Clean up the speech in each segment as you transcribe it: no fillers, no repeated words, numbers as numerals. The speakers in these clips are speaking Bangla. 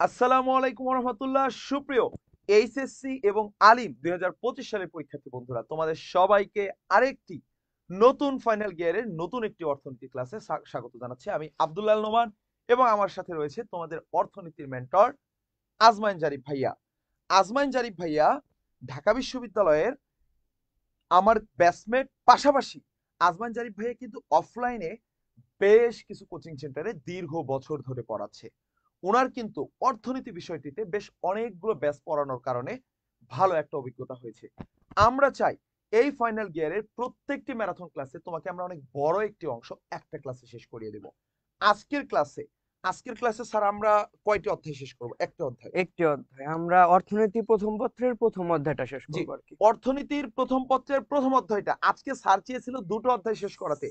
আসসালামু আলাইকুম রহমতুল্লাহ। সুপ্রিয় এইচএসসি এবং আলিম 2025 সালের পরীক্ষার্থী বন্ধুরা, তোমাদের সবাইকে আরেকটি নতুন ফাইনাল গিয়ারের নতুন একটি অর্থনীতি ক্লাসে স্বাগত জানাচ্ছি। আমি আব্দুল্লাহ নোমান এবং আমার সাথে রয়েছে তোমাদের অর্থনীতির মেন্টর আজমাইন জারিফ ভাইয়া। আজমাইন জারিফ ভাইয়া ঢাকা বিশ্ববিদ্যালয়ের আমার ব্যাচমেট, পাশাপাশি আজমান জারিফ ভাইয়া কিন্তু অফলাইনে বেশ কিছু কোচিং সেন্টারে দীর্ঘ বছর ধরে পড়াচ্ছে। ওনার কিন্তু অর্থনীতি বিষয়টিতে বেশ অনেকগুলো ব্যাচ পড়ানোর কারণে ভালো একটা অভিজ্ঞতা হয়েছে। আমরা চাই এই ফাইনাল গিয়ারের প্রত্যেকটি ম্যারাথন ক্লাসে তোমাকে আমরা অনেক বড় একটি অংশ একটা ক্লাসে শেষ করিয়ে দেব। আজকের ক্লাসে আজকের ক্লাসে স্যার আমরা কয়টি অধ্যায় শেষ করব? একটা অধ্যায়। একটি অধ্যায় আমরা অর্থনীতি প্রথম পত্রের প্রথম অধ্যায়টা শেষ জি, করবো আর কি। অর্থনীতির প্রথম পত্রের প্রথম অধ্যায়টা আজকে স্যার চেয়েছিল দুটো অধ্যায় শেষ করাতে।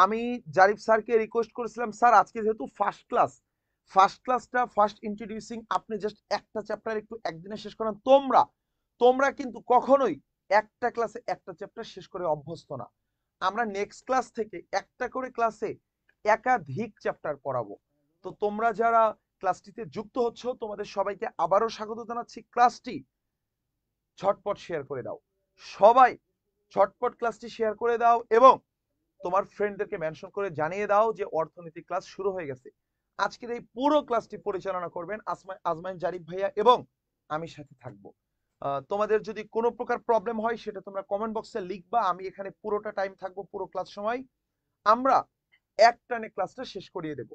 আমি জারিফ স্যারকে রিকোয়েস্ট করেছিলাম, স্যার আজকে যেহেতু ফার্স্ট ক্লাসটা ফার্স্ট ইন্ট্রোডিউসিং, আপনি জাস্ট একটা চ্যাপ্টার একটু একদিনে শেষ করেন। তোমরা তোমরা কিন্তু কখনোই একটা ক্লাসে একটা চ্যাপ্টার শেষ করে অভ্যস্ত না। আমরা নেক্সট ক্লাস থেকে একটা করে ক্লাসে একাধিক চ্যাপ্টার পড়াবো। তো তোমরা যারা ক্লাসটিতে যুক্ত হচ্ছ, তোমাদের সবাইকে আবারও স্বাগত জানাচ্ছি। ক্লাসটি ঝটপট শেয়ার করে দাও, সবাই ঝটপট ক্লাসটি শেয়ার করে দাও এবং তোমার ফ্রেন্ডদেরকে মেনশন করে জানিয়ে দাও যে অর্থনীতি ক্লাস শুরু হয়ে গেছে। আজকের এই পুরো ক্লাসটি পরিচালনা করবেন আজমাইন জারিফ ভাইয়া এবং আমি সাথে থাকবো। তোমাদের যদি কোনো প্রকার প্রবলেম হয় সেটা তোমরা কমেন্ট বক্সে লিখবা, আমি এখানে পুরোটা টাইম থাকবো, পুরো ক্লাস সময় আমরা এক টানে ক্লাসটা শেষ করিয়ে দেব।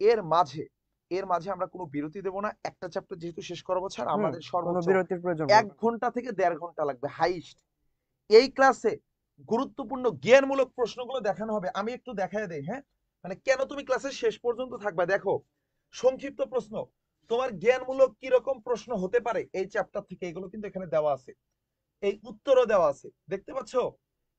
এর মাঝে এর মাঝে আমরা কোনো বিরতি দেব না। একটা চ্যাপ্টার যেহেতু শেষ করাবো স্যার, আমাদের কোনো সর্বোচ্চ বিরতির প্রয়োজন 1 পড়বে না। ঘন্টা থেকে 1.5 ঘন্টা লাগবে হাইস্ট। এই ক্লাসে গুরুত্বপূর্ণ জ্ঞানমূলক প্রশ্নগুলো দেখানো হবে। আমি একটু দেখায় দেই, হ্যাঁ, মানে কেন তুমি ক্লাসের শেষ পর্যন্ত থাকবা। দেখো, সংক্ষিপ্ত প্রশ্ন, তোমার জ্ঞানমূলক কি রকম প্রশ্ন হতে পারে এই চ্যাপ্টার থেকে, এগুলো কিন্তু এখানে দেওয়া আছে, এই উত্তরও দেওয়া আছে, দেখতে পাচ্ছ।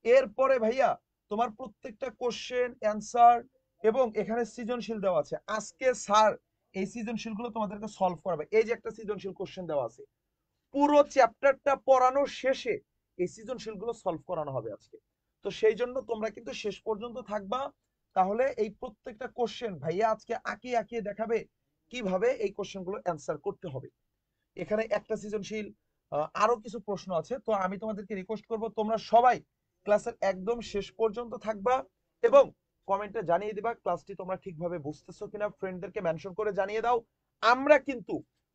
এরপরে ভাইয়া তোমার প্রত্যেকটা কোশ্চেন অ্যান্সার এবং এখানে সৃজনশীল দেওয়া আছে। আজকে স্যার এই সৃজনশীলগুলো তোমাদেরকে সলভ করাবে। এই যে একটা সৃজনশীল কোশ্চেন দেওয়া আছে, পুরো চ্যাপ্টারটা পড়ানোর শেষে এই সৃজনশীলগুলো সলভ করানো হবে আজকে। তো সেই জন্য তোমরা কিন্তু শেষ পর্যন্ত থাকবা। তাহলে এই প্রত্যেকটা কোশ্চেন ভাইয়া আজকে আঁকিয়ে আঁকিয়ে দেখাবে কিভাবে এই কোশ্চেনগুলো অ্যান্সার করতে হবে। এখানে একটা সৃজনশীল, আরো কিছু প্রশ্ন আছে। তো আমি তোমাদেরকে রিকোয়েস্ট করব তোমরা সবাই ক্লাসের একদম শেষ পর্যন্ত থাকবা এবং কমেন্টে জানিয়ে দিবা ক্লাসটি তোমরা ঠিকভাবে বুঝতেছো কিনা। ফ্রেন্ডদেরকে মেনশন করে জানিয়ে দাও। আমরা কিন্তু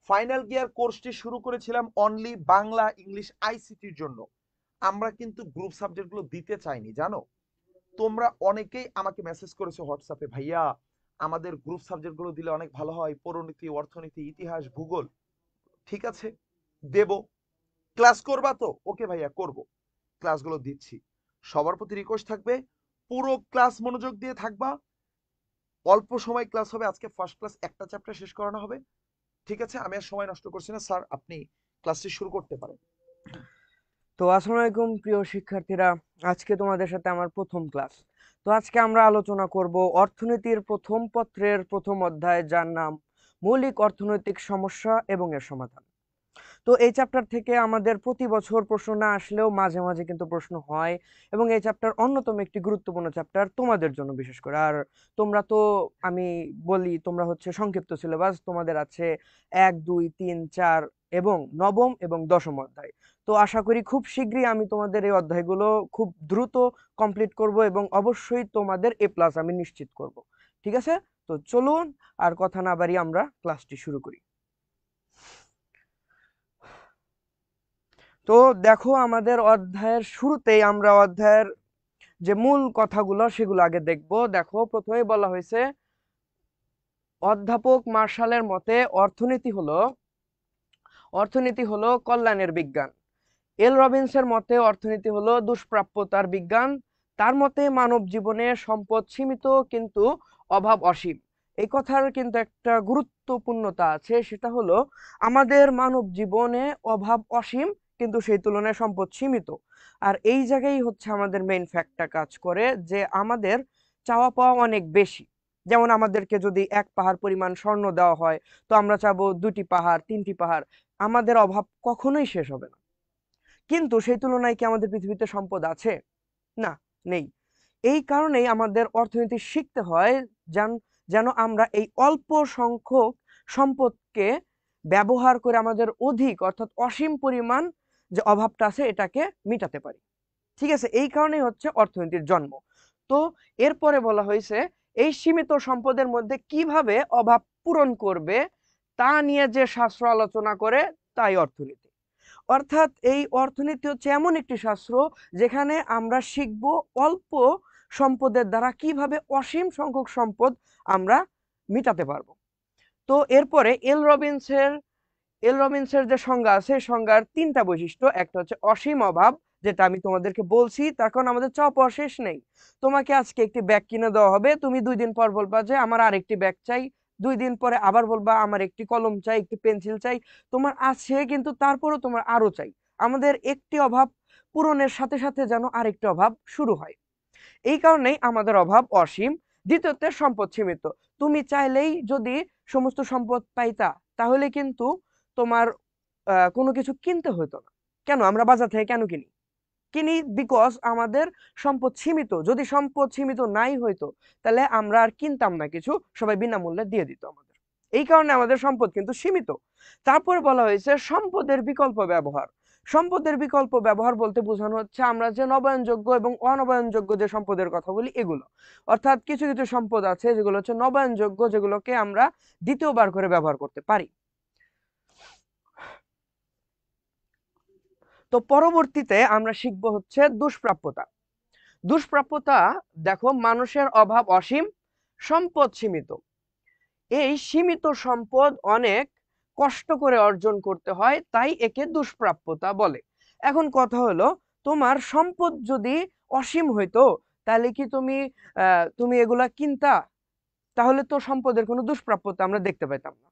ফাইনাল গিয়ার কোর্সটি শুরু করেছিলাম অনলি বাংলা ইংলিশ আইসিটির জন্য। আমরা কিন্তু গ্রুপ সাবজেক্টগুলো দিতে চাইনি, জানো। তোমরা অনেকেই আমাকে মেসেজ করেছো হোয়াটসঅ্যাপে, ভাইয়া আমাদের গ্রুপ সাবজেক্টগুলো দিলে অনেক ভালো হয়, পরিণীতি, অর্থনীতি, ইতিহাস, ভূগোল। ঠিক আছে, দেব। ক্লাস করবা তো? ওকে ভাইয়া, করব। ক্লাসগুলো দিচ্ছি। সবার প্রতি রিকোয়েস্ট থাকবে পুরো ক্লাস মনোযোগ দিয়ে থাকবা। অল্প সময় ক্লাস হবে আজকে। ফার্স্ট ক্লাস একটা চ্যাপ্টার শেষ করানো হবে। ঠিক আছে, আমি আর সময় নষ্ট করছি না স্যার, আপনি ক্লাসটি শুরু করতে পারেন। তো আসসালামু আলাইকুম প্রিয় শিক্ষার্থীরা, আজকে তোমাদের সাথে আমার প্রথম ক্লাস। তো আজকে আমরা আলোচনা করব অর্থনীতির প্রথম পত্রের প্রথম অধ্যায়, যার নাম মৌলিক অর্থনৈতিক সমস্যা এবং এর সমাধান। তো এই চ্যাপ্টার থেকে আমাদের প্রতি বছর প্রশ্ন না আসলেও মাঝে মাঝে কিন্তু প্রশ্ন হয়, এবং এই চ্যাপ্টার অন্যতম একটি গুরুত্বপূর্ণ চ্যাপ্টার তোমাদের জন্য বিশেষ করে। আর তোমরা তো, আমি বলি, তোমরা হচ্ছে সংক্ষিপ্ত সিলেবাস, তোমাদের আছে 1, 2, 3, 4 এবং নবম এবং দশম অধ্যায়। তো আশা করি খুব শীঘ্রই আমি তোমাদের এই অধ্যায়গুলো খুব দ্রুত কমপ্লিট করব এবং অবশ্যই তোমাদের A+ আমি নিশ্চিত করব। ঠিক আছে, তো চলুন আর কথা না বাড়িয়ে আমরা ক্লাসটি শুরু করি। তো দেখো, আমাদের অধ্যায়ের শুরুতেই আমরা অধ্যায়ের যে মূল কথাগুলো সেগুলো আগে দেখব। দেখো, প্রথমেই বলা হয়েছে অধ্যাপক মার্শালের মতে অর্থনীতি হলো কল্যাণের বিজ্ঞান। এল রবিন্সের মতে অর্থনীতি হলো দুষ্প্রাপ্যতার বিজ্ঞান। তার মতে মানব জীবনে সম্পদ সীমিত কিন্তু অভাব অসীম। এই কথার কিন্তু একটা গুরুত্বপূর্ণতা আছে, সেটা হলো আমাদের মানব জীবনে অভাব অসীম কিন্তু সেই তুলনায় সম্পদ সীমিত। আর এই জায়গায় হচ্ছে আমাদের মেইন ফ্যাক্টটা কাজ করে, যে আমাদের চাওয়া পাওয়া অনেক বেশি। যেমন আমাদেরকে যদি 1 পাহাড় পরিমাণ স্বর্ণ দেওয়া হয়, তো আমরা চাবো 2টি পাহাড়, 3টি পাহাড়। আমাদের অভাব কখনোই শেষ হবে না। কিন্তু সেই তুলনায় কি আমাদের পৃথিবীতে সম্পদ আছে? না, নেই। এই কারণেই আমাদের অর্থনীতি শিখতে হয়, যেন যেন আমরা এই অল্প সংখ্যক সম্পদকে ব্যবহার করে আমাদের অধিক অর্থাৎ অসীম পরিমাণ যে অভাবটা আছে এটাকে মিটাতে পারি। ঠিক আছে, এই কারণেই হচ্ছে অর্থনীতির জন্ম। তো এরপরে বলা হয়েছে এই সীমিত সম্পদের মধ্যে কিভাবে অভাব পূরণ করবে তা নিয়ে যে শাস্ত্র আলোচনা করে তাই অর্থনীতি। অর্থাৎ এই অর্থনীতি হচ্ছে এমন একটি শাস্ত্র যেখানে আমরা শিখব অল্প সম্পদের দ্বারা কিভাবে অসীম সংখ্যক সম্পদ আমরা মিটাতে পারবো। তো এরপরে এল রবিন্সের যে সংজ্ঞা আছে সংজ্ঞার তিনটা বৈশিষ্ট্য। একটা হচ্ছে অসীম অভাব, যেটা আমি তোমাদেরকে বলছি, তার কারণ আমাদের চাওয়া পাওয়া শেষ নেই। তোমাকে আজকে একটি ব্যাগ কিনে দেওয়া হবে, তুমি 2 দিন পর বলবা যে আমার আরেকটি ব্যাগ চাই, 2 দিন পরে আবার বলবা আমার একটি কলম চাই, একটি পেন্সিল চাই। তোমার আছে কিন্তু তারপরও তোমার আরো চাই। আমাদের একটি অভাব পূরণের সাথে সাথে যেন আরেকটি অভাব শুরু হয়। এই কারণেই আমাদের অভাব অসীম। দ্বিতীয়তে সম্পদ সীমিত। তুমি চাইলেই যদি সমস্ত সম্পদ পাইতা তাহলে কিন্তু তোমার কোনো কিছু কিনতে হতো না। কেন আমরা বাজার থেকে কেন কিনি? কিনি বিকজ আমাদের সম্পদ সীমিত। যদি সম্পদ সীমিত নাই হইতো তাহলে আমরা আর কিনতাম না কিছু, সবাই বিনামূল্যে দিয়ে দিত আমাদের। এই কারণে আমাদের সম্পদ কিন্তু সীমিত। তারপরে বলা হয়েছে সম্পদের বিকল্প ব্যবহার। সম্পদের বিকল্প ব্যবহার বলতে বোঝানো হচ্ছে আমরা যে নবায়নযোগ্য এবং অনবায়নযোগ্য যে সম্পদের কথা বলি এগুলো। অর্থাৎ কিছু কিছু সম্পদ আছে যেগুলো হচ্ছে নবায়নযোগ্য, যেগুলোকে আমরা দ্বিতীয়বার করে ব্যবহার করতে পারি। তো পরবর্তীতে আমরা শিখবো হচ্ছে দুষ্প্রাপ্যতা। দুষ্প্রাপ্যতা, দেখো মানুষের অভাব অসীম, সম্পদ সীমিত। এই সীমিত সম্পদ অনেক কষ্ট করে অর্জন করতে হয়, তাই একে দুষ্প্রাপ্যতা বলে। এখন কথা হলো, তোমার সম্পদ যদি অসীম হইতো তাহলে কি তুমি এগুলা কিনতা? তাহলে তো সম্পদের কোনো দুষ্প্রাপ্যতা আমরা দেখতে পাইতাম না।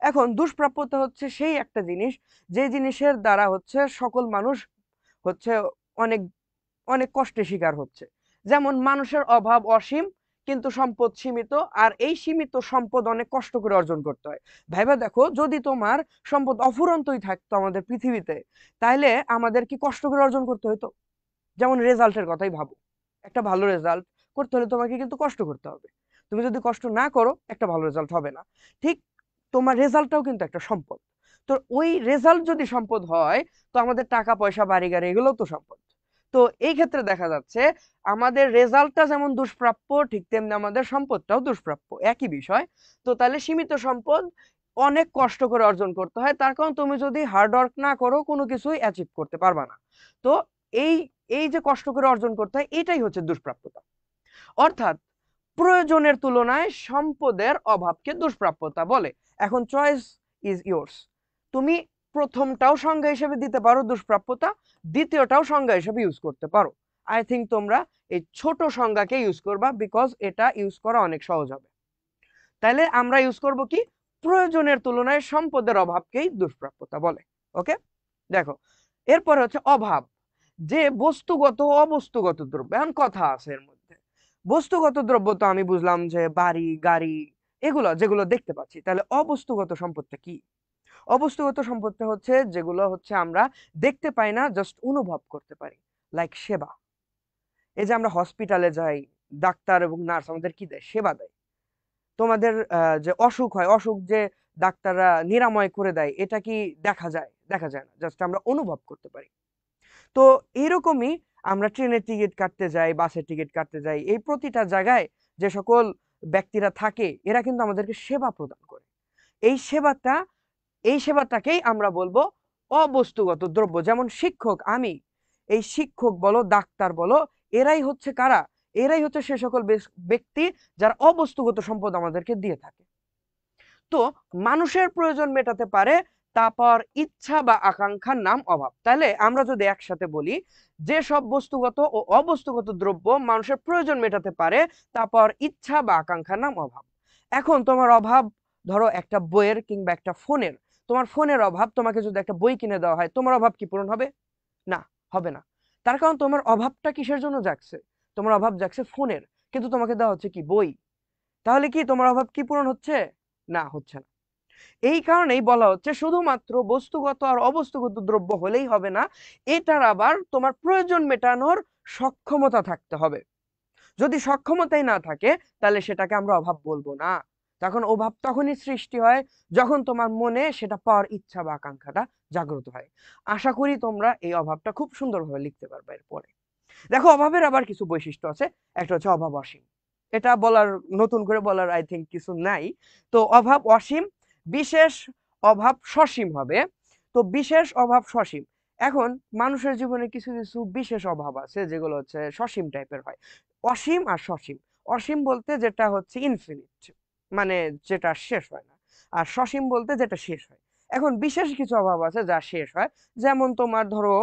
এখন দুষ্প্রাপ্যতা হচ্ছে সেই একটা জিনিস যে জিনিসের দ্বারা হচ্ছে সকল মানুষ হচ্ছে অনেক অনেক কষ্টের শিকার হচ্ছে। যেমন মানুষের অভাব অসীম কিন্তু সম্পদ সীমিত, আর এই সীমিত সম্পদ অনেক কষ্ট করে অর্জন করতে হয়। ভাইবা দেখো, যদি তোমার সম্পদ অফুরন্তই থাকতো আমাদের পৃথিবীতে তাহলে আমাদের কি কষ্ট করে অর্জন করতে হতো? যেমন রেজাল্টের কথাই ভাবো, একটা ভালো রেজাল্ট করতে হলে তোমাকে কিন্তু কষ্ট করতে হবে। তুমি যদি কষ্ট না করো একটা ভালো রেজাল্ট হবে না। ঠিক তোমার রেজাল্টটাও কিন্তু একটা সম্পদ। তো ওই রেজাল্ট যদি সম্পদ হয় তো আমাদের টাকা পয়সা বাড়ি গাড়ি এগুলোও তো সম্পদ। তো এই ক্ষেত্রে দেখা যাচ্ছে আমাদের রেজাল্টটা যেমন দুষ্প্রাপ্য ঠিক তেমনি আমাদের সম্পদটাও দুষ্প্রাপ্য, একই বিষয়। তো তাহলে সীমিত সম্পদ অনেক কষ্ট করে অর্জন করতে হয়, তার কারণ তুমি যদি হার্ড ওয়ার্ক না করো কোনো কিছুই অ্যাচিভ করতে পারবা না। তো এই এই যে কষ্ট করে অর্জন করতে হয় এটাই হচ্ছে দুষ্প্রাপ্যতা। অর্থাৎ প্রয়োজনের তুলনায় সম্পদের অভাবকে দুষ্প্রাপ্যতা বলে। এখন চয়েস ইজ ইয়োর্স। তুমি প্রথমটাও সংজ্ঞা হিসেবে দিতে পারো দুষ্প্রাপ্যতা, দ্বিতীয়টাও সংজ্ঞা হিসেবে ইউজ করতে পারো। আই থিঙ্ক তোমরা এই ছোট সংজ্ঞাকে ইউজ করবা বিকজ এটা ইউজ করা অনেক সহজ হবে। তাইলে আমরা ইউজ করব কি, প্রয়োজনের তুলনায় সম্পদের অভাবকেই দুষ্প্রাপ্যতা বলে। ওকে, দেখো এরপরে হচ্ছে অভাব, যে বস্তুগত অবস্তুগত দ্রব্য। এখন কথা আছে এর মধ্যে, বস্তুগত দ্রব্য তো আমি বুঝলাম যে বাড়ি গাড়ি এগুলো যেগুলো দেখতে পাচ্ছি, তাহলে অবস্তুগত সম্পদটা কি? অবস্তুগত সম্পদটা হচ্ছে যেগুলো হচ্ছে আমরা দেখতে পাই না, জাস্ট অনুভব করতে পারি। লাইক সেবা। এই যে আমরা হসপিটালে যাই, ডাক্তার এবং নার্স আমাদের কি দেয়? সেবা দেয়। তোমাদের যে অসুখ হয়, অসুখ যে ডাক্তাররা নিরাময় করে দেয়, এটা কি দেখা যায়? দেখা যায় না, জাস্ট আমরা অনুভব করতে পারি। তো এইরকমই আমরা ট্রেনের টিকিট কাটতে যাই, বাসের টিকিট কাটতে যাই, এই প্রতিটা জায়গায় যে সকল ব্যক্তিরা থাকে এরা কিন্তু আমাদেরকে সেবা প্রদান করে। এই সেবাটা এই সেবাটাকেই আমরা বলবো অবস্তুগত দ্রব্য। যেমন শিক্ষক, আমি, এই শিক্ষক বলো ডাক্তার বলো, এরাই হচ্ছে কারা? এরাই হচ্ছে সে সকল ব্যক্তি যারা অবস্তুগত সম্পদ আমাদেরকে দিয়ে থাকে। তো মানুষের প্রয়োজন মেটাতে পারে, তারপর ইচ্ছা বা আকাঙ্ক্ষার নাম অভাব। তাহলে আমরা যদি একসাথে বলি যে সব বস্তুগত ও অবস্তুগত দ্রব্য মানুষের প্রয়োজন মেটাতে পারে, তারপর ইচ্ছা বা আকাঙ্ক্ষার নাম অভাব। এখন তোমার অভাব, ধরো একটা বইয়ের কিংবা একটা ফোনের। তোমার ফোনের অভাব, তোমাকে যদি একটা বই কিনে দেওয়া হয় তোমার অভাব কি পূরণ হবে? না, হবে না। তার কারণ তোমার অভাবটা কিসের জন্য জাগছে? তোমার অভাব জাগছে ফোনের, কিন্তু তোমাকে দেওয়া হচ্ছে কি? বই। তাহলে কি তোমার অভাব কি পূরণ হচ্ছে? না, হচ্ছে না। এই কারণেই বলা হচ্ছে শুধুমাত্র বস্তুগত আর অবস্তুগত দ্রব্য হলেই হবে না, এটার আবার তোমার প্রয়োজন মেটানোর সক্ষমতা থাকতে হবে। যদি সক্ষমতাই না থাকে তাহলে সেটাকে আমরা অভাব বলবো না। তখন অভাব তখনই সৃষ্টি হয় যখন তোমার মনে সেটা পাওয়ার ইচ্ছা বা আকাঙ্ক্ষাটা জাগ্রত হয়। আশা করি তোমরা এই অভাবটা খুব সুন্দরভাবে লিখতে পারবে এরপরে। দেখো, অভাবের আবার কিছু বৈশিষ্ট্য আছে। একটা হচ্ছে অভাব অসীম। এটা বলার, নতুন করে বলার আই থিঙ্ক কিছু নাই। তো অভাব অসীম, বিশেষ অভাব সসীম হবে। তো বিশেষ অভাব সসীম। এখন মানুষের জীবনে কিছু কিছু বিশেষ অভাব আছে যেগুলো হচ্ছে সসীম টাইপের হয়। অসীম আর সসীম। অসীম বলতে যেটা হচ্ছে ইনফিনিট, মানে যেটা শেষ হয় না। আর সসীম বলতে যেটা শেষ হয়। এখন বিশেষ কিছু অভাব আছে যা শেষ হয়। যেমন তোমার ধরো,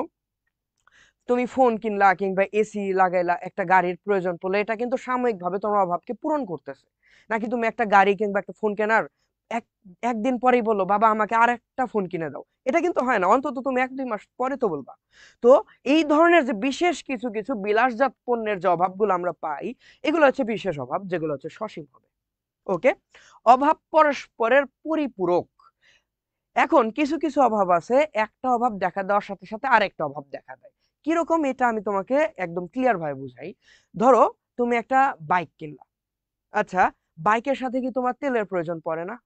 তুমি ফোন কিনলা কিংবা এসি লাগাইলা, একটা গাড়ির প্রয়োজন পড়লে, এটা কিন্তু সাময়িকভাবে তোমার অভাবকে পূরণ করতেছে। নাকি তুমি একটা গাড়ি কিংবা একটা ফোন কেনার এক একদিন পরেই বললো, বাবা আমাকে আর একটা ফোন কিনে দাও, এটা কিন্তু হয় না। অন্তত তুমি 1-2 মাস পরে তো বলবা। তো এই ধরনের যে বিশেষ কিছু কিছু বিলাসজাত পণ্যের যে অভাবগুলো আমরা পাই, এগুলো হচ্ছে বিশেষ অভাব, যেগুলো হচ্ছে সসীম হবে। ওকে। অভাব পরস্পরের পরিপূরক। এখন কিছু কিছু অভাব আছে, একটা অভাব দেখা দেওয়ার সাথে সাথে আরেকটা অভাব দেখা দেয়। কিরকম, এটা আমি তোমাকে একদম ক্লিয়ার ভাবে বুঝাই। ধরো, তুমি একটা বাইক কিনলা। আচ্ছা, বাইকের সাথে কি তোমার তেলের প্রয়োজন পড়ে না?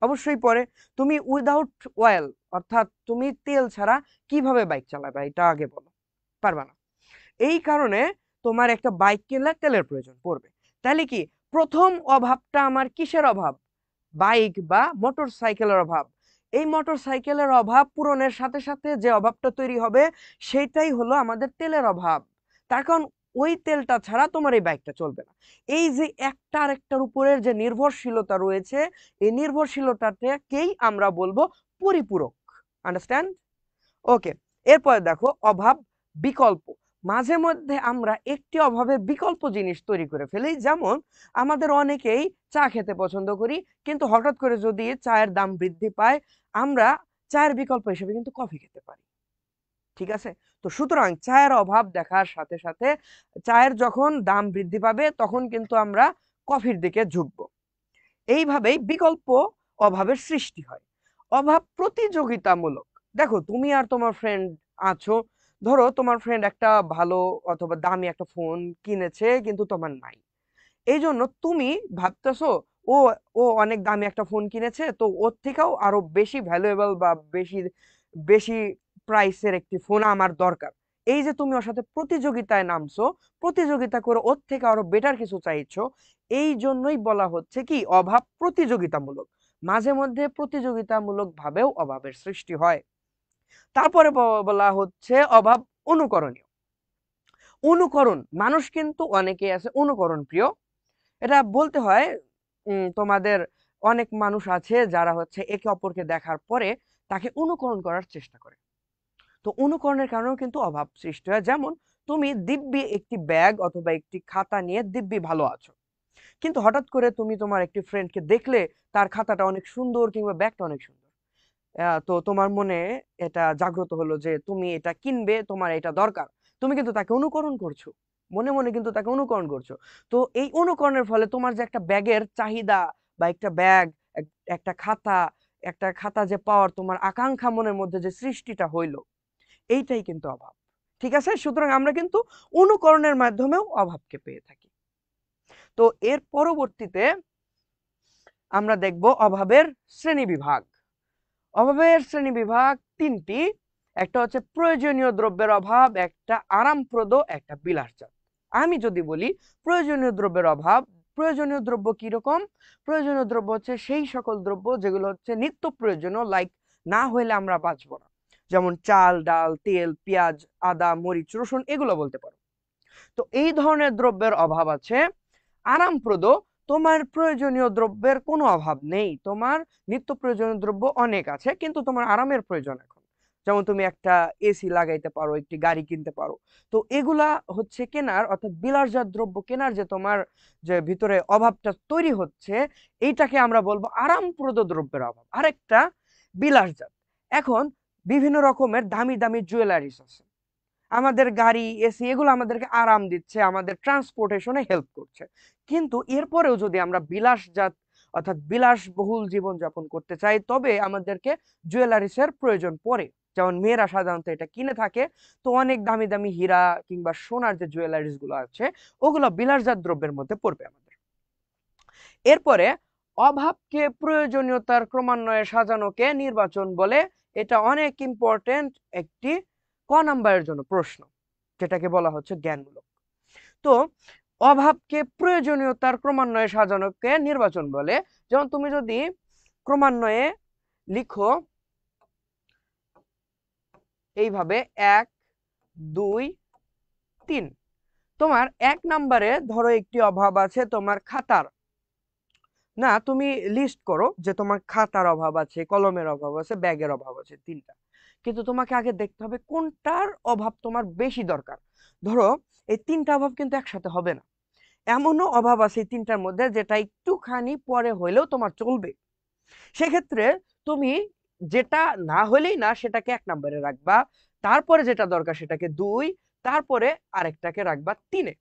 অবশ্যই পড়ে। তুমি উইদাউট অয়েল, অর্থাৎ তুমি তেল ছাড়া কিভাবে বাইক চালাবে, এটা আগে বলো। পারবা না। এই কারণে তোমার একটা বাইক কিনলে তেলের প্রয়োজন পড়বে। তাহলে কি প্রথম অভাবটা আমার কিসের অভাব? বাইক বা মোটর সাইকেলের অভাব। এই মোটর সাইকেলের অভাব পূরণের সাথে সাথে যে অভাবটা তৈরি হবে, সেটাই হলো আমাদের তেলের অভাব। তার কারণ ওই তেলটা ছাড়া তোমার এই বাইকটা চলবে না। এই যে একটা আরেকটার উপরের যে নির্ভরশীলতা রয়েছে, এই নির্ভরশীলতাটাকেই আমরা বলবো পরিপূরক। আন্ডারস্ট্যান্ড? ওকে। এরপরে দেখো, অভাব বিকল্প। মাঝে মধ্যে আমরা একটি অভাবের বিকল্প জিনিস তৈরি করে ফেলি। যেমন আমাদের অনেকেই চা খেতে পছন্দ করি, কিন্তু হঠাৎ করে যদি চায়ের দাম বৃদ্ধি পায়, আমরা চায়ের বিকল্প হিসেবে কিন্তু কফি খেতে পারি। ঠিক আছে? তো সুতরাং চায়ের অভাব দেখার সাথে সাথে চায়ের যখন দাম বৃদ্ধি পাবে, তখন কিন্তু আমরা কফির দিকে ঝুঁকবো। এইভাবেই বিকল্প অভাবের সৃষ্টি হয়। অভাব প্রতিযোগিতামূলক। দেখো, তুমি আর তোমার ফ্রেন্ড আছো। ধরো তোমার ফ্রেন্ড একটা ভালো অথবা দামি একটা ফোন কিনেছে, কিন্তু তোমার নাই। এই জন্য তুমি ভাবতেছো, ও ও অনেক দামি একটা ফোন কিনেছে, তো ওর থেকেও আরো বেশি ভ্যালুয়েবল বা বেশি বেশি প্রাইসের একটি ফোন আমার দরকার। এই যে তুমি ওর সাথে প্রতিযোগিতায় নামছো, প্রতিযোগিতা করে ওর থেকে আরো বেটার কিছু চাইছো, এই জন্যই বলা হচ্ছে কি অভাব প্রতিযোগিতামূলক। মাঝে মধ্যে প্রতিযোগিতামূলক ভাবেও অভাবের সৃষ্টি হয়। তারপরে বলা হচ্ছে অভাব অনুকরণীয়। অনুকরণ, মানুষ কিন্তু অনেকে আছে অনুকরণ প্রিয়। এটা বলতে হয়, তোমাদের অনেক মানুষ আছে যারা হচ্ছে একে অপরকে দেখার পরে তাকে অনুকরণ করার চেষ্টা করে। তো অনুকরণের কারণেও কিন্তু অভাব সৃষ্টি হয়। যেমন তুমি দিব্যি একটি ব্যাগ অথবা একটি খাতা নিয়ে দিব্যি ভালো আছো, কিন্তু হঠাৎ করে তুমি তোমার একটি ফ্রেন্ডকে দেখলে তার খাতাটা অনেক সুন্দর কিংবা ব্যাগটা অনেক সুন্দর। তো তোমার মনে এটা জাগ্রত হলো যে তুমি এটা কিনবে, তোমার এটা দরকার। তুমি কিন্তু তাকে অনুকরণ করছো, মনে মনে কিন্তু তাকে অনুকরণ করছো। তো এই অনুকরণের ফলে তোমার যে একটা ব্যাগের চাহিদা বা একটা ব্যাগ, একটা খাতা, একটা খাতা যে পাওয়ার তোমার আকাঙ্ক্ষা মনের মধ্যে যে সৃষ্টিটা হইলো, এইটাই কিন্তু অভাব। ঠিক আছে? সুতরাং আমরা কিন্তু অনুকরণের মাধ্যমেও অভাবকে পেয়ে থাকি। তো এর পরবর্তীতে আমরা দেখব অভাবের শ্রেণীবিভাগ। অভাবের শ্রেণীবিভাগ তিনটি। একটা হচ্ছে প্রয়োজনীয় দ্রব্যের অভাব, একটা আরামপ্রদ, একটা বিলাসজাত। আমি যদি বলি প্রয়োজনীয় দ্রব্যের অভাব, প্রয়োজনীয় দ্রব্য কিরকম? প্রয়োজনীয় দ্রব্য হচ্ছে সেই সকল দ্রব্য যেগুলো হচ্ছে নিত্য প্রয়োজনীয়, লাইক না হইলে আমরা বাঁচবো না। যেমন চাল, ডাল, তেল, পেঁয়াজ, আদা, মরিচ, রসুন, এগুলো বলতে পারো। তো এই ধরনের দ্রব্যের অভাব আছে। আরামপ্রদ, তোমার প্রয়োজনীয় দ্রব্যের কোনো অভাব নেই, তোমার নিত্য প্রয়োজনীয় দ্রব্য অনেক আছে, কিন্তু তোমার আরামের প্রয়োজন এখন। যেমন তুমি একটা এসি লাগাইতে পারো, একটি গাড়ি কিনতে পারো। তো এগুলা হচ্ছে কেনার, অর্থাৎ বিলাসজাত দ্রব্য কেনার যে তোমার যে ভিতরে অভাবটা তৈরি হচ্ছে, এইটাকে আমরা বলবো আরামপ্রদ দ্রব্যের অভাব। আরেকটা বিলাসজাত। এখন বিভিন্ন রকমের দামি দামি জুয়েলারিস আছে, আমাদের গাড়ি, এসি, এগুলো আমাদেরকে আরাম দিচ্ছে, আমাদের ট্রান্সপোর্টেশনে হেল্প করছে। কিন্তু এরপরেও যদি আমরা বিলাসজাত অর্থাৎ বিলাসবহুল জীবন যাপন করতে চাই, তবে আমাদেরকে জুয়েলারিসের প্রয়োজন পড়ে। যেমন মেয়েরা সাধারণত এটা কিনে থাকে। তো অনেক দামি দামি হীরা কিংবা সোনার যে জুয়েলারিস গুলো আছে, ওগুলো বিলাসজাত দ্রব্যের মধ্যে পড়বে আমাদের। এরপরে অভাবকে প্রয়োজনীয়তার ক্রমান্বয়ে সাজানোকে নির্বাচন বলে। এটা অনেক ইম্পর্টেন্ট একটি ক নাম্বারের জন্য প্রশ্ন, যেটাকে বলা হচ্ছে জ্ঞানমূলক। তো অভাবকে প্রয়োজনীয়তার ক্রমান্বয়ে সাজানোকে নির্বাচন বলে। যেমন তুমি যদি ক্রমান্বয়ে লিখো এইভাবে 1 2 3, তোমার 1 নাম্বারে ধরো একটি অভাব আছে তোমার খাতার, না তুমি লিস্ট করো যে তোমার খাতার অভাব আছে, কলমের অভাব আছে, ব্যাগের অভাব আছে, 3টা। কিন্তু তোমাকে আগে দেখতে হবে কোনটার অভাব তোমার বেশি দরকার। ধরো এই 3টা অভাব কিন্তু একসাথে হবে না, এমনও অভাব আছে এই 3টার মধ্যে যেটা একটুখানি পরে হইলেও তোমার চলবে। সেক্ষেত্রে তুমি যেটা না হলেই না সেটাকে 1 নম্বরে রাখবা, তারপরে যেটা দরকার সেটাকে 2, তারপরে আরেকটাকে রাখবা 3-এ।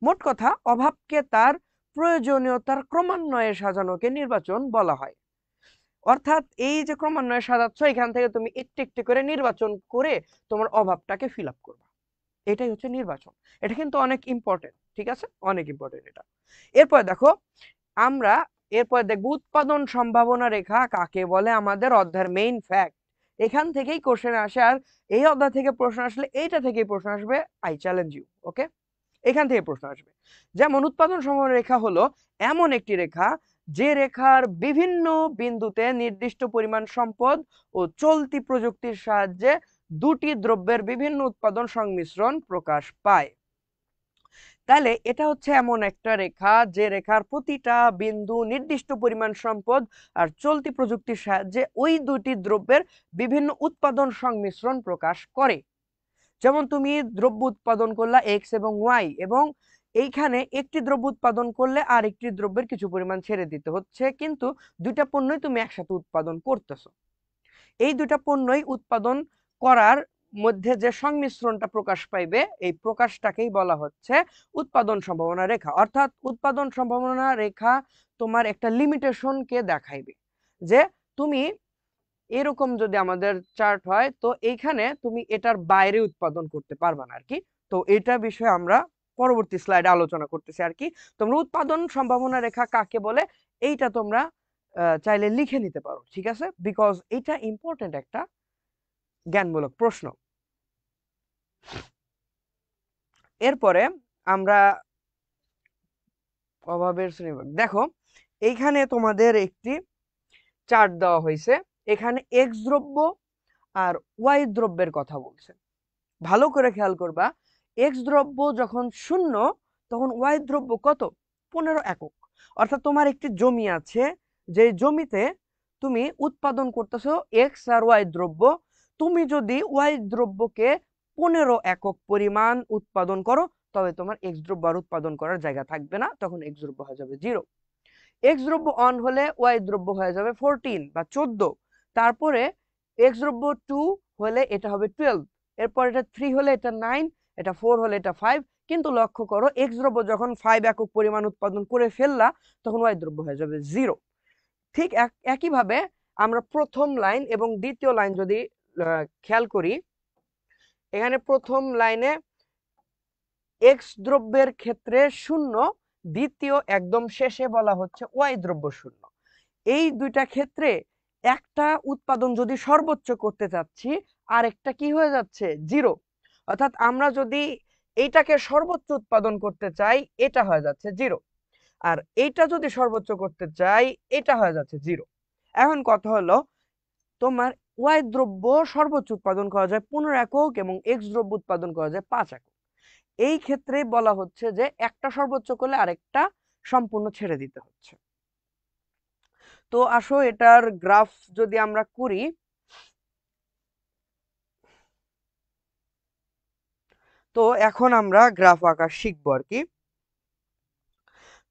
মোট কথা অভাবকে তার প্রয়োজনীয়তার ক্রমান্বয়ে সাজানোকে নির্বাচন বলা হয়। অর্থাৎ এই যে ক্রমান্বয়ে সাজাচ্ছ, এখান থেকে তুমি একটু একটু করে নির্বাচন করে তোমার অভাবটাকে ফিল আপ করবা, এটাই হচ্ছে নির্বাচন। এটা কিন্তু অনেক ইম্পর্টেন্ট, ঠিক আছে, অনেক ইম্পর্টেন্ট এটা। এরপর দেখো আমরা এরপর দেখব উৎপাদন সম্ভাবনা রেখা কাকে বলে, আমাদের অধ্যায়ের মেইন ফ্যাক্ট। এখান থেকেই কোশ্চেন আসে, আর এই অধ্যায় থেকে প্রশ্ন আসলে এইটা থেকেই প্রশ্ন আসবে, আই চ্যালেঞ্জ ইউ। ওকে, এখান থেকে প্রশ্ন আসবে। যেমন উৎপাদন সম্ভাবনা রেখা হলো এমন একটি রেখা যে রেখার বিভিন্ন বিন্দুতে নির্দিষ্ট পরিমাণ সম্পদ ও চলতি প্রযুক্তির সাহায্যে দুটি দ্রব্যের বিভিন্ন উৎপাদন সংমিশ্রণ প্রকাশ পায়। তাহলে এটা হচ্ছে এমন একটা রেখা যে রেখার প্রতিটা বিন্দু নির্দিষ্ট পরিমাণ সম্পদ আর চলতি প্রযুক্তির সাহায্যে ওই দুটি দ্রব্যের বিভিন্ন উৎপাদন সংমিশ্রণ প্রকাশ করে। যেমন তুমি দ্রব্য উৎপাদন করলা এক্স এবং ওয়াই, এবং এইখানে একটি দ্রব্য উৎপাদন করলে আর একটি দ্রব্যের কিছু পরিমাণ ছেড়ে দিতে হচ্ছে, কিন্তু দুইটা পণ্যই তুমি একসাথে উৎপাদন করতেছো। এই দুইটা পণ্যই উৎপাদন করার মধ্যে যে সংমিশ্রণটা প্রকাশ পাইবে, এই প্রকাশটাকেই বলা হচ্ছে উৎপাদন সম্ভাবনা রেখা। অর্থাৎ উৎপাদন সম্ভাবনা রেখা তোমার একটা লিমিটেশনকে দেখাইবে, যে তুমি এরকম যদি আমাদের চার্ট হয় তো এইখানে তুমি এটার বাইরে উৎপাদন করতে পারবা না আর কি। তো এটা বিষয়ে আমরা পরবর্তী স্লাইডে আলোচনা করতেছি আর কি। তোমরা উৎপাদন সম্ভাবনা রেখা কাকে বলে এইটা তোমরা চাইলে লিখে নিতে পারো, ঠিক আছে, বিকজ এটা ইম্পর্টেন্ট একটা জ্ঞানমূলক প্রশ্ন। এরপরে আমরা অভাবের শ্রেণীবিভাগ দেখো, এইখানে তোমাদের একটি চার্ট দেওয়া হয়েছে, এখানে এক্স দ্রব্য আর ওয়াই দ্রব্যের কথা বলছে। ভালো করে খেয়াল করবা, এক্স দ্রব্য যখন 0 তখন ওয়াই দ্রব্য কত, 15 একক। অর্থাৎ তোমার একটি জমি আছে, যে জমিতে তুমি উৎপাদন করতেছো এক্স আর ওয়াই দ্রব্য। তুমি যদি ওয়াই দ্রব্যকে 15 একক পরিমাণ উৎপাদন করো, তবে তোমার এক্স দ্রব্য আর উৎপাদন করার জায়গা থাকবে না, তখন এক্স দ্রব্য হয়ে যাবে 0। এক্স দ্রব্য অন হলে ওয়াই দ্রব্য হয়ে যাবে 14 বা 14। তারপরে এক্স দ্রব্য 2 হলে এটা হবে 12, এরপর এটা 3 হলে এটা 9, এটা 4 হলে এটা 5। কিন্তু লক্ষ্য করো এক্স দ্রব্য যখন 5 একক পরিমাণ উৎপাদন করে ফেললা, তখন ওয়াই দ্রব্য হয়ে যাবে 0। ঠিক একইভাবে আমরা প্রথম লাইন এবং দ্বিতীয় লাইন যদি খেয়াল করি, এখানে প্রথম লাইনে এক্স দ্রব্যের ক্ষেত্রে 0, দ্বিতীয় একদম শেষে বলা হচ্ছে ওয়াই দ্রব্য 0। এই দুইটা ক্ষেত্রে একটা উৎপাদন যদি সর্বোচ্চ করতে চাচ্ছি, আর একটা কি হয়ে যাচ্ছে 0। অর্থাৎ আমরা যদি এইটাকে সর্বোচ্চ উৎপাদন করতে চাই, এটা হয়ে যাচ্ছে 0, আর এইটা যদি সর্বোচ্চ করতে চাই, এটা হয়ে যাচ্ছে 0। এখন কথা হলো, তোমার ওয়াই দ্রব্য সর্বোচ্চ উৎপাদন করা যায় 15 একক এবং এক্স দ্রব্য উৎপাদন করা যায় 5 একক। এই ক্ষেত্রে বলা হচ্ছে যে একটা সর্বোচ্চ করলে আরেকটা সম্পূর্ণ ছেড়ে দিতে হচ্ছে। তো আসো এটার গ্রাফ যদি আমরা করি, তো এখন আমরা গ্রাফ আঁকা শিখবো আর কি।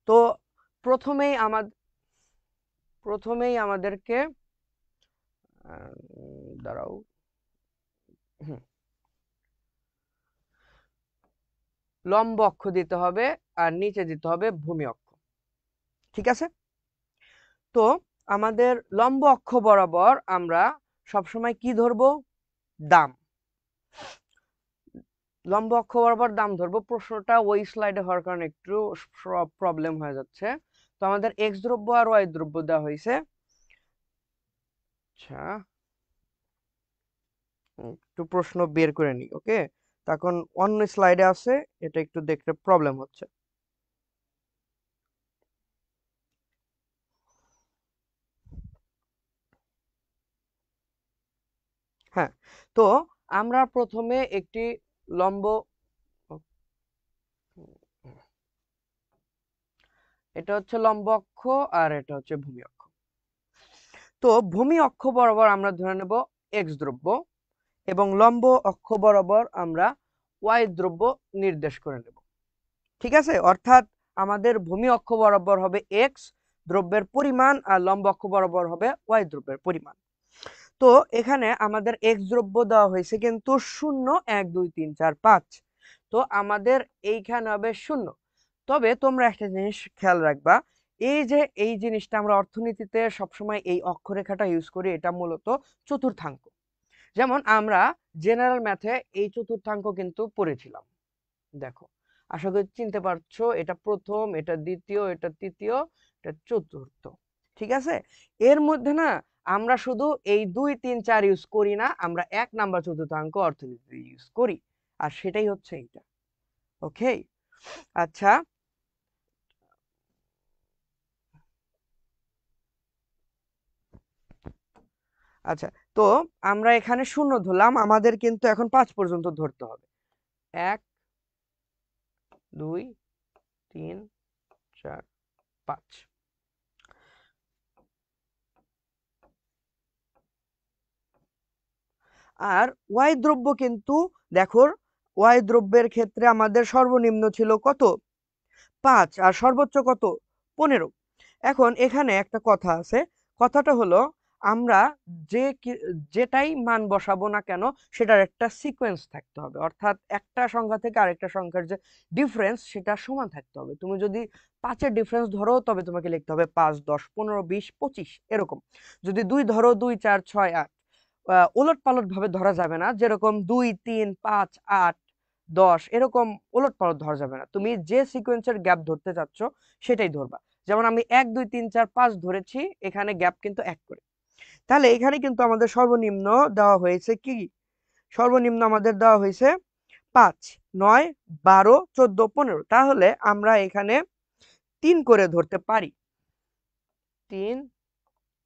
তো প্রথমেই আমাদেরকে দাঁড়াও, লম্ব অক্ষ দিতে হবে আর নিচে দিতে হবে ভূমি অক্ষ, ঠিক আছে। তো আমাদের লম্ব অক্ষ বরাবর আমরা সবসময় কি ধরবো, দাম। লম্ব অক্ষ বরাবর দাম ধরবো। প্রশ্নটা ওই স্লাইডে হওয়ার কারণে একটু প্রবলেম হয়ে যাচ্ছে, তো আমাদের এক্স দ্রব্য আর ওয়াই দ্রব্য দেওয়া হয়েছে। আচ্ছা, একটু প্রশ্ন বের করে নিই। ওকে, তখন অন্য স্লাইডে আছে, এটা একটু দেখতে প্রবলেম হচ্ছে। হ্যাঁ, তো আমরা প্রথমে একটি লম্ব, এটা হচ্ছে লম্ব অক্ষ আর এটা হচ্ছে ভূমি অক্ষ। তো ভূমি অক্ষ বরাবর আমরা ধরে নেব এক্স দ্রব্য এবং লম্ব অক্ষ বরাবর আমরা ওয়াই দ্রব্য নির্দেশ করে নেব। ঠিক আছে, অর্থাৎ আমাদের ভূমি অক্ষ বরাবর হবে এক্স দ্রব্যের পরিমাণ আর লম্ব অক্ষ বরাবর হবে ওয়াই দ্রব্যের পরিমাণ। তো এখানে আমাদের এক্স দ্রব্য দেওয়া হয়েছে কিন্তু 0 1 2 3 4 5। তো আমাদের এইখানে হবে 0। তবে তোমরা একটা জিনিস খেয়াল রাখবা, এই যে এই জিনিসটা আমরা অর্থনীতিতে সবসময় এই অক্ষরেখাটা ইউজ করি, এটা মূলত চতুর্থাংক। যেমন আমরা জেনারেল ম্যাথে এই চতুর্থাংক কিন্তু পড়েছিলাম। দেখো, আশা করি চিনতে পারছো, এটা প্রথম, এটা দ্বিতীয়, এটা তৃতীয়, এটা চতুর্থ। ঠিক আছে, এর মধ্যে না আমরা শুধু এই 2 3 4 ইউজ করি না, আমরা 1 নাম্বার চতুর্থাংক অর্থনীতি ইউজ করি, আর সেটাই হচ্ছে এইটা। ওকে, আচ্ছা, আচ্ছা, তো আমরা এখানে 0 ধরলাম, আমাদের কিন্তু এখন 5 পর্যন্ত ধরতে হবে। 1 2 3 4 5। আর ওয়াই দ্রব্য কিন্তু দেখো, ওয়াই দ্রব্যের ক্ষেত্রে আমাদের সর্বনিম্ন ছিল কত, 5, আর সর্বোচ্চ কত, 15। এখন এখানে একটা কথা আছে, কথাটা হলো আমরা যেটাই মান বসাবো না কেন সেটার একটা সিকোয়েন্স থাকতে হবে, অর্থাৎ একটা সংখ্যা থেকে আরেকটা সংখ্যার যে ডিফারেন্স সেটা সমান থাকতে হবে। তুমি যদি 5-এর ডিফারেন্স ধরো তবে তোমাকে লিখতে হবে 5 10 15 20 25 এরকম। যদি 2 ধরো, 2 4 6 8, ওলট পালট ভাবে ধরা যাবে না, যেরকম 2 3 5 8 10 এরকম ওলট পালট ধরা যাবে না। তুমি যে সিকোয়েন্সের গ্যাপ ধরতে চাচ্ছ সেটাই ধরবা। যেমন আমি 1 2 3 4 5 ধরেছি, এখানে গ্যাপ কিন্তু 1 করে। তাহলে এখানে কিন্তু আমাদের সর্বনিম্ন দেওয়া হয়েছে কি, সর্বনিম্ন আমাদের দেওয়া হয়েছে 5 9 12 14 15। তাহলে আমরা এখানে 3 করে ধরতে পারি, 3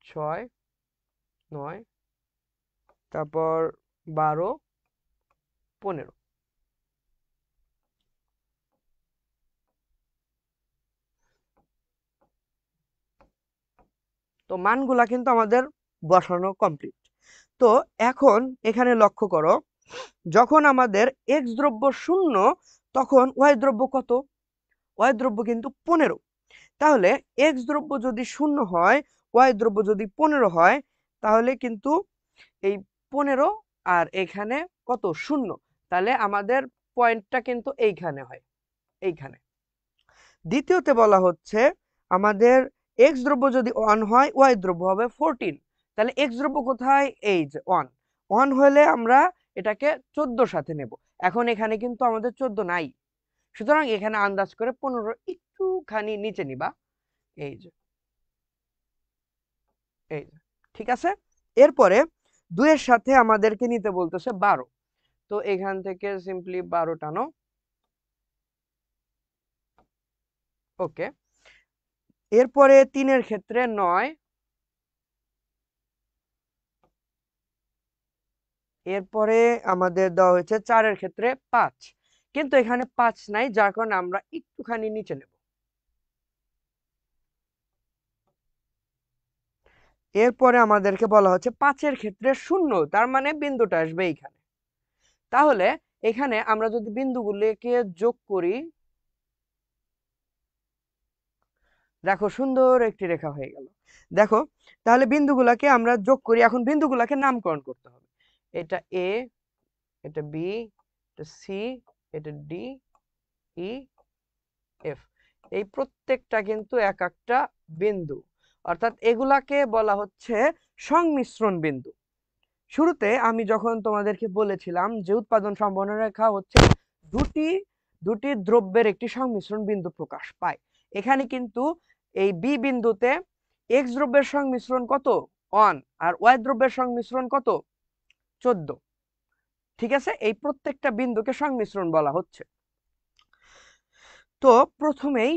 6 9, তারপর 12 15। তো মানগুলা কিন্তু আমাদের বসানো কমপ্লিট। তো এখন এখানে লক্ষ্য করো, যখন আমাদের এক্স দ্রব্য 0 তখন ওয়াই দ্রব্য কত, ওয়াই দ্রব্য কিন্তু 15। তাহলে এক্স দ্রব্য যদি 0 হয়, ওয়াই দ্রব্য যদি 15 হয়, তাহলে কিন্তু এই 15 আর এখানে কত, 0, তাহলে আমাদের পয়েন্টটা কিন্তু এইখানে হয়, এইখানে। দ্বিতীয়তে বলা হচ্ছে আমাদের এক্স দ্রব্য যদি 1 হয়, ওয়াই দ্রব্য হবে 14। তাহলে এক্স দ্রব্য কোথায়, এই যে 1, 1 হলে আমরা এটাকে 14 সাথে নেব। এখন এখানে কিন্তু আমাদের 14 নাই, সুতরাং এখানে আন্দাজ করে 15 একটুখানি নিচে নিবা, এই যে, এই যে, ঠিক আছে। এরপরে 2 এর সাথে আমাদেরকে নিতে বলতেছে 12। তো এখান থেকে সিম্পলি 12 টানো। ওকে, এরপরে 3 এর ক্ষেত্রে 9, এরপরে আমাদের দেওয়া হয়েছে 4 এর ক্ষেত্রে 5, কিন্তু এখানে 5 নাই, যার কারণে আমরা একটুখানি নিচে নেব। এরপরে আমাদেরকে বলা হচ্ছে 5 এর ক্ষেত্রে 0, তার মানে বিন্দুটা আসবে এইখানে। তাহলে এখানে আমরা যদি বিন্দুগুলোকে যোগ করি, দেখো সুন্দর একটি রেখা হয়ে গেল। দেখো, তাহলে বিন্দুগুলাকে আমরা যোগ করি, এখন বিন্দুগুলাকে নামকরণ করতে হবে। এটা এ, এটা বি, এটা সি, এটা ডি, ই, এফ। এই প্রত্যেকটা কিন্তু এক একটা বিন্দু, অর্থাৎ এগুলাকে বলা হচ্ছে সংমিশ্রণ বিন্দু। শুরুতে আমি যখন তোমাদেরকে বলেছিলাম যে উৎপাদন সম্ভাবনা রেখা হচ্ছে দুটি দুটি দ্রব্যের একটি সংমিশ্রণ বিন্দু প্রকাশ পায়, এখানে কিন্তু এই বি বিন্দুতে এক্স দ্রব্যের সংমিশ্রণ কত 1 আর ওয়াই দ্রব্যের সংমিশ্রণ কত 14। ঠিক আছে, এই প্রত্যেকটা বিন্দুকে সংমিশ্রণ বলা হচ্ছে। তো প্রথমেই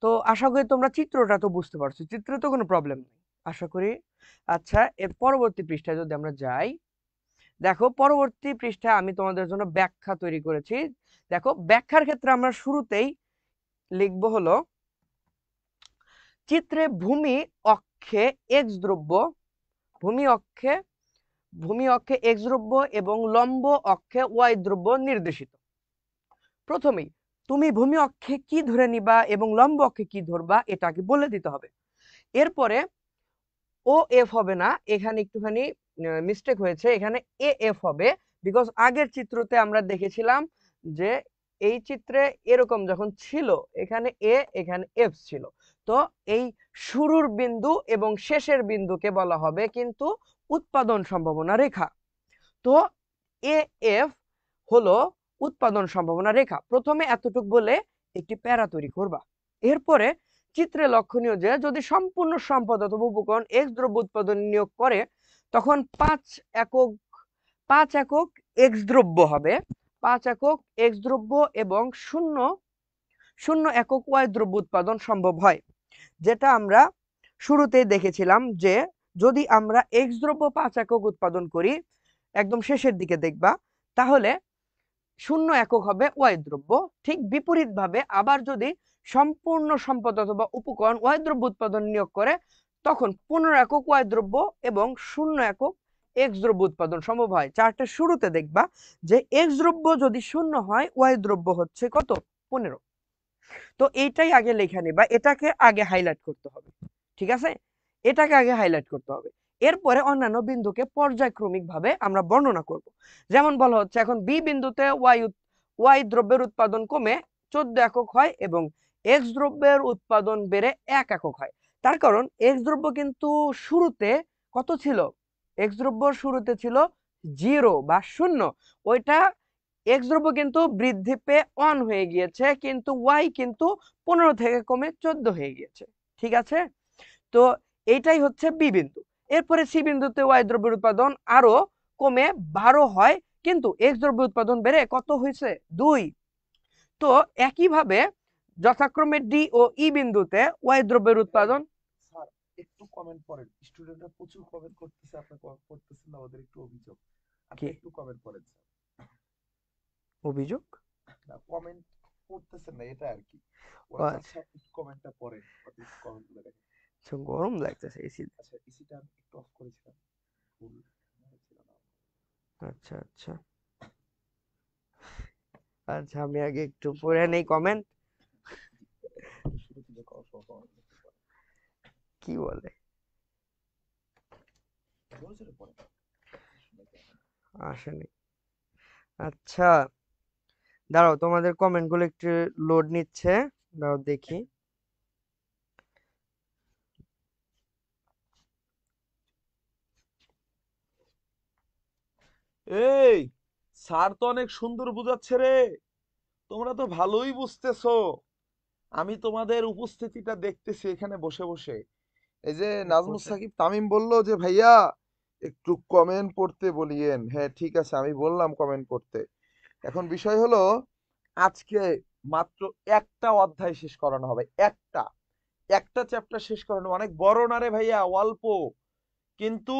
তো আশা করি তোমরা চিত্রটা তো বুঝতে পারছো, চিত্রে তো কোনো প্রবলেম নেই আশা করি। আচ্ছা, এর পরবর্তী পৃষ্ঠায় যদি আমরা যাই, দেখো পরবর্তী পৃষ্ঠায় আমি তোমাদের জন্য ব্যাখ্যা তৈরি করেছি। দেখো ব্যাখ্যার ক্ষেত্রে আমরা শুরুতেই লিখবো হলো চিত্রে ভূমি অক্ষে এক্স দ্রব্য, ভূমি অক্ষে এক্স দ্রব্য এবং লম্ব অক্ষে ওয়াই দ্রব্য নির্দেশিত। প্রথমেই তুমি ভূমি অক্ষে কি ধরে নিবা এবং লম্ব অক্ষে কি ধরবা এটাকে বলে দিতে হবে। এরপরে ও এফ হবে না, এখানে একটুখানি মিস্টেক হয়েছে, এখানে এ এফ হবে। বিকজ আগের চিত্রতে আমরা দেখেছিলাম যে এই চিত্রে এরকম যখন ছিল এখানে এ এখানে এফ ছিল। তো এই শুরুর বিন্দু এবং শেষের বিন্দুকে বলা হবে কিন্তু উৎপাদন সম্ভাবনা রেখা। তো এ এফ হলো উৎপাদন সম্ভাবনা রেখা। প্রথমে এতটুক বলে একটি প্যারা তৈরি করবা। এরপরে চিত্রে লক্ষণীয় যে যদি সম্পূর্ণ সম্পদ অথবা উপকরণ এক্স দ্রব্য উৎপাদন নিয়োগ করে তখন 5 একক এক্স দ্রব্য হবে, 5 একক এক্স দ্রব্য এবং 0 একক ওয়াই দ্রব্য উৎপাদন সম্ভব হয়। যেটা আমরা শুরুতেই দেখেছিলাম যে যদি আমরা এক্স দ্রব্য 5 একক উৎপাদন করি, একদম শেষের দিকে দেখবা, তাহলে 0 একক হবে ওয়াই দ্রব্য। ঠিক বিপরীত ভাবে আবার যদি সম্পূর্ণ সম্পদ অথবা উপকরণ ওয়াই দ্রব্য উৎপাদন নিয়োগ করে তখন 15 একক ওয়াই দ্রব্য এবং 0 একক এক্স দ্রব্য উৎপাদন সম্ভব হয়। চার্টের শুরুতে দেখবা যে এক্স দ্রব্য যদি 0 হয় ওয়াই দ্রব্য হচ্ছে কত 15। তো এইটাই আগে লেখা নেবা, এটাকে আগে হাইলাইট করতে হবে। ঠিক আছে, এটাকে আগে হাইলাইট করতে হবে। এরপরে অন্যান্য বিন্দুকে পর্যায়ক্রমিক ভাবে আমরা বর্ণনা করব। যেমন বলা হচ্ছে এখন বি বিন্দুতে ওয়াই দ্রব্যের উৎপাদন কমে 14 একক হয় এবং এক্স দ্রব্যের উৎপাদন বেড়ে 1 একক হয়। তার কারণ এক্স দ্রব্য কিন্তু শুরুতে কত ছিল, এক্স দ্রব্য শুরুতে ছিল 0 বা 0, ওইটা এক্স দ্রব্য কিন্তু বৃদ্ধি পেয়ে 1 হয়ে গিয়েছে কিন্তু ওয়াই কিন্তু 15 থেকে কমে 14 হয়ে গিয়েছে। ঠিক আছে, তো এইটাই হচ্ছে বি বিন্দু। এরপরে সি বিন্দুতে ওয়াই দ্রব্যের উৎপাদন আরো কমে 12 হয় কিন্তু এক্স দ্রব্য উৎপাদন বেড়ে কত হয়েছে 2। তো একইভাবে যথাক্রমে ডি ও ই বিন্দুতে ওয়াই দ্রব্যের উৎপাদন। স্যার একটু কমেন্ট করেন, স্টুডেন্টরা প্রচুর কমেন্ট করতেছে, আপনি করতেছেন না, ওদের একটু অভিযোগ, আপনি কি একটু কমেন্ট করেন স্যার। অভিযোগ? না, কমেন্ট করতেছেন না এটা আর কি, ও ওরা আচ্ছা, চাচ্ছে আপনি একটু কমেন্টটা পড়েন, ওদের কমেন্ট গুলো দেখেন। আচ্ছা, গরম লাগতেছে এসি। আচ্ছা, ইসিটা আমি একটু অফ করেছিলাম, ভুল ছিল না। আচ্ছা আচ্ছা আচ্ছা, আমি আগে একটু পড়ে নেই কমেন্ট শুরু থেকে comment কি বলে। জোরে জোরে পড়েন। আসেনি। আচ্ছা, দাঁড়াও তোমাদের কমেন্ট গুলো একটু লোড নিচ্ছে, দাঁড়াও দেখি। এই স্যার তো অনেক সুন্দর বুঝাচ্ছে রে, তোমরা তো ভালোই বুঝতেছো, আমি তোমাদের উপস্থিতিটা দেখতেছি এখানে বসে বসে। এই যে নাজমুস সাকিব তামিম বলল যে ভাইয়া একটু কমেন্ট পড়তে বলিয়েন, হ্যাঁ ঠিক আছে আমি বললাম কমেন্ট পড়তে। এখন বিষয় হলো আজকে মাত্র একটা অধ্যায় শেষ করানো হবে, একটা একটা চ্যাপ্টার শেষ করানো, অনেক বড় না রে ভাইয়া, অল্প, কিন্তু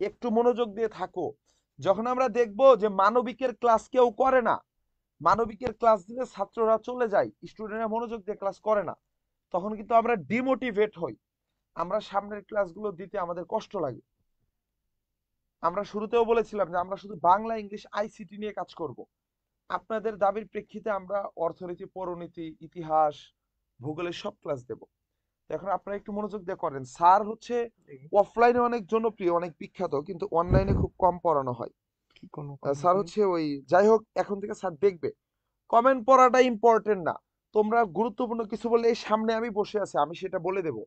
একটু মনোযোগ দিয়ে থাকো। যখন আমরা দেখব যে মানবিকের ক্লাস কেউ করে না, মানবিকের ক্লাস দিলে ছাত্ররা চলে যায়, স্টুডেন্টরা মনোযোগ দিয়ে ক্লাস করে না, তখন কিন্তু আমরা ডিমোটিভেট হই, আমরা সামনের ক্লাসগুলো দিতে আমাদের কষ্ট লাগে। আমরা শুরুতেও বলেছিলাম যে আমরা শুধু বাংলা ইংলিশ আইসিটি নিয়ে কাজ করব, আপনাদের দাবির প্রেক্ষিতে আমরা অর্থনীতি পরিনীতি ইতিহাস ভূগোলের সব ক্লাস দেব। এখন আপনারা একটু মনোযোগ দিয়ে করেন, স্যার হচ্ছে অফলাইনে অনেক জনপ্রিয় অনেক বিখ্যাত কিন্তু অনলাইনে খুব কম পড়ানো হয়। কি কোনো স্যার হচ্ছে ওই যাই হোক এখন থেকে স্যার দেখবে কমেন্ট পড়াটা ইম্পর্টেন্ট না, তোমরা গুরুত্বপূর্ণ কিছু বললে এই সামনে আমি বসে আছি আমি সেটা বলে দেব,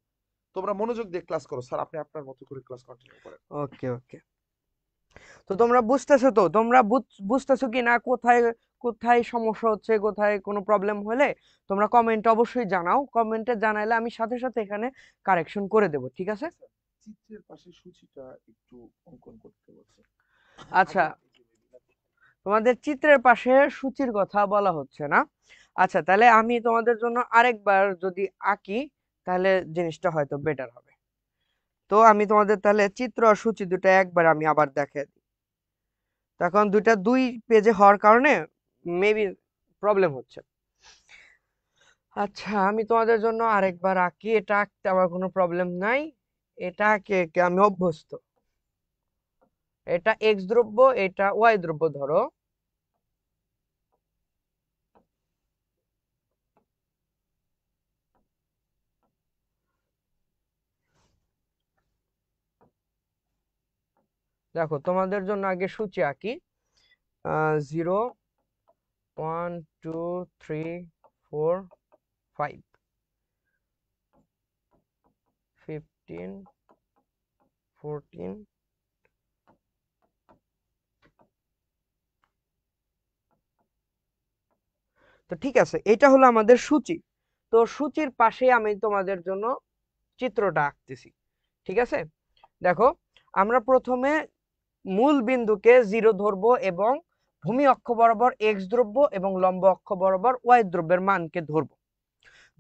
তোমরা মনোযোগ দিয়ে ক্লাস করো। স্যার আপনি আপনার মতো করে ক্লাস কন্টিনিউ করেন। ওকে ওকে। তো তোমরা বুঝতেছো তো, তোমরা বুঝতেছো কি না কোথায় কোথায় সমস্যা হচ্ছে, কোথায় কোনো প্রবলেম হলে তোমরা কমেন্টে অবশ্যই জানাও। কমেন্টে জানাইলে আমি সাথে সাথে এখানে কারেকশন করে দেব, ঠিক আছে? আচ্ছা, চিত্রের পাশে সূচিটা একটু অঙ্কন করতে বলছে। আচ্ছা, আগে এই যে maybe তোমাদের চিত্রের পাশে সূচির কথা বলা হচ্ছে না। আচ্ছা, তাহলে আমি তোমাদের জন্য আরেকবার যদি আঁকি তাহলে জিনিসটা হয়তো বেটার হবে। তো আমি তোমাদের তাহলে চিত্র আর সূচি দুটো একবার আমি আবার দেখাই দিই। তখন দুইটা দুই পেজে হওয়ার কারণে মেবি প্রবলেম হচ্ছে। আচ্ছা, আমি তোমাদের জন্য আরেকবার আঁকি। এটা আঁকতে আমার কোনো প্রবলেম নাই, এটা আঁকে এঁকে আমি অভ্যস্ত। এটা এক্স দ্রব্য, এটা ওয়াই দ্রব্য ধরো। দেখো তোমাদের জন্য আগে সূচি আঁকি। 0 1 2 3 4 5 15 14 তো ঠিক আছে, এটা হলো আমাদের সূচি। তো সূচির পাশে আমি তোমাদের জন্য চিত্রটা আঁকতেছি, ঠিক আছে? দেখো, আমরা প্রথমে মূল বিন্দুকে 0 ধরবো এবং ভূমি অক্ষ বরাবর এক্স দ্রব্য এবং লম্ব অক্ষ বরাবর ওয়াই দ্রব্যের মানকে ধরবো।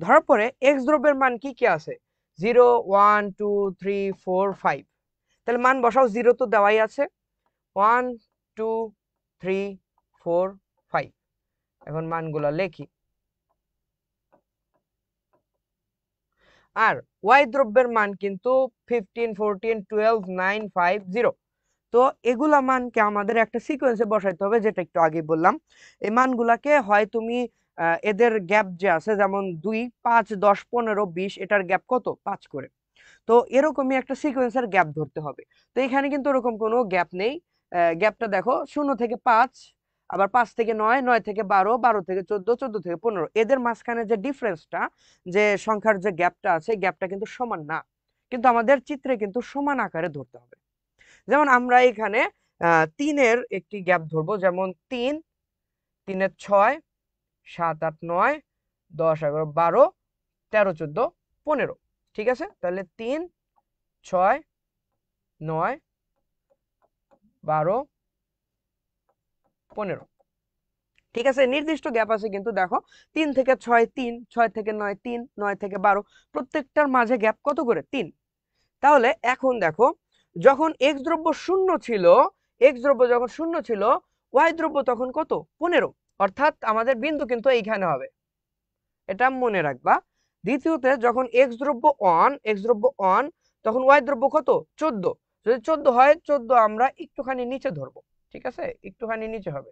ধরার পরে এক্স দ্রব্যের মান কি কি আছে? 0 1 2 3 4 5। তাহলে মান বসাও। 0 তো দেওয়াই আছে, 1 2 3 4 5। এখন মানগুলা লেখি। আর ওয়াই দ্রব্যের মান কিন্তু 15 14 12 9 5 0। তো এগুলা মানকে আমাদের একটা সিকোয়েন্সে বসাইতে হবে, যেটা একটু আগে বললাম। এই মানগুলাকে হয় তুমি এদের গ্যাপ যে আছে, যেমন 2 5 10 15 20, এটার গ্যাপ কত? 5 করে। তো এরকমই একটা সিকোয়েন্সের গ্যাপ ধরতে হবে। তো এখানে কিন্তু ওরকম কোনো গ্যাপ নেই। গ্যাপটা দেখো, 0 থেকে 5, আবার 5 থেকে 9, 9 থেকে 12, 12 থেকে 14, 14 থেকে 15। এদের মাঝখানে যে ডিফারেন্সটা, যে সংখ্যার যে গ্যাপটা আছে, গ্যাপটা কিন্তু সমান না। কিন্তু আমাদের চিত্রে কিন্তু সমান আকারে ধরতে হবে। যেমন আমরা এখানে 3-এর একটি গ্যাপ ধরবো, যেমন 3, 3-এর 6, 7 8 9, 10 11 12, 13 14 15। ঠিক আছে? তাহলে 3 6 9 12 15। ঠিক আছে, নির্দিষ্ট গ্যাপ আছে কিন্তু। দেখো, 3 থেকে 6 3, 6 থেকে 9 3, 9 থেকে 12, প্রত্যেকটার মাঝে গ্যাপ কত করে? 3। তাহলে এখন দেখো, যখন এক্স দ্রব্য শূন্য ছিল, এক্স দ্রব্য যখন শূন্য ছিল, ওয়াই দ্রব্য তখন কত? 15। অর্থাৎ আমাদের বিন্দু কিন্তু এইখানে হবে, এটা মনে রাখবা। দ্বিতীয়তে, যখন এক্স দ্রব্য অন, এক্স দ্রব্য অন, তখন ওয়াই দ্রব্য কত? 14। যদি 14 হয়, 14 আমরা একটুখানি নিচে ধরবো, ঠিক আছে? একটুখানি নিচে হবে।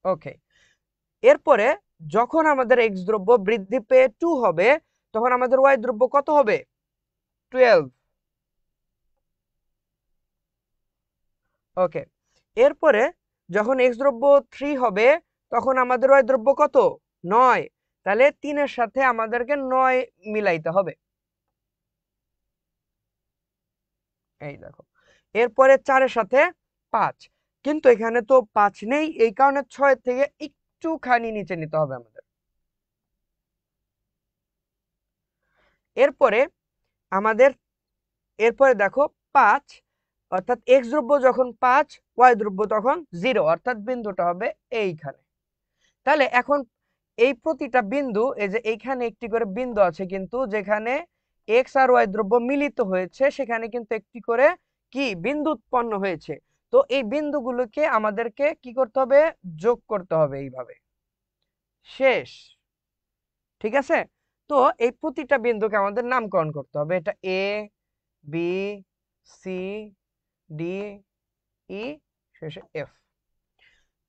ওকে। এরপরে যখন আমাদের এক্স দ্রব্য বৃদ্ধি পেয়ে 2 হবে, তখন আমাদের ওয়াই দ্রব্য কত হবে? 12। ওকে। এরপরে যখন এক্স দ্রব্য 3 হবে, তখন আমাদের ওয়াই দ্রব্য কত? 9। তাহলে 3-এর সাথে আমাদেরকে 9 মিলাইতে হবে। এই দেখো, এরপরে 4-এর সাথে 5, কিন্তু এখানে তো 5 নেই, এই কারণে 6 থেকে একটুখানি নিচে নিতে হবে আমাদের। এরপরে আমাদের, এরপরে দেখো 5, অর্থাৎ এক্স দ্রব্য যখন 5, ওয়াই দ্রব্য তখন 0, অর্থাৎ বিন্দুটা হবে এইখানে। তাহলে এখন এই প্রতিটা বিন্দু, এই যে এইখানে একটি করে বিন্দু আছে কিন্তু, যেখানে এক্স আর ওয়াই দ্রব্য মিলিত হয়েছে, সেখানে কিন্তু একটি করে কি বিন্দু উৎপন্ন হয়েছে। তো এই বিন্দুগুলোকে আমাদেরকে কি করতে হবে? যোগ করতে হবে এইভাবে। শেষ। ঠিক আছে? তো এই প্রতিটা বিন্দুকে আমাদের নামকরণ করতে হবে। এটা এ, বি, সি, ডি, ই, শেষে এফ।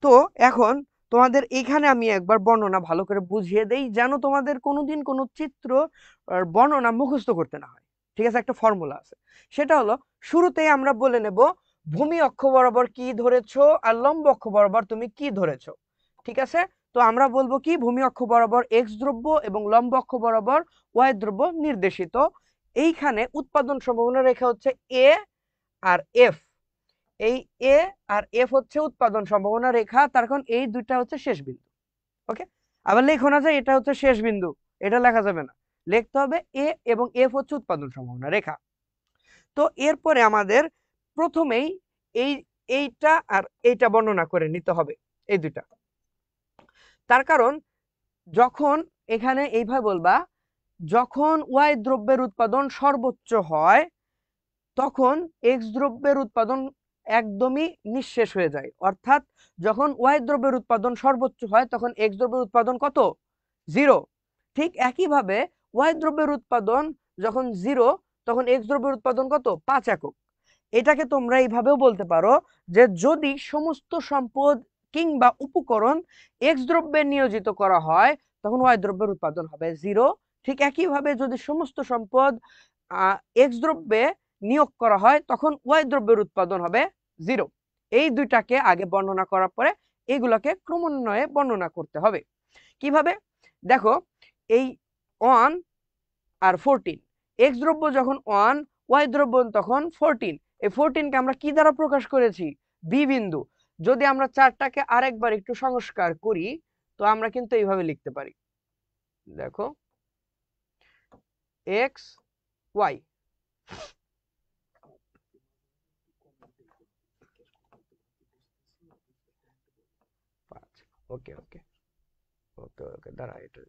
তো এখন তোমাদের এখানে আমি একবার বর্ণনা ভালো করে বুঝিয়ে দেই, যেন তোমাদের কোনোদিন কোনো চিত্র বর্ণনা মুখস্থ করতে না হয়। ঠিক আছে? একটা ফর্মুলা আছে, সেটা হলো, শুরুতেই আমরা বলে নেব ভূমি অক্ষ বরাবর কি ধরেছো আর লম্ব অক্ষ বরাবর তুমি কি ধরেছো। ঠিক আছে? তো আমরা বলবো কি, ভূমি অক্ষ বরাবর এক্স দ্রব্য এবং লম্ব অক্ষ বরাবর ওয়াই দ্রব্য নির্দেশিত। এইখানে উৎপাদন সম্ভাবনা রেখা হচ্ছে এ আর এফ। এই এ আর এফ হচ্ছে উৎপাদন সম্ভাবনা রেখা, তার কারণ এই দুইটা হচ্ছে শেষ বিন্দু। ওকে, আবার লেখো না যে এটা হচ্ছে শেষ বিন্দু, এটা লেখা যাবে না, লিখতে হবে এ এবং এফ হচ্ছে উৎপাদন সম্ভাবনা রেখা। তো এরপরে আমাদের প্রথমেই এই এইটা আর এইটা বর্ণনা করে নিতে হবে, এই দুইটা। তার কারণ যখন এখানে এইভাবে বলবা, যখন ওয়াই দ্রব্যের উৎপাদন সর্বোচ্চ হয় তখন এক্স দ্রব্যের উৎপাদন একদমই নিঃশেষ হয়ে যায়। অর্থাৎ যখন ওয়াই দ্রব্যের উৎপাদন সর্বোচ্চ হয় তখন এক্স দ্রব্যের উৎপাদন কত? 0। ঠিক একইভাবে ওয়াই দ্রব্যের উৎপাদন যখন 0 তখন এক্স দ্রব্যের উৎপাদন কত? 5 একক। এটাকে তোমরা এইভাবেও বলতে পারো যে যদি সমস্ত সম্পদ কিংবা উপকরণ এক্স দ্রব্যে নিয়োজিত করা হয় তখন ওয়াই দ্রব্যের উৎপাদন হবে 0। ঠিক একইভাবে যদি সমস্ত সম্পদ এক্স দ্রব্যে নিয়োগ করা হয় তখন ওয়াই দ্রব্যের উৎপাদন হবে 0। এই দুইটাকে আগে বর্ণনা করার পরে এইগুলোকে ক্রমান্বয়ে বর্ণনা করতে হবে। কিভাবে? দেখো, এই 1 আর 14, এক্স দ্রব্য যখন 1, ওয়াই দ্রব্য তখন 14। এই 14 কে আমরা কি দ্বারা প্রকাশ করেছি? বি বিন্দু। যদি আমরা চারটাকে আরেকবার একটু সংস্কার করি তো আমরা কিন্তু এইভাবে লিখতে পারি, দেখো এক্স ওয়াই। ওকে ওকে ওকে ওকে, দাঁড়া এটা।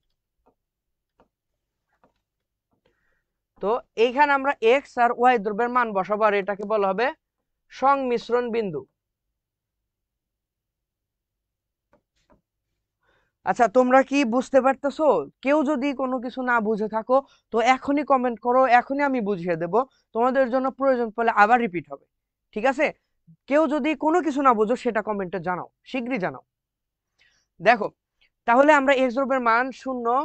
তো এইখানে আমরা এক্স আর ওয়াই দ্রব্যের মান বসাবো আর এটাকে বলা হবে সংমিশ্রণ বিন্দু। আচ্ছা, তোমরা কি বুঝতে পারতেছো? কেউ যদি কোনো কিছু না বুঝে থাকো তো এখনই কমেন্ট করো, এখনই আমি বুঝিয়ে দেব, তোমাদের জন্য প্রয়োজন পড়লে আবার রিপিট হবে। ঠিক আছে? কেউ যদি কোনো কিছু না বুঝো সেটা কমেন্টে জানাও, শীঘ্রই জানাও। দেখো, তাহলে আমরা এক্স দ্রব্যের মান 0,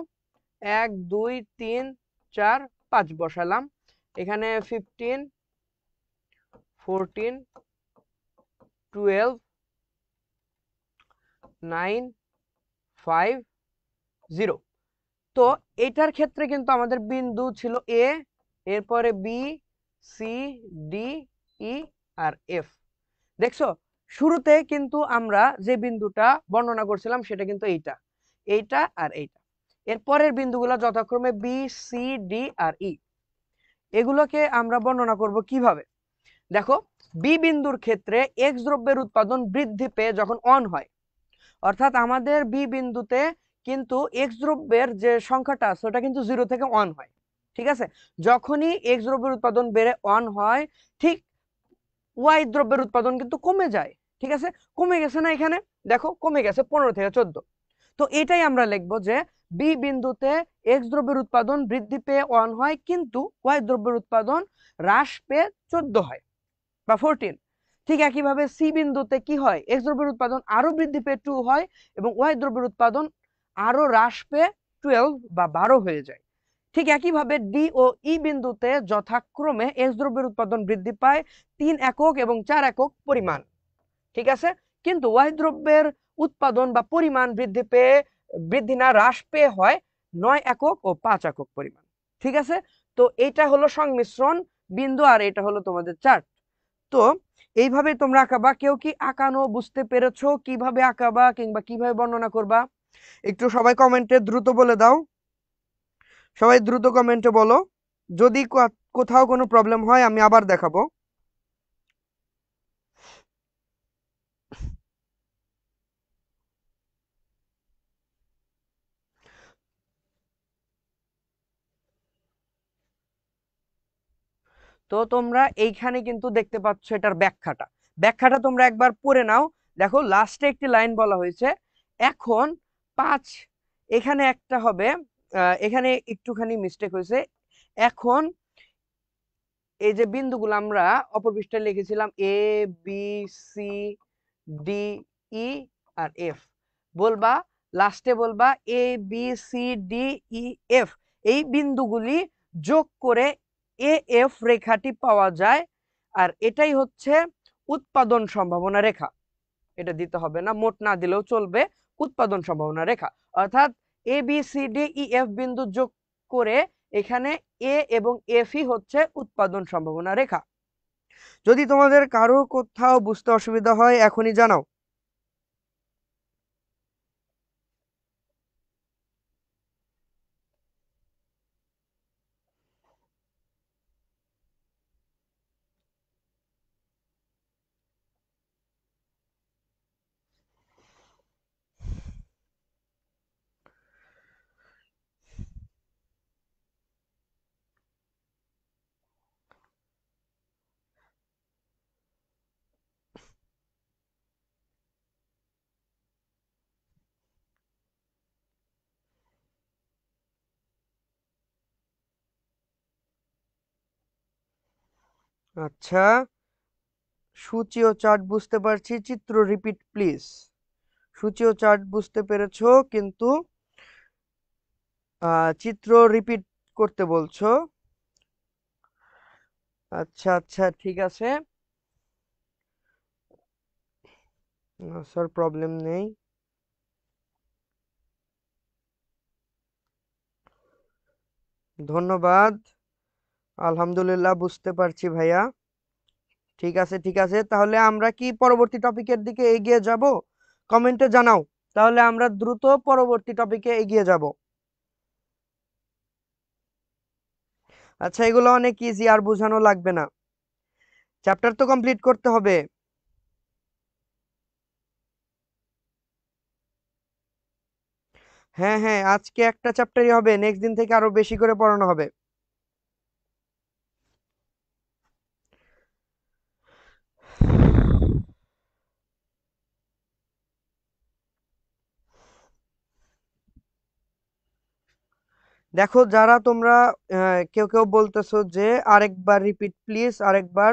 1, 2, 3, 4, 5 বসালাম। এখানে 15, 14, 12, 9, 5, 0। তো এটার ক্ষেত্রে কিন্তু আমাদের বিন্দু ছিল এ, এরপরে বি, সি, ডি, ই আর এফ। দেখছো, শুরুতে কিন্তু আমরা যে বিন্দুটা বর্ণনা করছিলাম সেটা কিন্তু এইটা, এইটা আর এইটা। এরপরের বিন্দুগুলো যথাক্রমে বি, সি, ডি আর ই। এগুলোকে আমরা বর্ণনা করব কিভাবে? দেখো, বি বিন্দুর ক্ষেত্রে এক্স দ্রব্যের উৎপাদন বৃদ্ধি পেয়ে যখন অন হয়, অর্থাৎ আমাদের বি বিন্দুতে কিন্তু এক্স দ্রব্যের যে সংখ্যাটা আছে ওটা কিন্তু 0 থেকে 1 হয়। ঠিক আছে? যখনই এক্স দ্রব্যের উৎপাদন বেড়ে 1 হয়, ঠিক ওয়াই দ্রব্যের উৎপাদন কিন্তু কমে যায়। ঠিক আছে? কমে গেছে না? এখানে দেখো কমে গেছে 15 থেকে 14। তো এটাই আমরা লিখবো যে বি বিন্দুতে এক্স দ্রব্যের উৎপাদন বৃদ্ধি পেয়ে 1 হয় কিন্তু ওয়াই দ্রব্যের উৎপাদন হ্রাস পেয়ে 14 হয় বা 14। ঠিক একইভাবে সি বিন্দুতে কি হয়? এক্স দ্রব্যের উৎপাদন আরো বৃদ্ধি পেয়ে 2 হয় এবং ওয়াই দ্রব্যের উৎপাদন আরো হ্রাস পেয়ে 12 বা 12 হয়ে যায়। ঠিক একইভাবে ডি ও ই বিন্দুতে যথাক্রমে এক্স দ্রব্যের উৎপাদন বৃদ্ধি পায় 3 একক এবং 4 একক পরিমাণ। ঠিক আছে? কিন্তু ওয়াই দ্রব্যের উৎপাদন বা পরিমাণ বৃদ্ধি না হ্রাস পেয়ে হয় 9 একক ও 5 একক পরিমাণ। ঠিক আছে? তো এইটা হলো সংমিশ্রণ বিন্দু আর এটা হলো তোমাদের চার্ট। তো এইভাবে তোমরা আঁকাবা। কেউ কি আঁকানো বুঝতে পেরেছো? কিভাবে আঁকাবা কিংবা কিভাবে বর্ণনা করবা? একটু সবাই কমেন্টে দ্রুত বলে দাও। সবাই দ্রুত কমেন্টে বলো। যদি কোথাও কোনো প্রবলেম হয় আমি আবার দেখাবো। তো তোমরা এইখানে কিন্তু দেখতে পাচ্ছ এটার ব্যাখ্যাটা। ব্যাখ্যাটা তোমরা একবার পড়ে নাও। দেখো, লাস্টে একটি লাইন বলা হয়েছে, এখন 5, এখানে একটা হবে, এখানে একটুখানি মিস্টেক হয়েছে। এখন এই যে বিন্দুগুলো আমরা অপর পৃষ্ঠায় লিখেছিলাম এ, বি, সি, ডি, ই আর এফ, বলবা লাস্টে বলবা এ, B, C, D, E, F, এই বিন্দুগুলি যোগ করে এ এফ রেখাটি পাওয়া যায়। আর এটাই হচ্ছে উৎপাদন সম্ভাবনা রেখা। এটা দিতে হবে না, মোট না দিলেও চলবে, উৎপাদন সম্ভাবনা রেখা। অর্থাৎ A B C D E F বিন্দু যোগ করে এখানে এ এবং এফ ই হচ্ছে উৎপাদন সম্ভাবনা রেখা। যদি তোমাদের কারো কোথাও বুঝতে অসুবিধা হয় এখনই জানাও। আচ্ছা, সূচি ও চার্ট বুঝতে পারছি, চিত্র রিপিট প্লিজ। সূচি ও চার্ট বুঝতে পেরেছো, কিন্তু চিত্র রিপিট করতে বলছো। আচ্ছা আচ্ছা, ঠিক আছে স্যার, প্রবলেম নেই। ধন্যবাদ। আলহামদুলিল্লাহ, বুঝতে পারছি ভাইয়া। ঠিক আছে ঠিক আছে, তাহলে আমরা কি পরবর্তী টপিকের দিকে এগিয়ে যাব? কমেন্টে জানাও, তাহলে আমরা দ্রুত পরবর্তী টপিকে এগিয়ে যাব। আচ্ছা, এগুলো অনেক ইজি, আর বোঝানো লাগবে না, চ্যাপ্টার তো কমপ্লিট করতে হবে। হ্যাঁ হ্যাঁ, আজকে একটা চ্যাপ্টারই হবে, নেক্সট দিন থেকে আরো বেশি করে পড়ানো হবে। দেখো, যারা তোমরা কেউ কেউ বলতেছো যে আরেকবার রিপিট প্লিজ, আরেকবার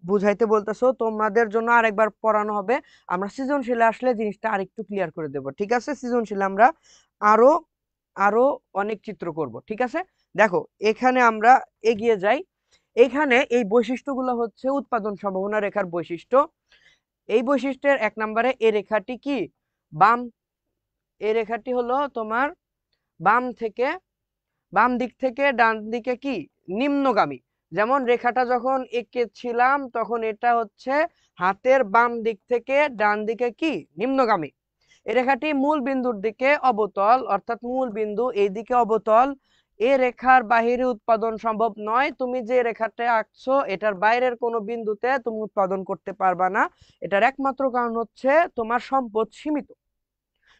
বুঝাইতে বলতেছো, তোমাদের জন্য আরেকবার পড়ানো হবে। আমরা সৃজনশীলে আসলে জিনিসটা আরেকটু ক্লিয়ার করে দেব, ঠিক আছে? সৃজনশীলে আমরা আরো আরো অনেক চিত্র করব, ঠিক আছে? দেখো, এখানে আমরা এগিয়ে যাই। এখানে এই বৈশিষ্ট্যগুলো হচ্ছে উৎপাদন সম্ভাবনা রেখার বৈশিষ্ট্য। এই বৈশিষ্ট্যের 1 নম্বরে এই রেখাটি কি? বাম। এই রেখাটি হলো তোমার বাম থেকে বাম দিক থেকে ডান দিকে কি? নিম্নগামী। যেমন রেখাটা যখন এঁকেছিলাম তখন এটা হচ্ছে হাতের বাম দিক থেকে ডান দিকে কি? নিম্নগামী। এই রেখাটি মূল বিন্দুর দিকে অবতল, অর্থাৎ মূল বিন্দু এই দিকে অবতল। এ রেখার বাহিরে উৎপাদন সম্ভব নয়। তুমি যে রেখাটা আঁকছো এটার বাইরের কোনো বিন্দুতে তুমি উৎপাদন করতে পারবা না। এটার একমাত্র কারণ হচ্ছে তোমার সম্পদ সীমিত।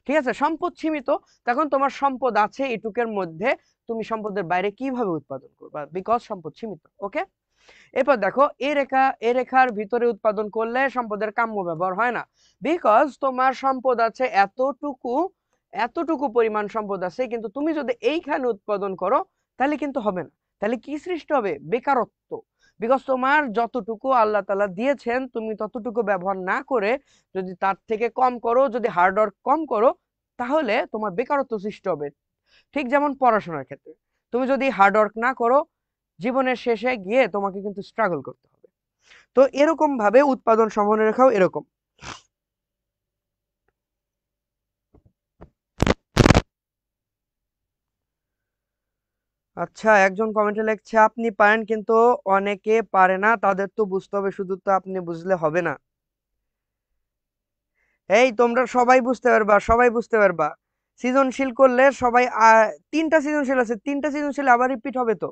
ঠিক আছে, সম্পদ সীমিত। তখন তোমার সম্পদ আছে এটুকের মধ্যে, তুমি সম্পদের বাইরে কিভাবে উৎপাদন করবা? বিকজ সম্পদ সীমিত। ওকে, এরপর দেখো, এই রেখার ভিতরে উৎপাদন করলে সম্পদের কাম্য ব্যবহার হয় না। বিকজ তোমার সম্পদ আছে এতটুকু, এতটুকু পরিমাণ সম্পদ আছে, কিন্তু তুমি যদি এইখানে উৎপাদন করো তাহলে কিন্তু হবে না। তাহলে কি সৃষ্টি হবে? বেকারত্ব। বিকজ তোমার যতটুকু আল্লাহ তাআলা দিয়েছেন তুমি ততটুকু ব্যবহার না করে যদি তার থেকে কম করো, যদি হার্ড ওয়ার্ক কম করো, তাহলে তোমার বেকারত্ব সৃষ্টি হবে। ঠিক যেমন পড়াশোনার ক্ষেত্রে, তুমি যদি হার্ড ওয়ার্ক না করো, জীবনের শেষে গিয়ে তোমাকে কিন্তু স্ট্রাগল করতে হবে। তো এরকম ভাবে উৎপাদন সম্ভাবনা রেখাও এরকম। আচ্ছা, একজন কমেন্টে লিখছে আপনি পারেন, কিন্তু অনেকে পারে না, তাদের তো বুঝতে হবে, শুধু তো আপনি বুঝলে হবে না। এই তোমরা সবাই বুঝতে পারবা, সবাই বুঝতে পারবা। সৃজনশীল করলে সবাই 3টা সৃজনশীল আছে, 3টা সৃজনশীল আবার রিপিট হবে, তো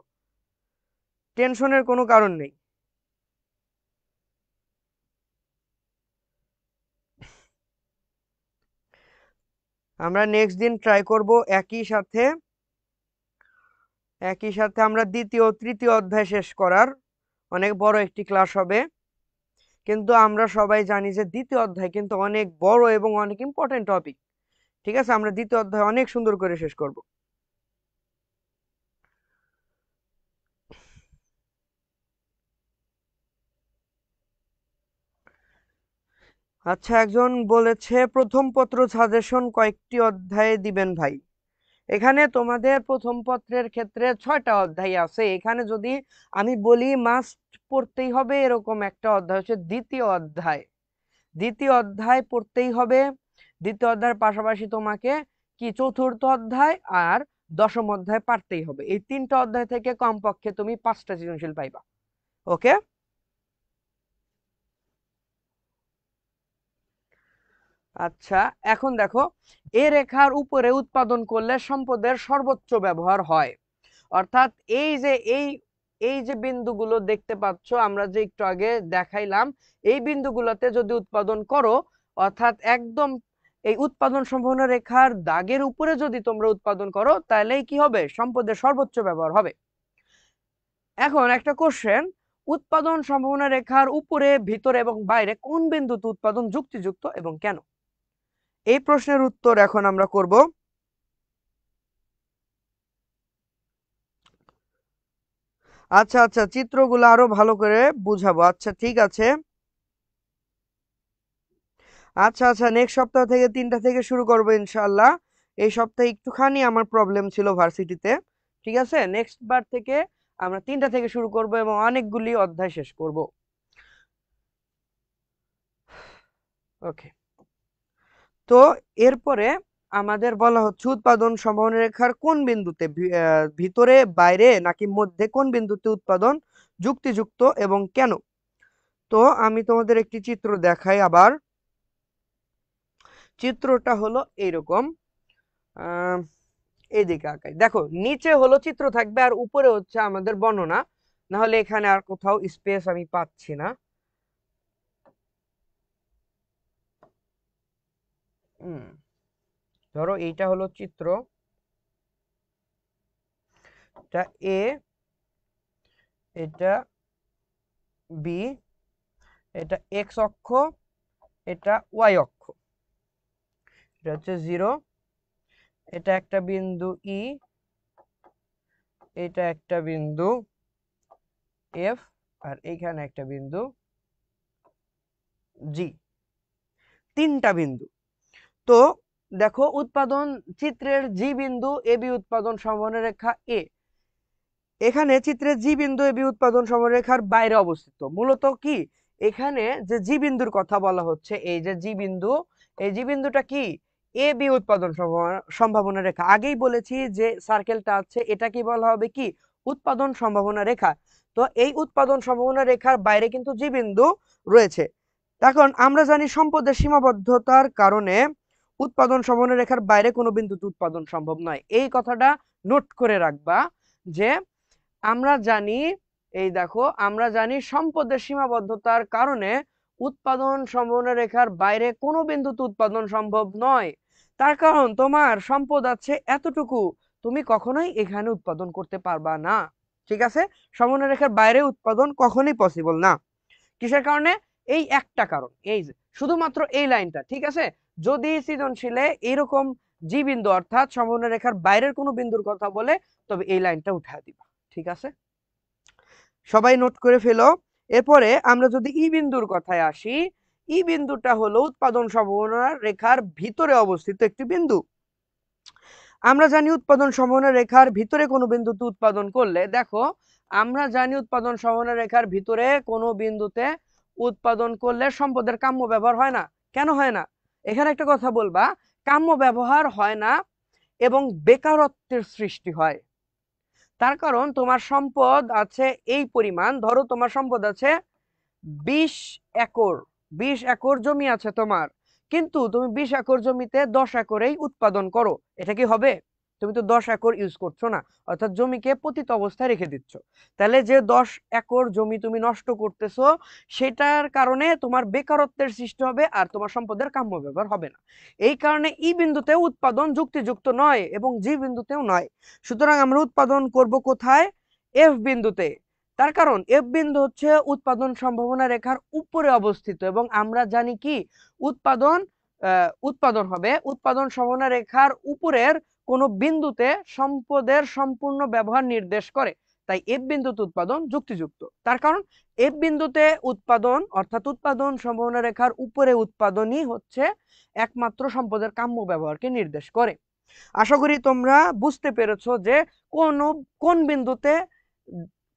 টেনশনের কোনো কারণ নেই। আমরা নেক্সট দিন ট্রাই করব একই সাথে আমরা দ্বিতীয় তৃতীয় অধ্যায় শেষ করার। অনেক বড় একটি ক্লাস হবে, কিন্তু আমরা সবাই জানি যে দ্বিতীয় অধ্যায় কিন্তু অনেক বড় এবং অনেক ইম্পর্টেন্ট টপিক। ঠিক আছে, আমরা দ্বিতীয় অধ্যায় অনেক সুন্দর করে শেষ করব। আচ্ছা, একজন বলেছে প্রথম পত্র সাজেশন কয়েকটি অধ্যায়ে দিবেন ভাই। এখানে তোমাদের প্রথম পত্রের ক্ষেত্রে 6টা অধ্যায় আছে। এখানে যদি আমি বলি মাস্ট পড়তেই হবে এরকম একটা অধ্যায় হচ্ছে দ্বিতীয় অধ্যায়। দ্বিতীয় অধ্যায় পড়তেই হবে। দ্বিতীয় অধ্যায়ের পাশাপাশি তোমাকে কি চতুর্থ অধ্যায় আর দশম অধ্যায় পারতেই হবে। এই 3টা অধ্যায় থেকে কমপক্ষে তুমি 5টা সৃজনশীল পাইবা। ওকে, আচ্ছা, এখন দেখো, এ রেখার উপরে উৎপাদন করলে সম্পদের সর্বোচ্চ ব্যবহার হয়। অর্থাৎ এই যে বিন্দুগুলো দেখতে পাচ্ছ, আমরা যে একটু আগে দেখাইলাম, এই বিন্দুগুলোতে যদি উৎপাদন করো, অর্থাৎ একদম এই উৎপাদন সম্ভাবনা রেখার দাগের উপরে যদি তোমরা উৎপাদন করো, তাহলেই কি হবে? সম্পদের সর্বোচ্চ ব্যবহার হবে। এখন একটা কোশ্চেন, উৎপাদন সম্ভাবনা রেখার উপরে, ভিতরে এবং বাইরে কোন বিন্দুতে উৎপাদন যুক্তিযুক্ত এবং কেন? এই প্রশ্নের উত্তর এখন আমরা করব। আচ্ছা আচ্ছা, চিত্রগুলো আরো ভালো করে বুঝাবো। আচ্ছা ঠিক আছে। আচ্ছা আচ্ছা, নেক্সট সপ্তাহ থেকে 3টা থেকে শুরু করবো ইনশাআল্লাহ। এই সপ্তাহে একটুখানি আমার প্রবলেম ছিল ভার্সিটিতে। ঠিক আছে, নেক্সট বার থেকে আমরা 3টা থেকে শুরু করব এবং অনেকগুলি অধ্যায় শেষ করব। ওকে। তো এরপরে আমাদের বলা হচ্ছে উৎপাদন সম্ভাবনা রেখার কোন বিন্দুতে, ভিতরে, বাইরে নাকি মধ্যে, কোন বিন্দুতে উৎপাদন যুক্তিযুক্ত এবং কেন? তো আমি তোমাদের একটি চিত্র দেখাই আবার। চিত্রটা হলো এইরকম। এইদিকে আঁকাই, দেখো নিচে হলো চিত্র থাকবে আর উপরে হচ্ছে আমাদের বর্ণনা, না হলে এখানে আর কোথাও স্পেস আমি পাচ্ছি না। ধরো এইটা হলো চিত্র, এটা এ, এটা বি, এটা এক্স অক্ষ, এটা ওয়াই অক্ষ, এটা হচ্ছে 0, এটা একটা বিন্দু ই, এটা একটা বিন্দু এফ, আর এইখানে একটা বিন্দু জি, 3টা বিন্দু। তো দেখো, উৎপাদন চিত্রের জি বিন্দু এ বি উৎপাদন সম্ভাবনা রেখা এ, এখানে চিত্রের জি বিন্দু এ বি উৎপাদন সম্ভাবনা রেখার বাইরে অবস্থিত। মূলত কি, এখানে যে জি বিন্দুর কথা বলা হচ্ছে, এই যে জি বিন্দু, এই জি বিন্দুটা কি, এ বি উৎপাদন সম্ভাবনা রেখা। আগেই বলেছি যে সার্কেলটা আছে, এটা কি বলা হবে, কি, উৎপাদন সম্ভাবনা রেখা। তো এই উৎপাদন সম্ভাবনা রেখার বাইরে কিন্তু জি বিন্দু রয়েছে। এখন আমরা জানি সম্পদের সীমাবদ্ধতার কারণে উৎপাদন সম্ভাবনা রেখার বাইরে কোনো বিন্দুতে উৎপাদন সম্ভব নয়। এই কথাটা নোট করে রাখবা যে আমরা জানি, এই দেখো, আমরা জানি সম্পদের সীমাবদ্ধতার কারণে উৎপাদন সম্ভাবনা রেখার বাইরে কোনো বিন্দুতে উৎপাদন সম্ভব নয়। তার কারণ তোমার সম্পদ আছে এতটুকু, তুমি কখনোই এখানে উৎপাদন করতে পারবা না। ঠিক আছে, সম্ভাবনা রেখার বাইরে উৎপাদন কখনোই পসিবল না। কিসের কারণে? এই একটা কারণ, এই যে শুধুমাত্র এই লাইনটা। ঠিক আছে, যদি সৃজনশীলে এরকম জি বিন্দু অর্থাৎ সম্ভাবনা রেখার বাইরের কোনো বিন্দুর কথা বলে, তবে এই লাইনটা উঠা দিবা। ঠিক আছে, সবাই নোট করে ফেলো। এরপরে আমরা যদি ই বিন্দুর কথায় আসি, ই বিন্দুটা হলো উৎপাদন সম্ভাবনা রেখার ভিতরে অবস্থিত একটি বিন্দু। আমরা জানি উৎপাদন সম্ভাবনা রেখার ভিতরে কোনো বিন্দুতে উৎপাদন করলে, দেখো আমরা জানি উৎপাদন সম্ভাবনা রেখার ভিতরে কোনো বিন্দুতে উৎপাদন করলে সম্পদের কাম্য ব্যবহার হয় না। কেন হয় না? এখানে একটা কথা বলবা, কাম্য ব্যবহার হয় না এবং বেকারত্বের সৃষ্টি হয়। তার কারণ তোমার সম্পদ আছে এই পরিমাণ, ধরো তোমার সম্পদ আছে 20 একর, 20 একর জমি আছে তোমার, কিন্তু তুমি 20 একর জমিতে 10 একরেই উৎপাদন করো, এটা কি হবে? তুমি তো 10 একর ইউজ করছো না, অর্থাৎ জমিকে পতিত অবস্থায় রেখে দিচ্ছ। তাহলে যে 10 একর জমি তুমি নষ্ট করতেছো, সেটার কারণে তোমার বেকারত্বের সৃষ্টি হবে আর তোমার সম্পদের কাম্য ব্যবহার হবে না। এই কারণে ই বিন্দুতেও উৎপাদন যুক্তিযুক্ত নয় এবং জি বিন্দুতেও নয়। সুতরাং আমরা উৎপাদন করব কোথায়? এফ বিন্দুতে। তার কারণ এফ বিন্দু হচ্ছে উৎপাদন সম্ভাবনা রেখার উপরে অবস্থিত এবং আমরা জানি কি, উৎপাদন উৎপাদন হবে উৎপাদন সম্ভাবনা রেখার উপরের কোন বিন্দুতে সম্পদের সম্পূর্ণ ব্যবহার নির্দেশ করে। তাই এফ বিন্দুতে উৎপাদন যুক্তিযুক্ত। তার কারণ এফ বিন্দুতে উৎপাদন অর্থাৎ উৎপাদন সম্ভাবনা রেখার উপরে উৎপাদনই হচ্ছে একমাত্র সম্পদের কাম্য ব্যবহারকে নির্দেশ করে। আশা করি তোমরা বুঝতে পেরেছো যে কোন কোন বিন্দুতে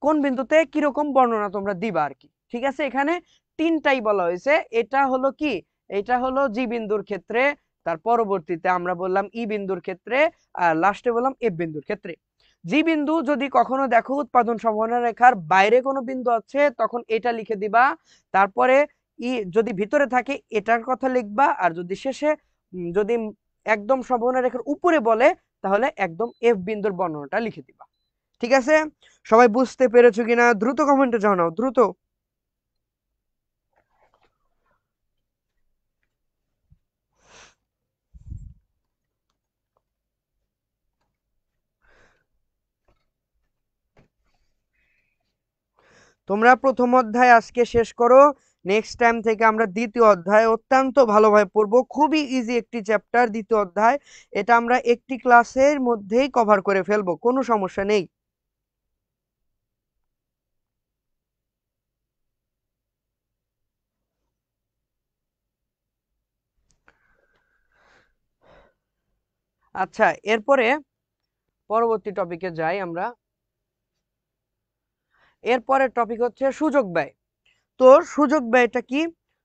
কোন বিন্দুতে কিরকম বর্ণনা তোমরা দিবা আর কি। ঠিক আছে, এখানে 3টাই বলা হয়েছে। এটা হলো কি, এটা হলো জি বিন্দুর ক্ষেত্রে, তার পরবর্তীতে আমরা বললাম ই বিন্দুর ক্ষেত্রে, আর লাস্টে বললাম এফ বিন্দুর ক্ষেত্রে। জি বিন্দু যদি কখনো দেখো উৎপাদন সম্ভাবনা রেখার বাইরে কোনো বিন্দু আছে, তখন এটা লিখে দিবা। তারপরে যদি ভিতরে থাকে এটার কথা লিখবা, আর যদি শেষে যদি একদম সম্ভাবনা রেখার উপরে বলে তাহলে একদম এফ বিন্দুর বর্ণনাটা লিখে দিবা। ঠিক আছে, সবাই বুঝতে পেরেছো কিনা দ্রুত কমেন্টে জানাও, দ্রুত। তোমরা প্রথম অধ্যায় আজকে শেষ করো, নেক্সট টাইম থেকে আমরা দ্বিতীয় অধ্যায় অত্যন্ত ভালোভাবে পড়বো। খুবই ইজি একটি চ্যাপ্টার দ্বিতীয় অধ্যায়, এটা আমরা একটি ক্লাসের মধ্যেই কভার করে ফেলবো, কোনো সমস্যা নেই। আচ্ছা, এরপরে পরবর্তী টপিকে যাই আমরা। এরপরের টপিক হচ্ছে সুযোগ ব্যয়। তো সুযোগ ব্যয়টা কি?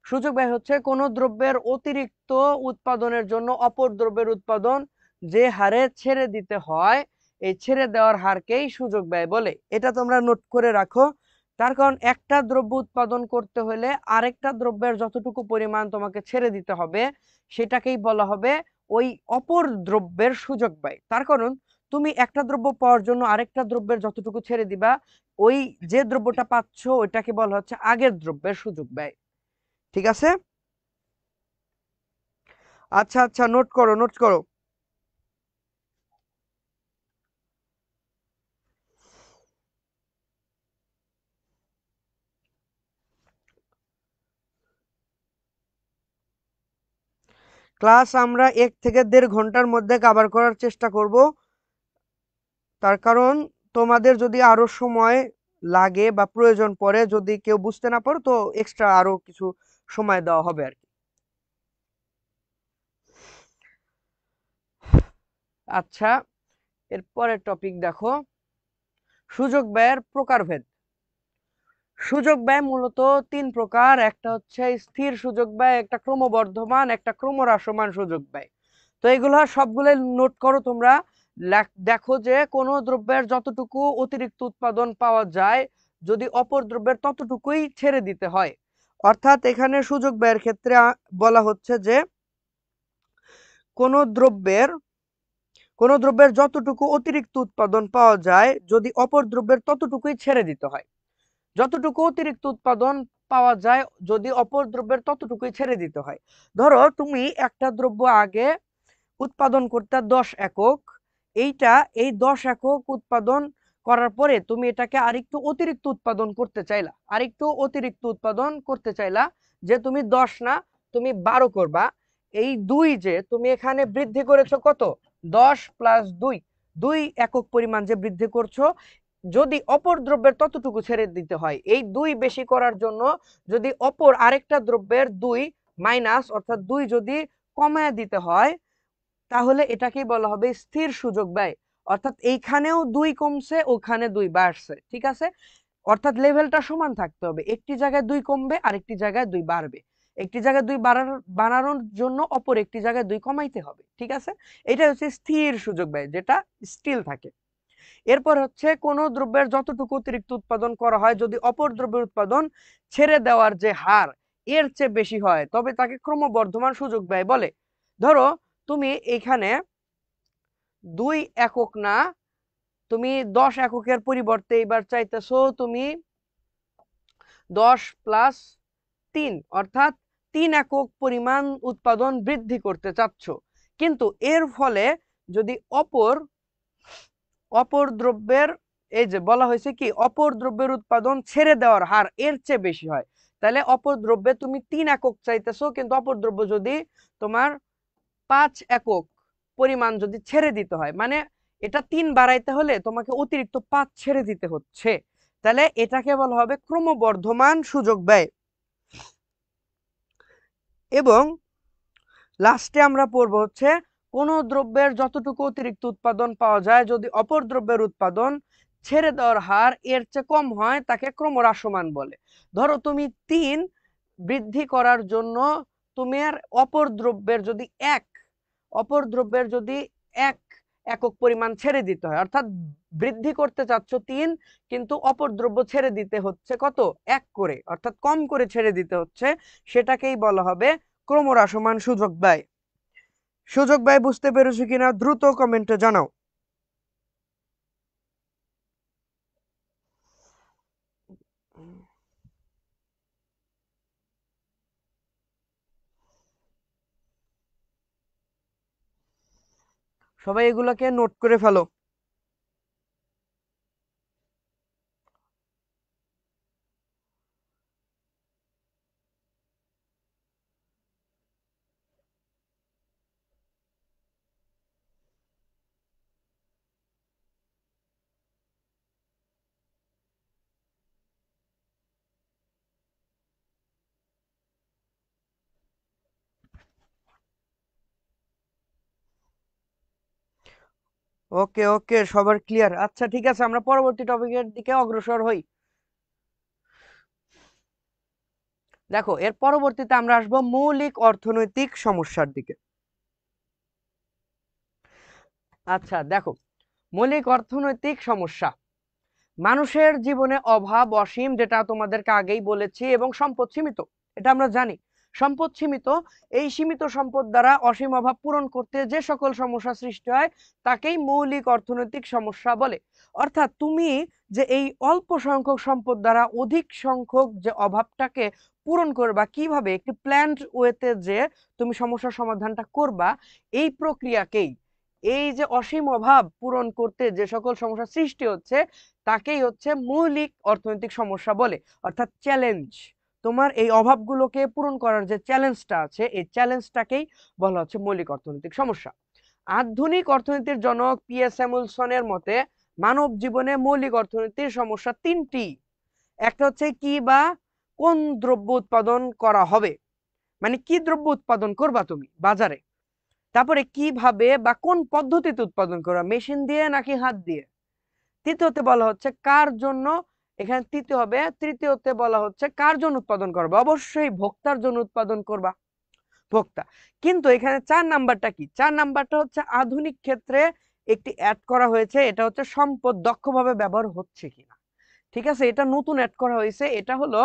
সুযোগ ব্যয় হচ্ছে কোনো দ্রব্যের অতিরিক্ত উৎপাদনের জন্য অপর দ্রব্যের উৎপাদন যে হারে ছেড়ে দিতে হয়, এই ছেড়ে দেওয়ার হারকেই সুযোগ ব্যয় বলে। এটা তোমরা নোট করে রাখো। তার কারণ একটা দ্রব্য উৎপাদন করতে হলে আরেকটা দ্রব্যের যতটুকু পরিমাণ তোমাকে ছেড়ে দিতে হবে সেটাকেই বলা হবে ওই অপর দ্রব্যের সুযোগ ব্যয়। তার কারণ তুমি একটা দ্রব্য পাওয়ার জন্য আরেকটা দ্রব্যের যতটুকু ছেড়ে দিবা, ওই যে দ্রব্যটা পাচ্ছ ওইটাকে বলা হচ্ছে আগের দ্রব্যের সুযোগ ব্যয়। ঠিক আছে, আচ্ছা আচ্ছা, নোট করো নোট করো। ক্লাস আমরা 1 থেকে 1.5 ঘন্টার মধ্যে কভার করার চেষ্টা করব। তার কারণ তোমাদের যদি আরো সময় লাগে বা প্রয়োজন পড়ে, যদি কেউ বুঝতে না পারো তো এক্সট্রা আরো কিছু সময় দেওয়া হবে আর কি। আচ্ছা, এরপরের টপিক দেখো, সুযোগ ব্যয়ের প্রকারভেদ। সুযোগ ব্যয় মূলত 3 প্রকার, একটা হচ্ছে স্থির সুযোগ ব্যয়, একটা ক্রমবর্ধমান, একটা ক্রমহ্রাসমান সুযোগ ব্যয়। তো এগুলো সবগুলো নোট করো তোমরা। দেখো যে কোন দ্রব্যের যতটুকু অতিরিক্ত উৎপাদন পাওয়া যায় যদি অপর দ্রব্যের ততটুকুই ছেড়ে দিতে হয়। অর্থাৎ এখানে সুযোগ ব্যয়ের ক্ষেত্রে বলা হচ্ছে যে কোন দ্রব্যের যতটুকু অতিরিক্ত উৎপাদন পাওয়া যায় যদি অপর দ্রব্যের ততটুকুই ছেড়ে দিতে হয়। যতটুকু অতিরিক্ত উৎপাদন পাওয়া যায় যদি অপর দ্রব্যের ততটুকুই ছেড়ে দিতে হয়। ধরো তুমি একটা দ্রব্য আগে উৎপাদন করতে 10 একক, এই 10 একক উৎপাদন করার পরে তুমি এটাকে আরেকটু অতিরিক্ত উৎপাদন করতে চাইলা, যে তুমি 10 না তুমি 12 করবা। এই 2 যে তুমি এখানে বৃদ্ধি করেছো কত, 10 প্লাস 2, 2 একক পরিমাণ যে বৃদ্ধি করছো, যদি অপর দ্রব্যের ততটুকু ছেড়ে দিতে হয়, এই 2 বেশি করার জন্য যদি অপর আরেকটা দ্রব্যের 2 মাইনাস অর্থাৎ 2 যদি কমায় দিতে হয় তাহলে এটাকেই বলা হবে স্থির সুযোগ ব্যয়। অর্থাৎ এইখানেও 2 কমছে, ওখানে 2 বাড়ছে। ঠিক আছে, অর্থাৎ লেভেলটা সমান থাকতে হবে, একটি জায়গায় 2 কমবে আর একটি জায়গায় 2 বাড়বে, একটি জায়গায় 2 বাড়ানোর জন্য অপর একটি জায়গায় 2 কমাইতে হবে। ঠিক আছে, এটা হচ্ছে স্থির সুযোগ ব্যয়, যেটা স্টিল থাকে। এরপর হচ্ছে কোন দ্রব্যের যতটুকু অতিরিক্ত উৎপাদন করা হয় যদি অপর দ্রব্যের উৎপাদন ছেড়ে দেওয়ার যে হার এর চেয়ে বেশি হয় তবে তাকে ক্রমবর্ধমান সুযোগ ব্যয় বলে। ধরো তুমি এখানে 2 একক না, তুমি 10 এককের পরিবর্তে এবার চাইতেছো তুমি 10 প্লাস 3 অর্থাৎ 3 একক পরিমাণ উৎপাদন বৃদ্ধি করতে চাচ্ছ। কিন্তু এর ফলে যদি অপর দ্রব্যের, এই যে বলা হয়েছে কি অপর দ্রব্যের উৎপাদন ছেড়ে দেওয়ার হার এর চেয়ে বেশি হয়, তাহলে অপর দ্রব্যে তুমি 3 একক চাইতেছো কিন্তু অপর দ্রব্য যদি তোমার 5 একক পরিমাণ যদি ছেড়ে দিতে হয়, মানে এটা 3 বাড়াইতে হলে তোমাকে অতিরিক্ত 5 ছেড়ে দিতে হচ্ছে, তাহলে এটাকে বলা হবে ক্রমবর্ধমান সুযোগ ব্যয়। এবং লাস্টে আমরা পড়বো হচ্ছে কোন দ্রব্যের যতটুকু অতিরিক্ত উৎপাদন পাওয়া যায় যদি অপর দ্রব্যের উৎপাদন ছেড়ে দেওয়ার হার এর চেয়ে কম হয় তাকে ক্রমহ্রাসমান বলে। ধরো তুমি 3 বৃদ্ধি করার জন্য তুমি আর অপর দ্রব্যের যদি 1 একক পরিমাণ ছেড়ে দিতে হয়, অর্থাৎ বৃদ্ধি করতে চাচ্ছ 3, কিন্তু অপর দ্রব্য ছেড়ে দিতে হচ্ছে কত, 1 করে, অর্থাৎ কম করে ছেড়ে দিতে হচ্ছে, সেটাকেই বলা হবে ক্রমহ্রাসমান সূচক ব্যয়। সূচক ব্যয় বুঝতে পেরেছো কিনা দ্রুত কমেন্টে জানাও। সবাই এগুলোকে নোট করে ফেলো। ওকে ওকে, সবার ক্লিয়ার? আচ্ছা ঠিক আছে, আমরা পরবর্তী টপিকের দিকে অগ্রসর হই। দেখো, এর পরবর্তীতে আমরা আসবো মৌলিক অর্থনৈতিক সমস্যার দিকে। আচ্ছা দেখো, মৌলিক অর্থনৈতিক সমস্যা, মানুষের জীবনে অভাব অসীম, যেটা তোমাদেরকে আগেই বলেছি, এবং সম্পদ সীমিত, এটা আমরা জানি। সম্পদ সীমিত, এই সীমিত সম্পদ দ্বারা অসীম অভাব পূরণ করতে যে সকল সমস্যা সৃষ্টি হয় তাকেই মৌলিক অর্থনৈতিক সমস্যা বলে। অর্থাৎ তুমি যে এই অল্প সংখ্যক সম্পদ দ্বারা অধিক সংখ্যক যে অভাবটাকে পূরণ করবা, কিভাবে একটি প্ল্যান্ড ওয়েতে যে তুমি সমস্যার সমাধানটা করবা, এই প্রক্রিয়াকেই, এই যে অসীম অভাব পূরণ করতে যে সকল সমস্যা সৃষ্টি হচ্ছে তাকেই হচ্ছে মৌলিক অর্থনৈতিক সমস্যা বলে, অর্থাৎ চ্যালেঞ্জ। তোমার এই অভাবগুলোকে পূরণ করার যে চ্যালেঞ্জটা আছে, এই চ্যালেঞ্জটাকেই বলা হচ্ছে মৌলিক অর্থনৈতিক সমস্যা। আধুনিক অর্থনীতির জনক P.S. স্যামুয়েলসনের মতে মানব জীবনে মৌলিক অর্থনীতির সমস্যা 3টি। একটা হচ্ছে কি বা কোন দ্রব্য উৎপাদন করা হবে, মানে কি দ্রব্য উৎপাদন করবা তুমি বাজারে। তারপরে কিভাবে বা কোন পদ্ধতিতে উৎপাদন করবা, মেশিন দিয়ে নাকি হাত দিয়ে। তৃতীয়তে বলা হচ্ছে কার জন্য, এখানে তৃতীয়তে বলা হচ্ছে কার জন্য উৎপাদন করবা, অবশ্যই ভোক্তার জন্য উৎপাদন করবা, ভোক্তা। কিন্তু এখানে 4 নাম্বারটা কি, 4 নাম্বারটা হচ্ছে আধুনিক ক্ষেত্রে একটি অ্যাড করা হয়েছে, এটা হচ্ছে সম্পদ দক্ষভাবে ব্যবহার হচ্ছে কিনা। ঠিক আছে, এটা নতুন অ্যাড করা হয়েছে, এটা হলো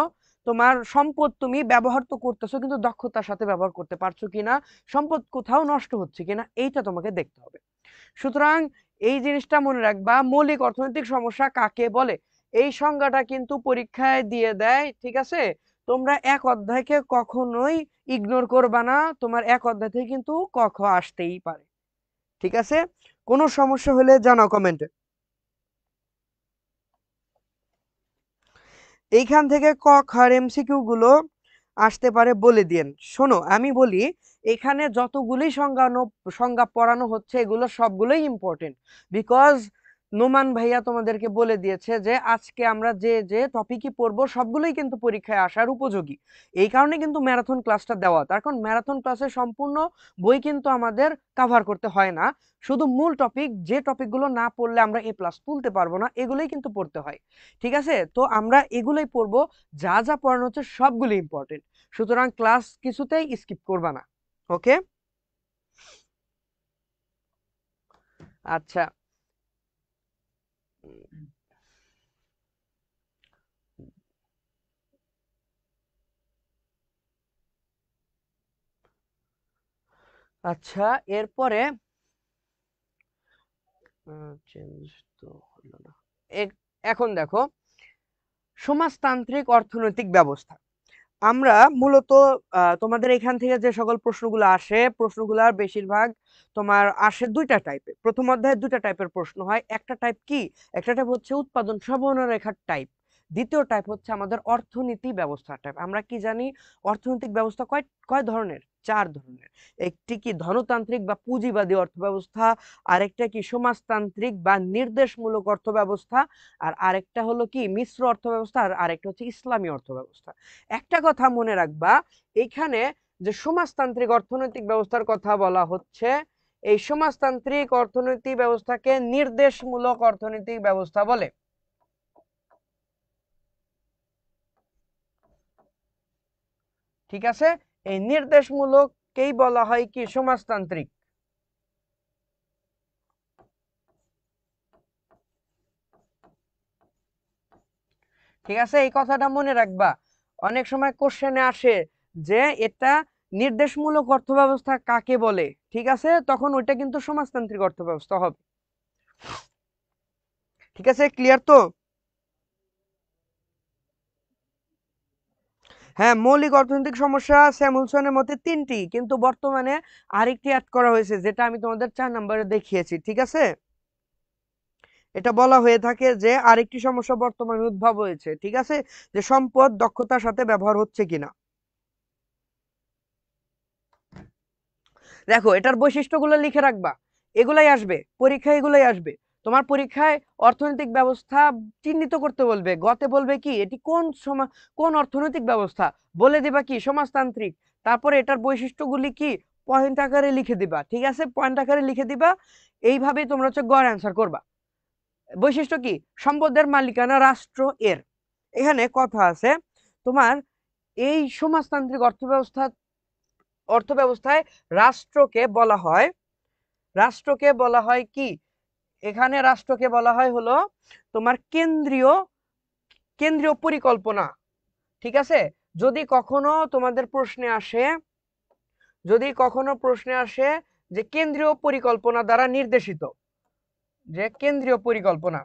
তোমার সম্পদ তুমি ব্যবহার তো করতেছো কিন্তু দক্ষতার সাথে ব্যবহার করতে পারছো কিনা, সম্পদ কোথাও নষ্ট হচ্ছে কিনা, এইটা তোমাকে দেখতে হবে। সুতরাং এই জিনিসটা মনে রাখবা, মৌলিক অর্থনৈতিক সমস্যা কাকে বলে, এই সংজ্ঞাটা কিন্তু পরীক্ষায় দিয়ে দেয়। ঠিক আছে, তোমরা এক অধ্যায়কে কখনোই ইগনোর করবা না, তোমার এক অধ্যায় থেকে কিন্তু ক খ আসতেই পারে। ঠিক আছে, কোনো সমস্যা হলে জানাও কমেন্টে। এইখান থেকে ক খার এমসিকিউ গুলো আসতে পারে বলে দিন। শোনো আমি বলি, এখানে যতগুলি সংজ্ঞা পড়ানো হচ্ছে এগুলো সবগুলোই ইম্পর্টেন্ট, বিকজ নোমান ভাইয়া তোমাদেরকে বলে দিয়েছে যে আজকে আমরা যে যে টপিকই পড়বো সবগুলোই কিন্তু পরীক্ষায় আসার উপযোগী। এই কারণে কিন্তু ম্যারাথন ক্লাসটা দেওয়া, তার কারণ ম্যারাথন ক্লাসে সম্পূর্ণ বই কিন্তু আমাদের কাভার করতে হয় না, শুধু মূল টপিক, যে টপিকগুলো না পড়লে আমরা A+ তুলতে পারবো না, এগুলোই কিন্তু পড়তে হয়। ঠিক আছে, তো আমরা এগুলোই পড়বো, যা যা পড়ানো হচ্ছে সবগুলো ইম্পর্টেন্ট, সুতরাং ক্লাস কিছুতেই স্কিপ করবা না। ওকে, আচ্ছা। আচ্ছা এরপরে চেঞ্জ তো হলো না। এখন দেখো, সমাজতান্ত্রিক অর্থনৈতিক ব্যবস্থা। আমরা মূলত তোমাদের এখান থেকে যে সকল প্রশ্নগুলো আসে, প্রশ্নগুলোর বেশিরভাগ তোমার আসে দুইটা টাইপের। প্রথম অধ্যায়ে দুইটা টাইপের প্রশ্ন হয়, একটা টাইপ কি, একটা টাইপ হচ্ছে উৎপাদন সরবরাহের টাইপ, দ্বিতীয় টাইপ হচ্ছে আমাদের অর্থনীতি ব্যবস্থা টাইপ। আমরা কি জানি, অর্থনৈতিক ব্যবস্থা কয় কয় ধরনের, 4 ধরনের। একটি কি ধনতান্ত্রিক বা পুঁজিবাদী অর্থ ব্যবস্থা, আরেকটা কি সমাজতান্ত্রিক বা নির্দেশমূলক অর্থ ব্যবস্থা, আর আরেকটা হলো কি মিশ্র অর্থ ব্যবস্থা, আর আরেকটা হচ্ছে ইসলামী অর্থ ব্যবস্থা। একটা কথা মনে রাখবা, এখানে যে সমাজতান্ত্রিক অর্থনৈতিক ব্যবস্থার কথা বলা হচ্ছে, এই সমাজতান্ত্রিক অর্থনৈতিক ব্যবস্থাকে নির্দেশমূলক অর্থনৈতিক ব্যবস্থা বলে। ঠিক আছে, এই নির্দেশমূলককেই বলা হয় কি সমাজতান্ত্রিক। ঠিক আছে, এই কথাটা মনে রাখবা। অনেক সময় কোশ্চেনে আসে যে এটা নির্দেশমূলক অর্থ ব্যবস্থা কাকে বলে, ঠিক আছে, তখন ওইটা কিন্তু সমাজতান্ত্রিক অর্থ ব্যবস্থা হবে। ঠিক আছে, ক্লিয়ার তো? হ্যাঁ, মৌলিক অর্থনৈতিক সমস্যা স্যামুলসনের মতে তিনটি, কিন্তু বর্তমানে আরেকটি অ্যাড করা হয়েছে যেটা আমি তোমাদের 4 নম্বরে দেখিয়েছি। ঠিক আছে, এটা বলা হয়ে থাকে যে আরেকটি সমস্যা বর্তমানে উদ্ভব হয়েছে, ঠিক আছে, যে সম্পদ দক্ষতার সাথে ব্যবহার হচ্ছে কিনা। দেখো, এটার বৈশিষ্ট্যগুলো লিখে রাখবা, এগুলাই আসবে পরীক্ষায়, এগুলাই আসবে তোমার পরীক্ষায়। অর্থনৈতিক ব্যবস্থা চিহ্নিত করতে বলবে, গতে বলবে কি এটি কোন অর্থনৈতিক ব্যবস্থা, বলে দিবা কি সমাজতান্ত্রিক, তারপরে এটার বৈশিষ্ট্যগুলি কি পয়েন্ট আকারে লিখে দিবা। ঠিক আছে, পয়েন্ট আকারে লিখে দিবা। এইভাবেই তোমরা হচ্ছে গড় অ্যান্সার করবা। বৈশিষ্ট্য কি, সম্পদের মালিকানা রাষ্ট্র এর। এখানে কথা আছে তোমার, এই সমাজতান্ত্রিক অর্থব্যবস্থায় রাষ্ট্রকে বলা হয় কি, এখানে রাষ্ট্রকে বলা হয় হলো তোমার কেন্দ্রীয় পরিকল্পনা। ঠিক আছে, যদি কখনো তোমাদের প্রশ্নে আসে যে কেন্দ্রীয় পরিকল্পনা দ্বারা নির্দেশিত, যে কেন্দ্রীয় পরিকল্পনা,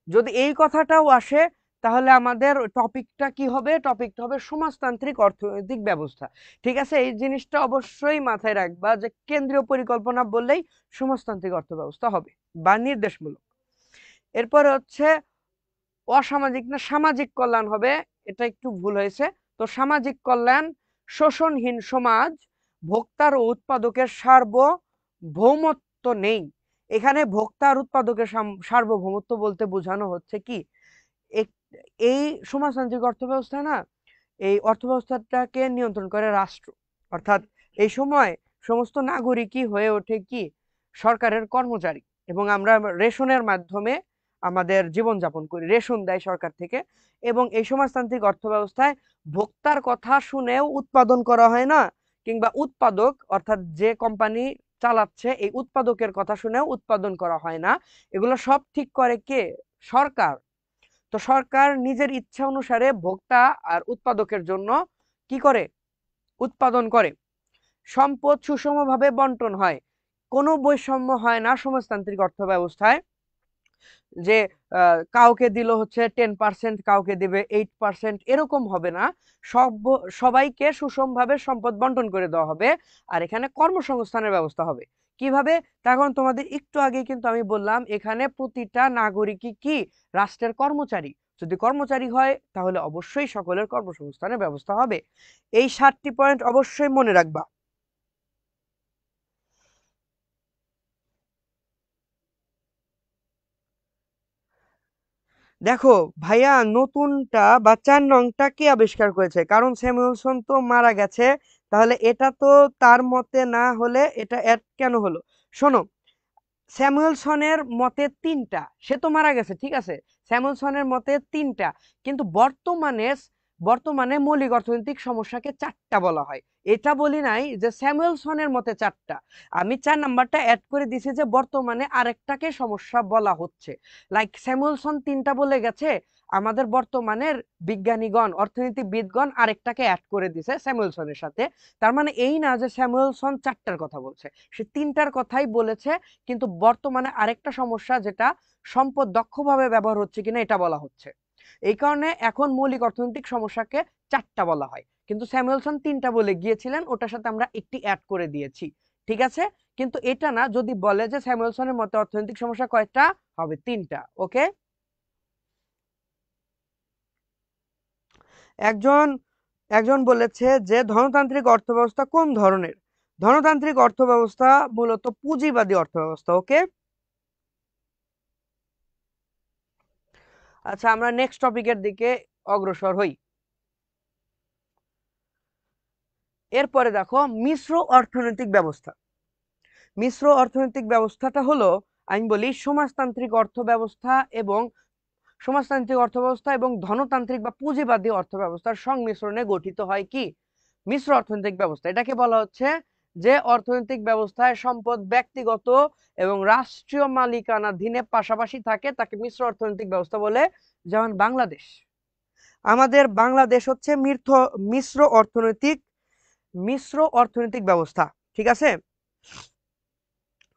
যদি এই কথাটাও আসে, তাহলে আমাদের টপিকটা কি হবে, টপিকটা হবে সমাজতান্ত্রিক অর্থনৈতিক ব্যবস্থা। ঠিক আছে, এই জিনিসটা অবশ্যই মাথায় রাখবা যে কেন্দ্রীয় পরিকল্পনা বললেই সমাজতান্ত্রিক অর্থ ব্যবস্থা হবে বা নির্দেশমূলক। এরপর হচ্ছে অসামাজিক না সামাজিক কল্যাণ হবে, এটা একটু ভুল হয়েছে। তো সামাজিক কল্যাণ, শোষণহীন সমাজ, ভোক্তার ও উৎপাদকের সার্বভৌমত্ব নেই। এখানে ভোক্তা আর উৎপাদকের সার্বভৌমত্ব বলতে বোঝানো হচ্ছে কি, এই সমাজতান্ত্রিক অর্থব্যবস্থা না, এই অর্থব্যবস্থাটাকে নিয়ন্ত্রণ করে রাষ্ট্র, অর্থাৎ এই সময় সমস্ত নাগরিকই হয়ে ওঠে কি সরকারের কর্মচারী, এবং আমরা রেশনের মাধ্যমে আমাদের জীবনযাপন করি, রেশন দেয় সরকার থেকে। এবং এই সমাজতান্ত্রিক অর্থব্যবস্থায় ভোক্তার কথা শুনেও উৎপাদন করা হয় না, কিংবা উৎপাদক অর্থাৎ যে কোম্পানি চালাচ্ছে এই উৎপাদকের কথা শুনেও উৎপাদন করা হয় না। এগুলো সব ঠিক করে কে, সরকার। তো সরকার নিজের ইচ্ছা অনুসারে ভোক্তা আর উৎপাদকের জন্য কি করে, উৎপাদন করে। সম্পদ সুষমভাবে বন্টন হয়, কোনো বৈষম্য হয় না সমাজতান্ত্রিক অর্থ ব্যবস্থায়, যে কাউকে দিল হচ্ছে 10%, কাউকে দিবে 8%, এরকম হবে না। সবাইকে সুষমভাবে সম্পদ বন্টন করে দেওয়া হবে। আর এখানে কর্মসংস্থানের ব্যবস্থা হবে কিভাবে, তখন তোমাদের একটু আগে কিন্তু আমি বললাম এখানে প্রতিটা নাগরিকই কি রাষ্ট্রের কর্মচারী। যদি কর্মচারী হয় তাহলে অবশ্যই সকলের কর্মসংস্থানের ব্যবস্থা হবে। এই 7টি পয়েন্ট অবশ্যই মনে রাখবা। দেখো ভাইয়া, নতুনটা বা 4 নংটা কে আবিষ্কার করেছে, কারণ স্যামুয়েলসন তো মারা গেছে, তাহলে এটা তো তার মতে না হলে এটা অ্যাড কেন হলো। শোনো, স্যামুয়েলসনের মতে 3টা, সে তো মারা গেছে, ঠিক আছে, স্যামুয়েলসনের মতে 3টা, কিন্তু বর্তমানে মৌলিক অর্থনৈতিক সমস্যাকে 4টা বলা হয়। এটা বলি নাই যে স্যামুয়েলসনের মতে 4টা, আমি 4 নাম্বারটা অ্যাড করে দিছি যে বর্তমানে আরেকটাকে সমস্যা বলা হচ্ছে। লাইক স্যামুয়েলসন 3টা বলে গেছে, আমাদের বর্তমানের বিজ্ঞানীগণ অর্থনীতিবিদগণ আরেকটাকে অ্যাড করে দিছে স্যামুয়েলসনের সাথে। তার মানে এই না যে স্যামুয়েলসন 4টার কথা বলছে, সে 3টার কথাই বলেছে, কিন্তু বর্তমানে আরেকটা সমস্যা যেটা সম্পদ দক্ষভাবে ব্যবহার হচ্ছে কিনা এটা বলা হচ্ছে। এই কারণে এখন মৌলিক অর্থনৈতিক সমস্যাকে 4টা বলা হয়, কিন্তু স্যামুয়েলসন 3টা বলে গিয়েছিলেন, ওটার সাথে আমরা একটি অ্যাড করে দিয়েছি। ঠিক আছে, কিন্তু এটা না, যদি বলে যে স্যামুয়েলসনের মতে অর্থনৈতিক সমস্যা কয়টা হবে, 3টা। ওকে, একজন একজন বলেছে যে ধনতান্ত্রিক অর্থব্যবস্থা কোন ধরনের। ধনতান্ত্রিক অর্থব্যবস্থা মূলত পুঁজিবাদী অর্থব্যবস্থা। ওকে, আচ্ছা, আমরা নেক্সট টপিকের দিকে অগ্রসর হই। এরপরে দেখো মিশ্র অর্থনৈতিক ব্যবস্থা। মিশ্র অর্থনৈতিক ব্যবস্থাটা হলো, আমি বলি, সমাজতান্ত্রিক অর্থব্যবস্থা এবং ধনতান্ত্রিক বা পুঁজিবাদী অর্থব্যবস্থার সংমিশ্রণে গঠিত হয় কি মিশ্র অর্থনৈতিক ব্যবস্থা, এটাকে বলা হচ্ছে যে অর্থনৈতিক ব্যবস্থায় সম্পদ ব্যক্তিগত এবং রাষ্ট্রীয় মালিকানাধীনে পাশাপাশি থাকে তাকে মিশ্র অর্থনৈতিক ব্যবস্থা বলে। যেমন বাংলাদেশ, আমাদের বাংলাদেশ হচ্ছে মিশ্র অর্থনৈতিক মিশ্র অর্থনৈতিক ব্যবস্থা। ঠিক আছে,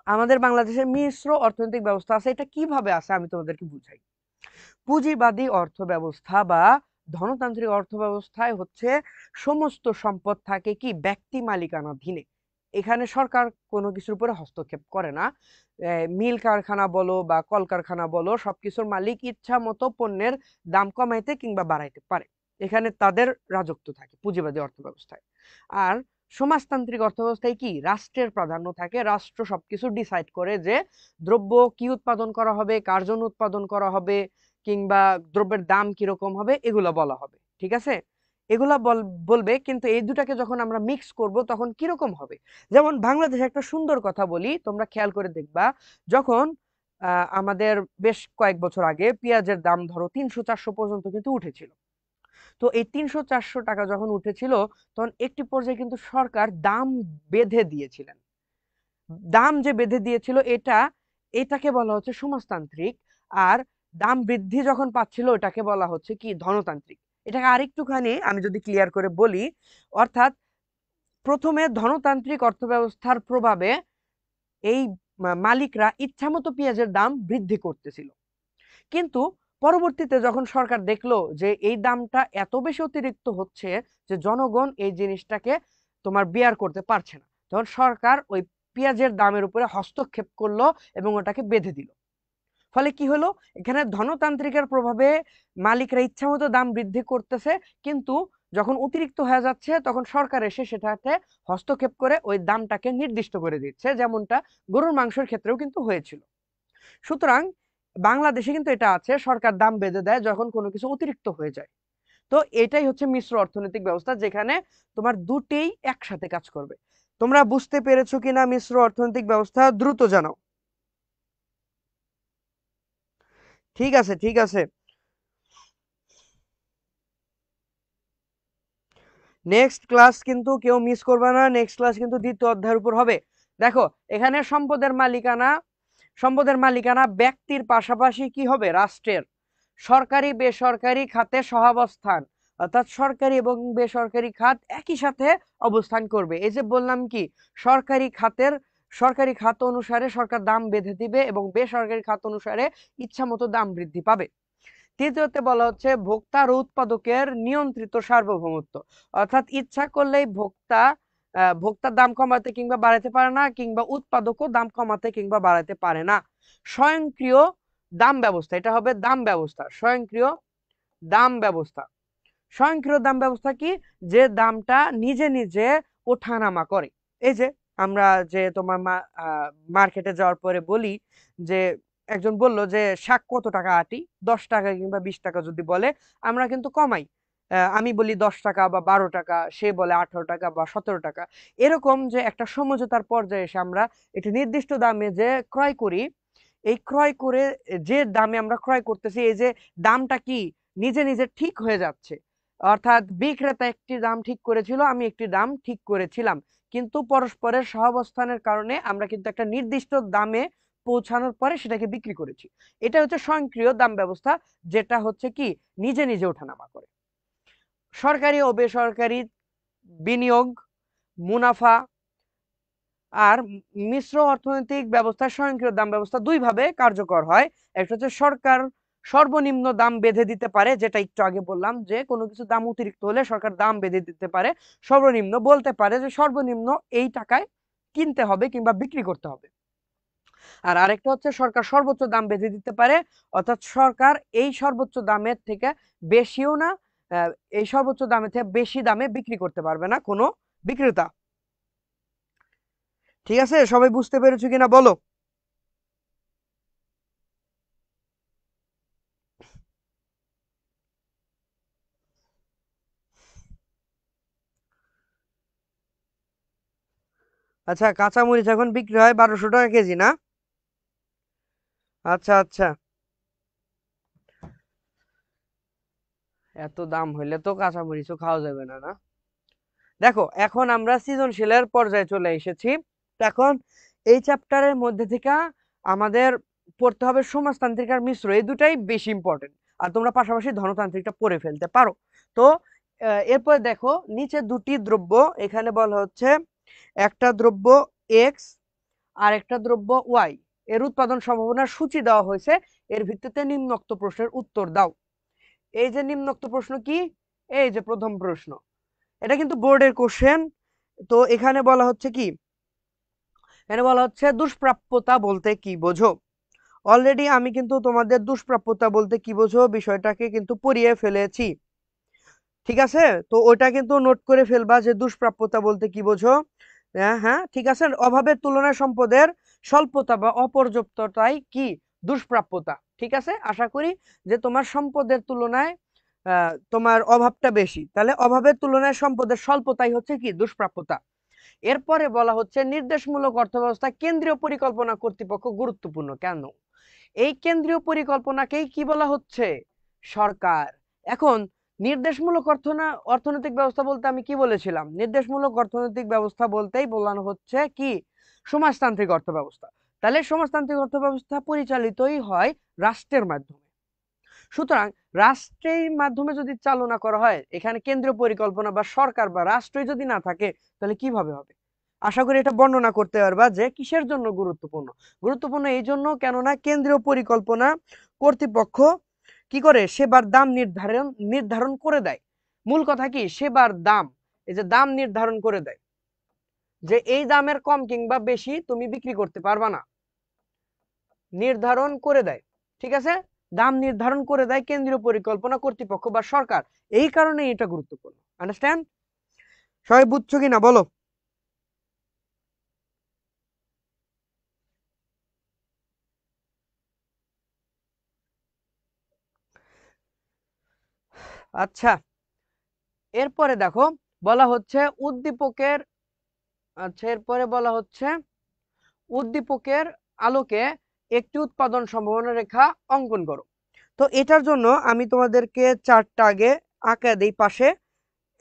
আমাদের বাংলাদেশের মিশ্র অর্থনৈতিক ব্যবস্থা আছে। এটা কিভাবে আছে আমি তোমাদেরকে বুঝাই। পুঁজিবাদী অর্থ ব্যবস্থা বা ধনতান্ত্রিক অর্থ ব্যবস্থায় হচ্ছে সমস্ত সম্পদ থাকে কি ব্যক্তি মালিকানাধীনে। এখানে সরকার কোনো কিছুর উপরে হস্তক্ষেপ করে না। মিল কারখানা বলো বা কলকারখানা বলো, সবকিছুর মালিক ইচ্ছা মতো পণ্যের দাম কমাইতে কিংবা বাড়াইতে পারে। এখানে তাদের রাজত্ব থাকে পুঁজিবাদী অর্থ ব্যবস্থায়। আর সমাজতান্ত্রিক অর্থব্যবস্থায় কি রাষ্ট্রের প্রাধান্য থাকে, রাষ্ট্র সবকিছু ডিসাইড করে যে দ্রব্য কি উৎপাদন করা হবে, কার জন্য উৎপাদন করা হবে, কিংবা দ্রব্যের দাম কিরকম হবে, এগুলো বলা হবে। ঠিক আছে, এগুলা বলবে, কিন্তু এই দুটাকে যখন আমরা মিক্স করব তখন কিরকম হবে। যেমন বাংলাদেশে একটা সুন্দর কথা বলি, তোমরা খেয়াল করে দেখবা, যখন আমাদের বেশ কয়েক বছর আগে পেঁয়াজের দাম ধরো 300-400 পর্যন্ত কিন্তু উঠেছিল। তো এই 300-400 টাকা যখন উঠেছিল তখন একটি পর্যায়ে কিন্তু সরকার দাম বেঁধে দিয়েছিলেন। দাম যে বেঁধে দিয়েছিল এটাকে বলা হচ্ছে সমাজতান্ত্রিক। আর দাম বৃদ্ধি যখন পাচ্ছিল ওটাকে বলা হচ্ছে কি ধনতান্ত্রিক। এটাকে আরেকটুখানি আমি যদি ক্লিয়ার করে বলি, অর্থাৎ প্রথমে ধনতান্ত্রিক অর্থব্যবস্থার প্রভাবে এই মালিকরা ইচ্ছামতো পেঁয়াজের দাম বৃদ্ধি করতেছিল, কিন্তু পরবর্তীতে যখন সরকার দেখলো যে এই দামটা এত বেশি অতিরিক্ত হচ্ছে যে জনগণ এই জিনিসটাকে তোমার বিয়ার করতে পারছে না, তখন সরকার ওই পেঁয়াজের দামের উপরে হস্তক্ষেপ করলো এবং ওটাকে বেঁধে দিল। ফলে কি হলো, এখানে ধনতান্ত্রিকের প্রভাবে মালিকরা ইচ্ছামতো দাম বৃদ্ধি করতেছে, কিন্তু যখন অতিরিক্ত হয়ে যাচ্ছে তখন সরকার এসে সেটাতে হস্তক্ষেপ করে ওই দামটাকে নির্দিষ্ট করে দিচ্ছে, যেমনটা গরুর মাংসের ক্ষেত্রেও কিন্তু হয়েছিল। সুতরাং বাংলাদেশে কিন্তু এটা আছে, সরকার দাম বেঁধে দেয় যখন কোনো কিছু অতিরিক্ত হয়ে যায়। তো এটাই হচ্ছে মিশ্র অর্থনৈতিক ব্যবস্থা, যেখানে তোমার দুটেই একসাথে কাজ করবে। তোমরা বুঝতে পেরেছো কিনা মিশ্র অর্থনৈতিক ব্যবস্থা, দ্রুত জানাও। ঠিক আছে, ঠিক আছে। নেক্সট ক্লাস কিন্তু কেউ মিস করবে না, নেক্সট ক্লাস কিন্তু দ্বিতীয় অধ্যায়ের উপর হবে। দেখো, এখানে সম্পদের মালিকানা ব্যক্তির পাশাপাশি কি হবে, রাষ্ট্রের। সরকারি বেসরকারি খাতে সহাবস্থান, অর্থাৎ সরকারি এবং বেসরকারি খাত একই সাথে অবস্থান করবে। এই যে বললাম কি, সরকারি খাত অনুসারে সরকার দাম বেঁধে দিবে এবং বেসরকারি খাত অনুসারে ইচ্ছা মতো দাম বৃদ্ধি পাবে। তৃতীয়তে বলা হচ্ছে ভোক্তা ও উৎপাদকের নিয়ন্ত্রিত সার্বভৌমত্ব, অর্থাৎ ইচ্ছা করলেই ভোক্তা দাম কমাতে কিংবা বাড়াতে পারে না, কিংবা উৎপাদকও দাম কমাতে কিংবা বাড়াতে পারে না। স্বয়ংক্রিয় দাম ব্যবস্থা, এটা হবে দাম ব্যবস্থা, স্বয়ংক্রিয় দাম ব্যবস্থা। স্বয়ংক্রিয় দাম ব্যবস্থা কি, যে দামটা নিজে নিজে ওঠানামা করে। এই যে আমরা যে তোমার মার্কেটে যাওয়ার পরে বলি যে একজন বলল যে শাক কত টাকা আটি, 10 টাকা কিংবা 20 টাকা যদি বলে, আমরা কিন্তু কমাই। আমি বলি 10 টাকা বা 12 টাকা, সে বলে 18 টাকা বা 17 টাকা। এরকম যে একটা সমঝোতার পর্যায়ে এসে আমরা একটি নির্দিষ্ট দামে যে ক্রয় করি, এই ক্রয় করে যে দামে আমরা ক্রয় করতেছি, এই যে দামটা কি নিজে নিজে ঠিক হয়ে যাচ্ছে। অর্থাৎ বিক্রেতা একটি দাম ঠিক করেছিল, আমি একটি দাম ঠিক করেছিলাম, কিন্তু পরস্পরের সহাবস্থানের কারণে আমরা কিন্তু একটা নির্দিষ্ট দামে পৌঁছানোর পরে সেটাকে বিক্রি করেছি। এটা হচ্ছে স্বয়ংক্রিয় দাম ব্যবস্থা, যেটা হচ্ছে কি নিজে নিজে ওঠানামা করে। সরকারি ও বেসরকারি বিনিয়োগ, মুনাফা আর মিশ্র অর্থনৈতিক ব্যবস্থা স্বয়ংক্রিয় দাম ব্যবস্থা দুই ভাবে কার্যকর হয়। একটা হচ্ছে সরকার সর্বনিম্ন দাম বেঁধে দিতে পারে, যেটা একটু আগে বললাম যে কোনো কিছু দাম অতিরিক্ত হলে সরকার দাম বেঁধে দিতে পারে, সর্বনিম্ন বলতে পারে যে সর্বনিম্ন এই টাকায় কিনতে হবে কিংবা বিক্রি করতে হবে। আর আরেকটা হচ্ছে সরকার সর্বোচ্চ দাম বেঁধে দিতে পারে, অর্থাৎ সরকার এই সর্বোচ্চ দামের থেকে বেশিও না, এই সর্বোচ্চ দামের থেকে বেশি দামে বিক্রি করতে পারবে না কোনো বিক্রেতা। ঠিক আছে, সবাই বুঝতে পেরেছো কিনা বলো। আচ্ছা, কাঁচামরিচ এখন বিক্রি হয় 1200 টাকা কেজি না? আচ্ছা আচ্ছা, এত দাম হইলে তো কাঁচামরিচও খাওয়া যাবে না, না? দেখো এখন আমরা সৃজনশীলের পর্যায়ে চলে এসেছি। তো এখন এই চ্যাপ্টারের মধ্যে থেকে আমাদের পড়তে হবে সমাজতান্ত্রিক আর মিশ্র, এই দুটাই বেশি ইম্পর্টেন্ট। আর তোমরা পাশাপাশি ধনতান্ত্রিকটা পড়ে ফেলতে পারো। তো এরপর দেখো নিচে দুটি দ্রব্য এখানে বলা হচ্ছে, একটা দ্রব্য এক্স আর একটা দ্রব্য ওয়াই এর উৎপাদন সম্ভাবনার সূচি দেওয়া হয়েছে, এর ভিত্তিতে নিম্নোক্ত প্রশ্নের উত্তর দাও। এই যে নিম্নোক্ত প্রশ্ন কি, এই যে প্রথম প্রশ্ন, এটা কিন্তু বোর্ডের কোশ্চেন। তো এখানে বলা হচ্ছে কি, এখানে বলা হচ্ছে দুষ্প্রাপ্যতা বলতে কি বোঝো। অলরেডি আমি কিন্তু তোমাদের দুষ্প্রাপ্যতা বলতে কি বোঝো বিষয়টাকে কিন্তু পড়িয়ে ফেলেছি, ঠিক আছে? তো ওটা কিন্তু নোট করে ফেলবা যে দুষ্প্রাপ্যতা বলতে কি বোঝো। হ্যাঁ হ্যাঁ ঠিক আছে, অভাবের তুলনায় সম্পদের স্বল্পতা বা অপর্যাপ্ততাই কি দুষ্প্রাপ্যতা। ঠিক আছে, আশা করি যে তোমার সম্পদের তুলনায় তোমার অভাবটা বেশি, তাহলে অভাবের তুলনায় সম্পদের স্বল্পতাই হচ্ছে কি দুষ্প্রাপ্যতা। এরপরে বলা হচ্ছে নির্দেশমূলক অর্থব্যবস্থা কেন্দ্রীয় পরিকল্পনা কর্তৃপক্ষ গুরুত্বপূর্ণ কেন। এই কেন্দ্রীয় পরিকল্পনাকেই কি বলা হচ্ছে, সরকার। এখন নির্দেশমূলক অর্থনৈতিক ব্যবস্থা বলতে আমি কি বলেছিলাম, নির্দেশমূলক অর্থনৈতিক ব্যবস্থা বলতেই বলানো হচ্ছে কি সমাজতান্ত্রিক অর্থ ব্যবস্থা। তাহলে সমাজতান্ত্রিক অর্থ ব্যবস্থা পরিচালিতই হয় রাষ্ট্রের মাধ্যমে। সুতরাং রাষ্ট্রের মাধ্যমে যদি চালনা করা হয়, এখানে কেন্দ্রীয় পরিকল্পনা বা সরকার বা রাষ্ট্রই যদি না থাকে তাহলে কিভাবে হবে। আশা করি এটা বর্ণনা করতে পারবা যে কিসের জন্য গুরুত্বপূর্ণ। গুরুত্বপূর্ণ এই জন্য কেননা কেন্দ্রীয় পরিকল্পনা কর্তৃপক্ষ কি করে, সেবার দাম নির্ধারণ নির্ধারণ করে দেয়। মূল কথা কি, সেবার দাম, এই যে দাম নির্ধারণ করে দেয় যে এই দামের কম কিংবা বেশি তুমি বিক্রি করতে পারবা না, নির্ধারণ করে দেয়। ঠিক আছে, দাম নির্ধারণ করে দেয় কেন্দ্রীয় পরিকল্পনা কর্তৃপক্ষ বা সরকার, এই কারণে এটা গুরুত্বপূর্ণ। আন্ডারস্ট্যান্ড? সবাই বুঝছো কিনা বলো। আচ্ছা, এরপরে দেখো বলা হচ্ছে উদ্দীপকের, আচ্ছা এরপরে বলা হচ্ছে উদ্দীপকের আলোকে একটি উৎপাদন সম্ভাবনা রেখা অঙ্কন করো। তো এটার জন্য আমি তোমাদেরকে চারটা আগে আঁকা দেই পাশে।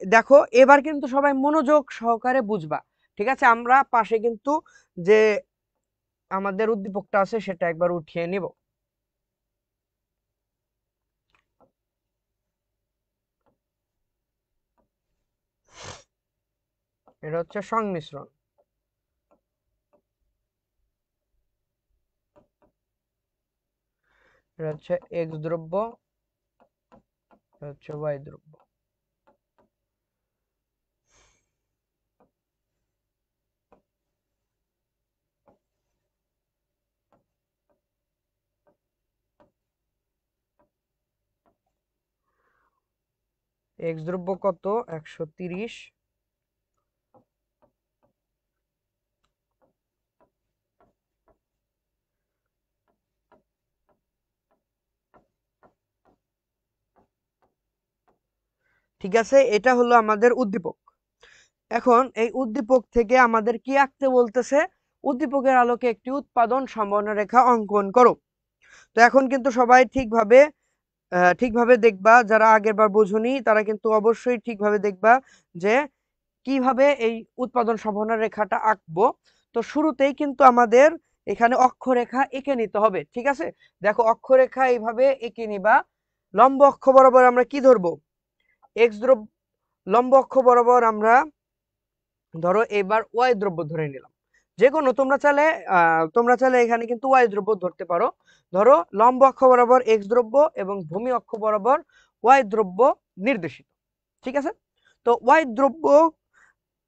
দেখো এবার কিন্তু সবাই মনোযোগ সহকারে বুঝবা। ঠিক আছে, আমরা পাশে কিন্তু যে আমাদের উদ্দীপকটা আছে সেটা একবার উঠিয়ে নিব। এটা হচ্ছে সংমিশ্রণ, এটা হচ্ছে এক্স দ্রব্য, এটা হচ্ছে ওয়াই দ্রব্য। এক্স দ্রব্য কত, 130, ঠিক আছে, এটা হলো আমাদের উদ্দীপক। এখন এই উদ্দীপক থেকে আমাদের কি আঁকতে বলতেছে, উদ্দীপকের আলোকে একটি উৎপাদন সম্ভাবনা রেখা অঙ্কন করো। তো এখন কিন্তু সবাই ঠিকভাবে দেখবা, যারা আগের বার বোঝনি তারা কিন্তু অবশ্যই ঠিকভাবে দেখবা যে কিভাবে এই উৎপাদন সম্ভাবনা রেখাটা আঁকবো। তো শুরুতেই কিন্তু আমাদের এখানে অক্ষরেখা এঁকে নিতে হবে। ঠিক আছে, দেখো অক্ষরেখা এইভাবে এঁকে নিবা। লম্ব অক্ষ বরাবর আমরা কি ধরবো, এক্স দ্রব্য, লম্ব অক্ষ বরাবর আমরা ধরো এবার ওয়াই দ্রব্য ধরে নিলাম। যে কোনো তোমরা চাইলে এখানে কিন্তু ওয়াই দ্রব্য ধরতে পারো। ধরো লম্ব অক্ষ বরাবর এক্স দ্রব্য এবং ভূমি অক্ষ বরাবর ওয়াই দ্রব্য নির্দেশিত। ঠিক আছে, তো ওয়াই দ্রব্য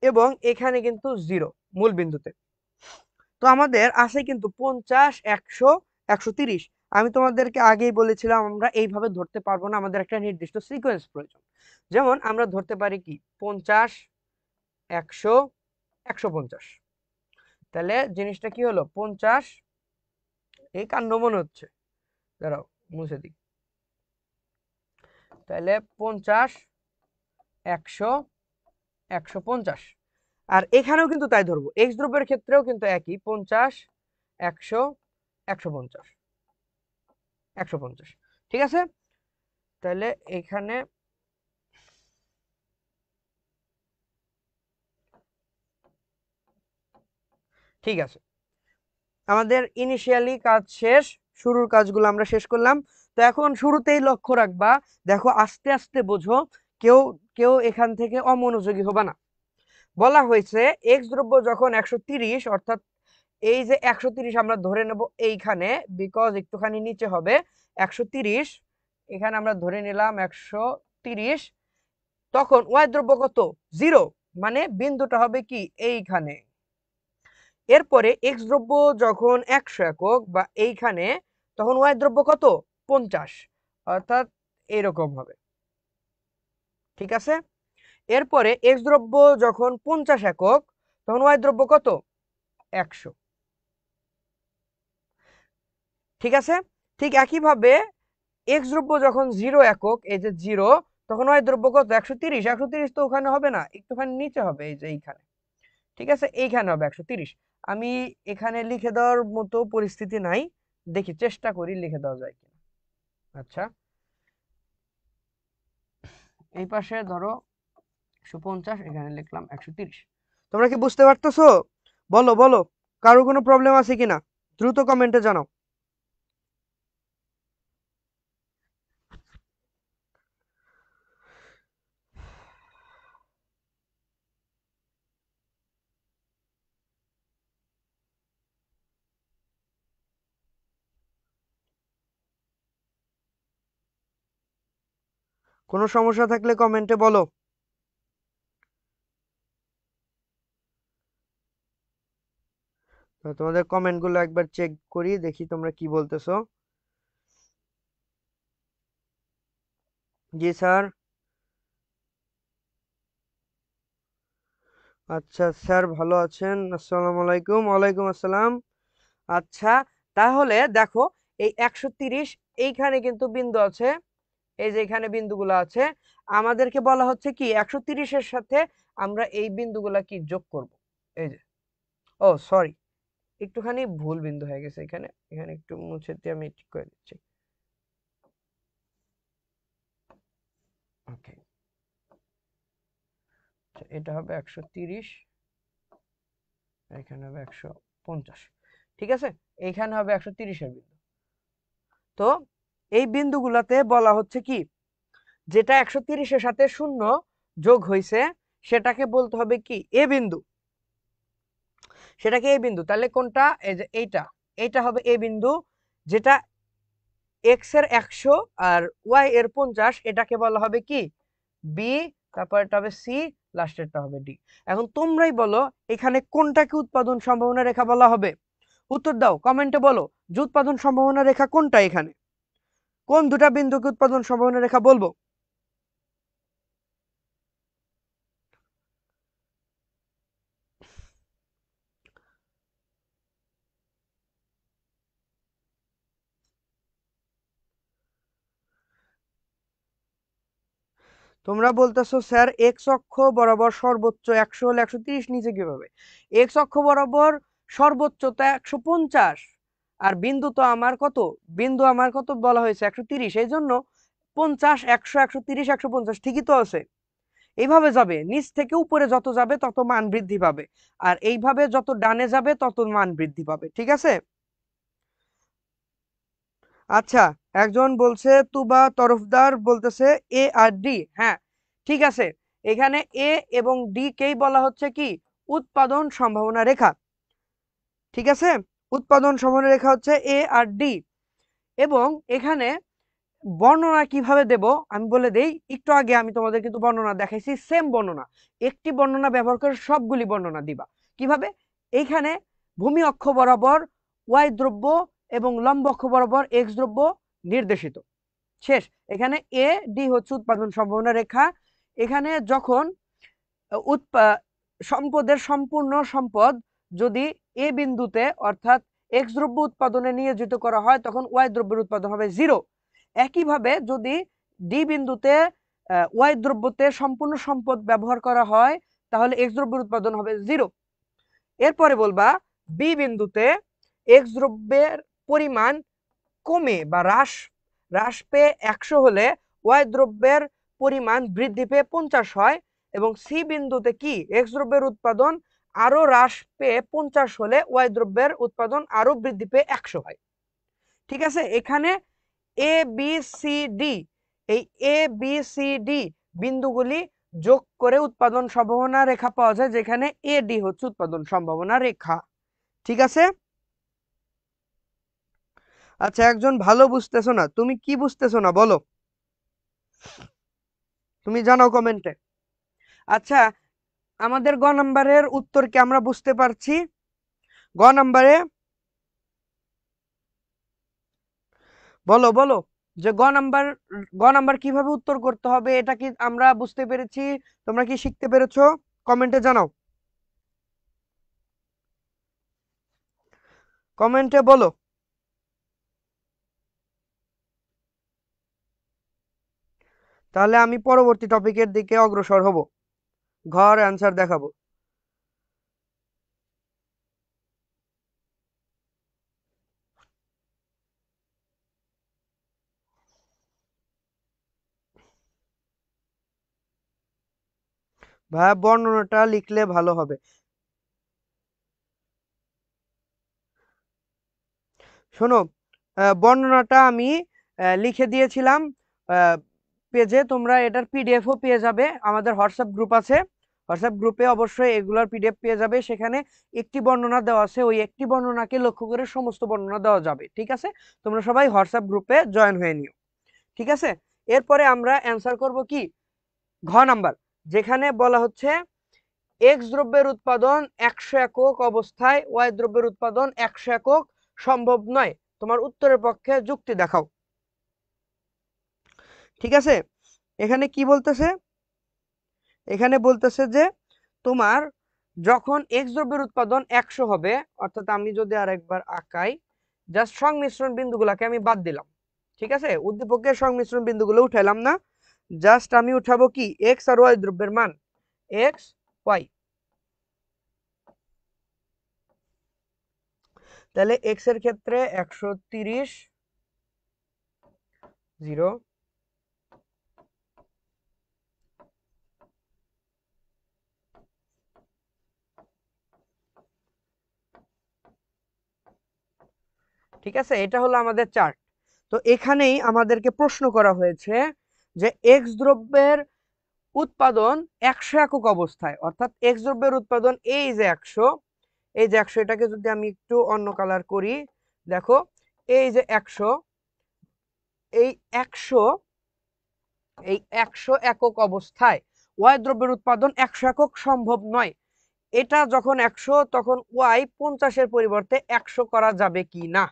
এবং এখানে কিন্তু জিরো মূল বিন্দুতে। তো আমাদের আছে কিন্তু 50, 100, 130। আমি তোমাদেরকে আগেই বলেছিলাম আমরা এইভাবে ধরতে পারবো না, আমাদের একটা নির্দিষ্ট সিকোয়েন্স প্রয়োজন। যেমন আমরা ধরতে পারি কি 50, 100, 150। তাহলে জিনিসটা কি হলো 50, এই কাণ্ড মনে হচ্ছে, দাঁড়াও মুছে দিই। তাহলে 50, 100, 150। আর এখানেও কিন্তু তাই ধরবো, এক্স দ্রব্যের ক্ষেত্রেও কিন্তু একই 50, 100, 150, 150। ঠিক আছে, তাহলে এখানে ঠিক আছে, আমাদের ইনিশিয়ালি কাজ শেষ, শুরুর কাজগুলো আমরা শেষ করলাম। তো এখন শুরুতেই লক্ষ্য রাখবা, দেখো আস্তে আস্তে বোঝো, কেউ কেউ এখান থেকে অমনোযোগী হবে না। বলা হয়েছে এক্স দ্রব্য যখন 130, অর্থাৎ এই যে 130 আমরা ধরে নেব এইখানে, বিকজ একটুখানি নিচে হবে 130, এখানে আমরা ধরে নিলাম 130, তখন ওয়াই দ্রব্য কত? 0, মানে বিন্দুটা হবে কি এইখানে। এরপরে এক্স দ্রব্য যখন 100 একক বা এইখানে, তখন ওয়াই দ্রব্য কত? 50, অর্থাৎ এরকম হবে। ঠিক আছে, এরপরে এক্স দ্রব্য যখন 50 একক, তখন ওয়াই দ্রব্য কত? 100। ঠিক আছে, ঠিক একইভাবে এক্স দ্রব্য যখন 0 একক, এই যে 0, তখন ওয়াই দ্রব্য কত? 130। 130 তো ওখানে হবে না, একটুখানি নিচে হবে, এই যে এইখানে। ঠিক আছে, এইখানে হবে 130। আমি এখানে লিখে দেওয়ার মতো পরিস্থিতি নাই, দেখি চেষ্টা করি লিখে দেওয়া যায় কিনা। আচ্ছা, এই পাশে ধরো 150, এখানে লিখলাম 130। তোমরা কি বুঝতে পারতেছো? বলো বলো, কারো কোনো প্রবলেম আছে কিনা, দ্রুত কমেন্টে জানাও। কোনো সমস্যা থাকলে কমেন্টে বলো। তো তোমাদের কমেন্টগুলো একবার চেক করি, দেখি তোমরা কি বলতেছো। জি স্যার। আচ্ছা স্যার, ভালো আছেন? আসসালামু আলাইকুম। ওয়ালাইকুম আসসালাম। আচ্ছা, তাহলে দেখো এই 130, এইখানে কিন্তু বিন্দু আছে, এই যে এখানে বিন্দুগুলো আছে, আমাদেরকে বলা হচ্ছে কি 130 এর সাথে আমরা এই বিন্দুগুলা কি যোগ করব। এই যে, ও সরি, একটুখানি ভুল বিন্দু হয়ে গেছে এখানে, এখানে একটু মুছে দিয়ে আমি ঠিক করে দিচ্ছি। ওকে, এটা হবে 130, এখানে হবে 150। ঠিক আছে, এইখানে হবে 130 এর বিন্দু। তো এই বিন্দুগুলাতে বলা হচ্ছে কি, যেটা 130 এর সাথে 0 যোগ হয়েছে সেটাকে বলতে হবে কি এ বিন্দু, সেটাকে এ বিন্দু। তাহলে কোনটা? এই যে এইটা, এইটা হবে এ বিন্দু। যেটা এক্স এর 100 আর ওয়াই এর 50, এটাকে বলা হবে কি বি, তারপর এটা হবে সি, লাস্টেরটা হবে ডি। এখন তোমরাই বলো এখানে কোনটাকে উৎপাদন সম্ভাবনা রেখা বলা হবে? উত্তর দাও, কমেন্টে বলো যে উৎপাদন সম্ভাবনা রেখা কোনটা, এখানে কোন দুটা বিন্দুকে উৎপাদন সম্ভাবনা রেখা বলবো? তোমরা বলতেছো স্যার এক্স অক্ষ বরাবর সর্বোচ্চ 100 হলে 130 নিচে কিভাবে? এক্স অক্ষ বরাবর সর্বোচ্চ তো 150, আর বিন্দু তো আমার কত? বিন্দু আমার কত বলা হয়েছে? 130, এই জন্য 50, 100, 130, 150 ঠিকই তো আছে। এইভাবে যাবে, নিচ থেকে উপরে যত যাবে তত মান বৃদ্ধি পাবে, আর এইভাবে যত ডানে যাবে তত মান বৃদ্ধি পাবে। ঠিক আছে, আচ্ছা, একজন বলছে তুবা তরফদার বলতেছে এ আর ডি। হ্যাঁ, ঠিক আছে, এখানে এ এবং ডি কেই বলা হচ্ছে কি উৎপাদন সম্ভাবনা রেখা। ঠিক আছে, উৎপাদন সম্ভাবনা রেখা হচ্ছে এ আর ডি। এবং এখানে বর্ণনা কিভাবে দেব আমি বলে দেই। একটু আগে আমি তোমাদের কিন্তু বর্ণনা দেখাইছি, সেম বর্ণনা, একটি বর্ণনা ব্যবহার করে সবগুলি বর্ণনা দিবা। কিভাবে? এইখানে ভূমি অক্ষ বরাবর ওয়াই দ্রব্য এবং লম্ব অক্ষ বরাবর এক্স দ্রব্য নির্দেশিত। শেষ। এখানে এ ডি হচ্ছে উৎপাদন সম্ভাবনা রেখা। এখানে যখন সম্পদের সম্পূর্ণ সম্পদ যদি এ বিন্দুতে অর্থাৎ এক্স দ্রব্য উৎপাদনে নিয়োজিত করা হয়, তখন ওয়াই দ্রব্যের উৎপাদন হবে 0। একইভাবে যদি ডি বিন্দুতে ওয়াই দ্রব্যতে সম্পূর্ণ সম্পদ ব্যবহার করা হয়, তাহলে এক্স দ্রব্যের উৎপাদন হবে 0। এরপরে বলবা বি বিন্দুতে এক্স দ্রব্যের পরিমাণ কমে বা হ্রাস পেয়ে 100 হলে ওয়াই দ্রব্যের পরিমাণ বৃদ্ধি পেয়ে 50 হয়। এবং সি বিন্দুতে কি এক্স দ্রব্যের উৎপাদন আরো হ্রাস পেয়ে 50 হলে ওয়াই দ্রব্যের উৎপাদন আরো বৃদ্ধি পেয়ে 100 হয়। ঠিক আছে, এখানে এ বি সি ডি, এই এ বি সি ডি বিন্দুগুলি যোগ করে উৎপাদন সম্ভাবনা রেখা পাওয়া যায়, যেখানে এ ডি হচ্ছে উৎপাদন সম্ভাবনা রেখা। ঠিক আছে। আচ্ছা, একজন ভালো বুঝতেছো না, তুমি কি বুঝতেছো না বলো, তুমি জানাও কমেন্টে। আচ্ছা, আমাদের গ নাম্বারের উত্তর কি আমরা বুঝতে পারছি? গ নাম্বারে বলো বলো যে গ নাম্বার কিভাবে উত্তর করতে হবে, এটা কি আমরা বুঝতে পেরেছি? তোমরা কি শিখতে পেরেছো? কমেন্টে জানাও, কমেন্টে বলো। তাহলে আমি পরবর্তী টপিকের দিকে অগ্রসর হব, ঘর অ্যান্সার দেখাবো। ভাইয়া বর্ণনাটা লিখলে ভালো হবে। শোনো, বর্ণনাটা আমি লিখে দিয়েছিলাম পেজে, তোমরা এটার পিডিএফও পেয়ে যাবে। আমাদের হোয়াটসঅ্যাপ গ্রুপ আছে, হোয়াটসঅ্যাপ গ্রুপে অবশ্যই এগুলোর পিডিএফ পেয়ে যাবে। সেখানে একটি বর্ণনা দেওয়া আছে, ওই একটি বর্ণনাকে লক্ষ্য করে সমস্ত বর্ণনা দেওয়া যাবে। ঠিক আছে, তোমরা সবাই হোয়াটসঅ্যাপ গ্রুপে জয়েন হয়ে নিও। ঠিক আছে, এরপরে আমরা অ্যান্সার করব কি, ঘ নাম্বার, যেখানে বলা হচ্ছে এক্স দ্রব্যের উৎপাদন 100 একক অবস্থায় ওয়াই দ্রব্যের উৎপাদন 100 একক সম্ভব নয়, তোমার উত্তরের পক্ষে যুক্তি দেখাও। ঠিক আছে, এখানে কি বলতেছে, এখানে বলতেছে যে তোমার যখন এক্স দ্রব্যের উৎপাদন 100 হবে, অর্থাৎ আমি যদি আরেকবার আঁকাই, জাস্ট সংমিশ্রণ বিন্দুগুলোকে আমি বাদ দিলাম। ঠিক আছে, উদ্দীপকের সংমিশ্রণ বিন্দুগুলো উঠাইলাম না, জাস্ট আমি উঠাবো কি এক্স আর ওয়াই দ্রব্যের মান, এক্স ওয়াই। তাহলে এক্স এর ক্ষেত্রে 130 0, ঠিক আছে, এটা হলো আমাদের চার্ট। তো এখানেই আমাদেরকে প্রশ্ন করা হয়েছে যে এক্স দ্রব্যের উৎপাদন 100 একক অবস্থায়, অর্থাৎ এক্স দ্রব্যের উৎপাদন এই যে 100, এই যে 100, এটাকে যদি আমি একটু অন্য কালার করি, দেখো এই যে 100, এই 100, এই 100 একক অবস্থায় ওয়াই দ্রব্যের উৎপাদন 100 একক সম্ভব নয়। এটা যখন 100, তখন ওয়াই 50-এর পরিবর্তে 100 করা যাবে কি না,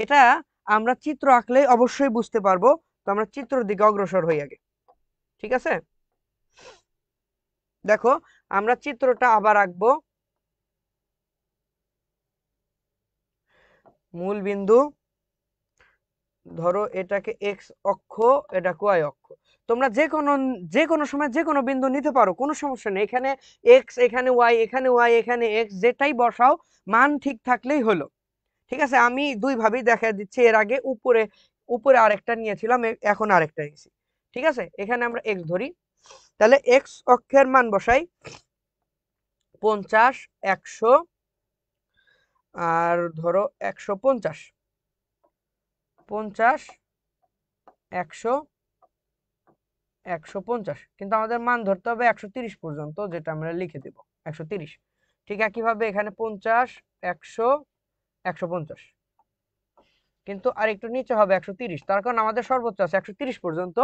এটা আমরা চিত্র আঁকলে অবশ্যই বুঝতে পারবো। তো আমরা চিত্রের দিকে অগ্রসর হই আগে। ঠিক আছে, দেখো আমরা চিত্রটা আবার আঁকবো। মূল বিন্দু, ধরো এটাকে এক্স অক্ষ, এটাকে ওয়াই অক্ষ। তোমরা যে কোনো সময় যে কোনো বিন্দু নিতে পারো, কোনো সমস্যা নেই। এখানে এক্স, এখানে ওয়াই, এখানে ওয়াই, এখানে এক্স, যেটাই বসাও মান ঠিক থাকলেই হলো। ঠিক আছে, আমি দুই ভাবেই দেখা দিচ্ছি। এর আগে উপরে উপরে আরেকটা নিয়েছিলাম, এখন আরেকটা নিয়েছি। ঠিক আছে, এখানে আমরা এক্স ধরি, তাহলে এক্স অক্ষের মান বসাই 50, 100, আর ধরো 150, 50, 100, 150, কিন্তু আমাদের মান ধরতে হবে 130 পর্যন্ত, যেটা আমরা লিখে দেব 130। ঠিক একইভাবে এখানে 50, 100, 150, কিন্তু আর একটু নিচে হবে 130, তার কারণ আমাদের সর্বোচ্চ আছে 130 পর্যন্ত,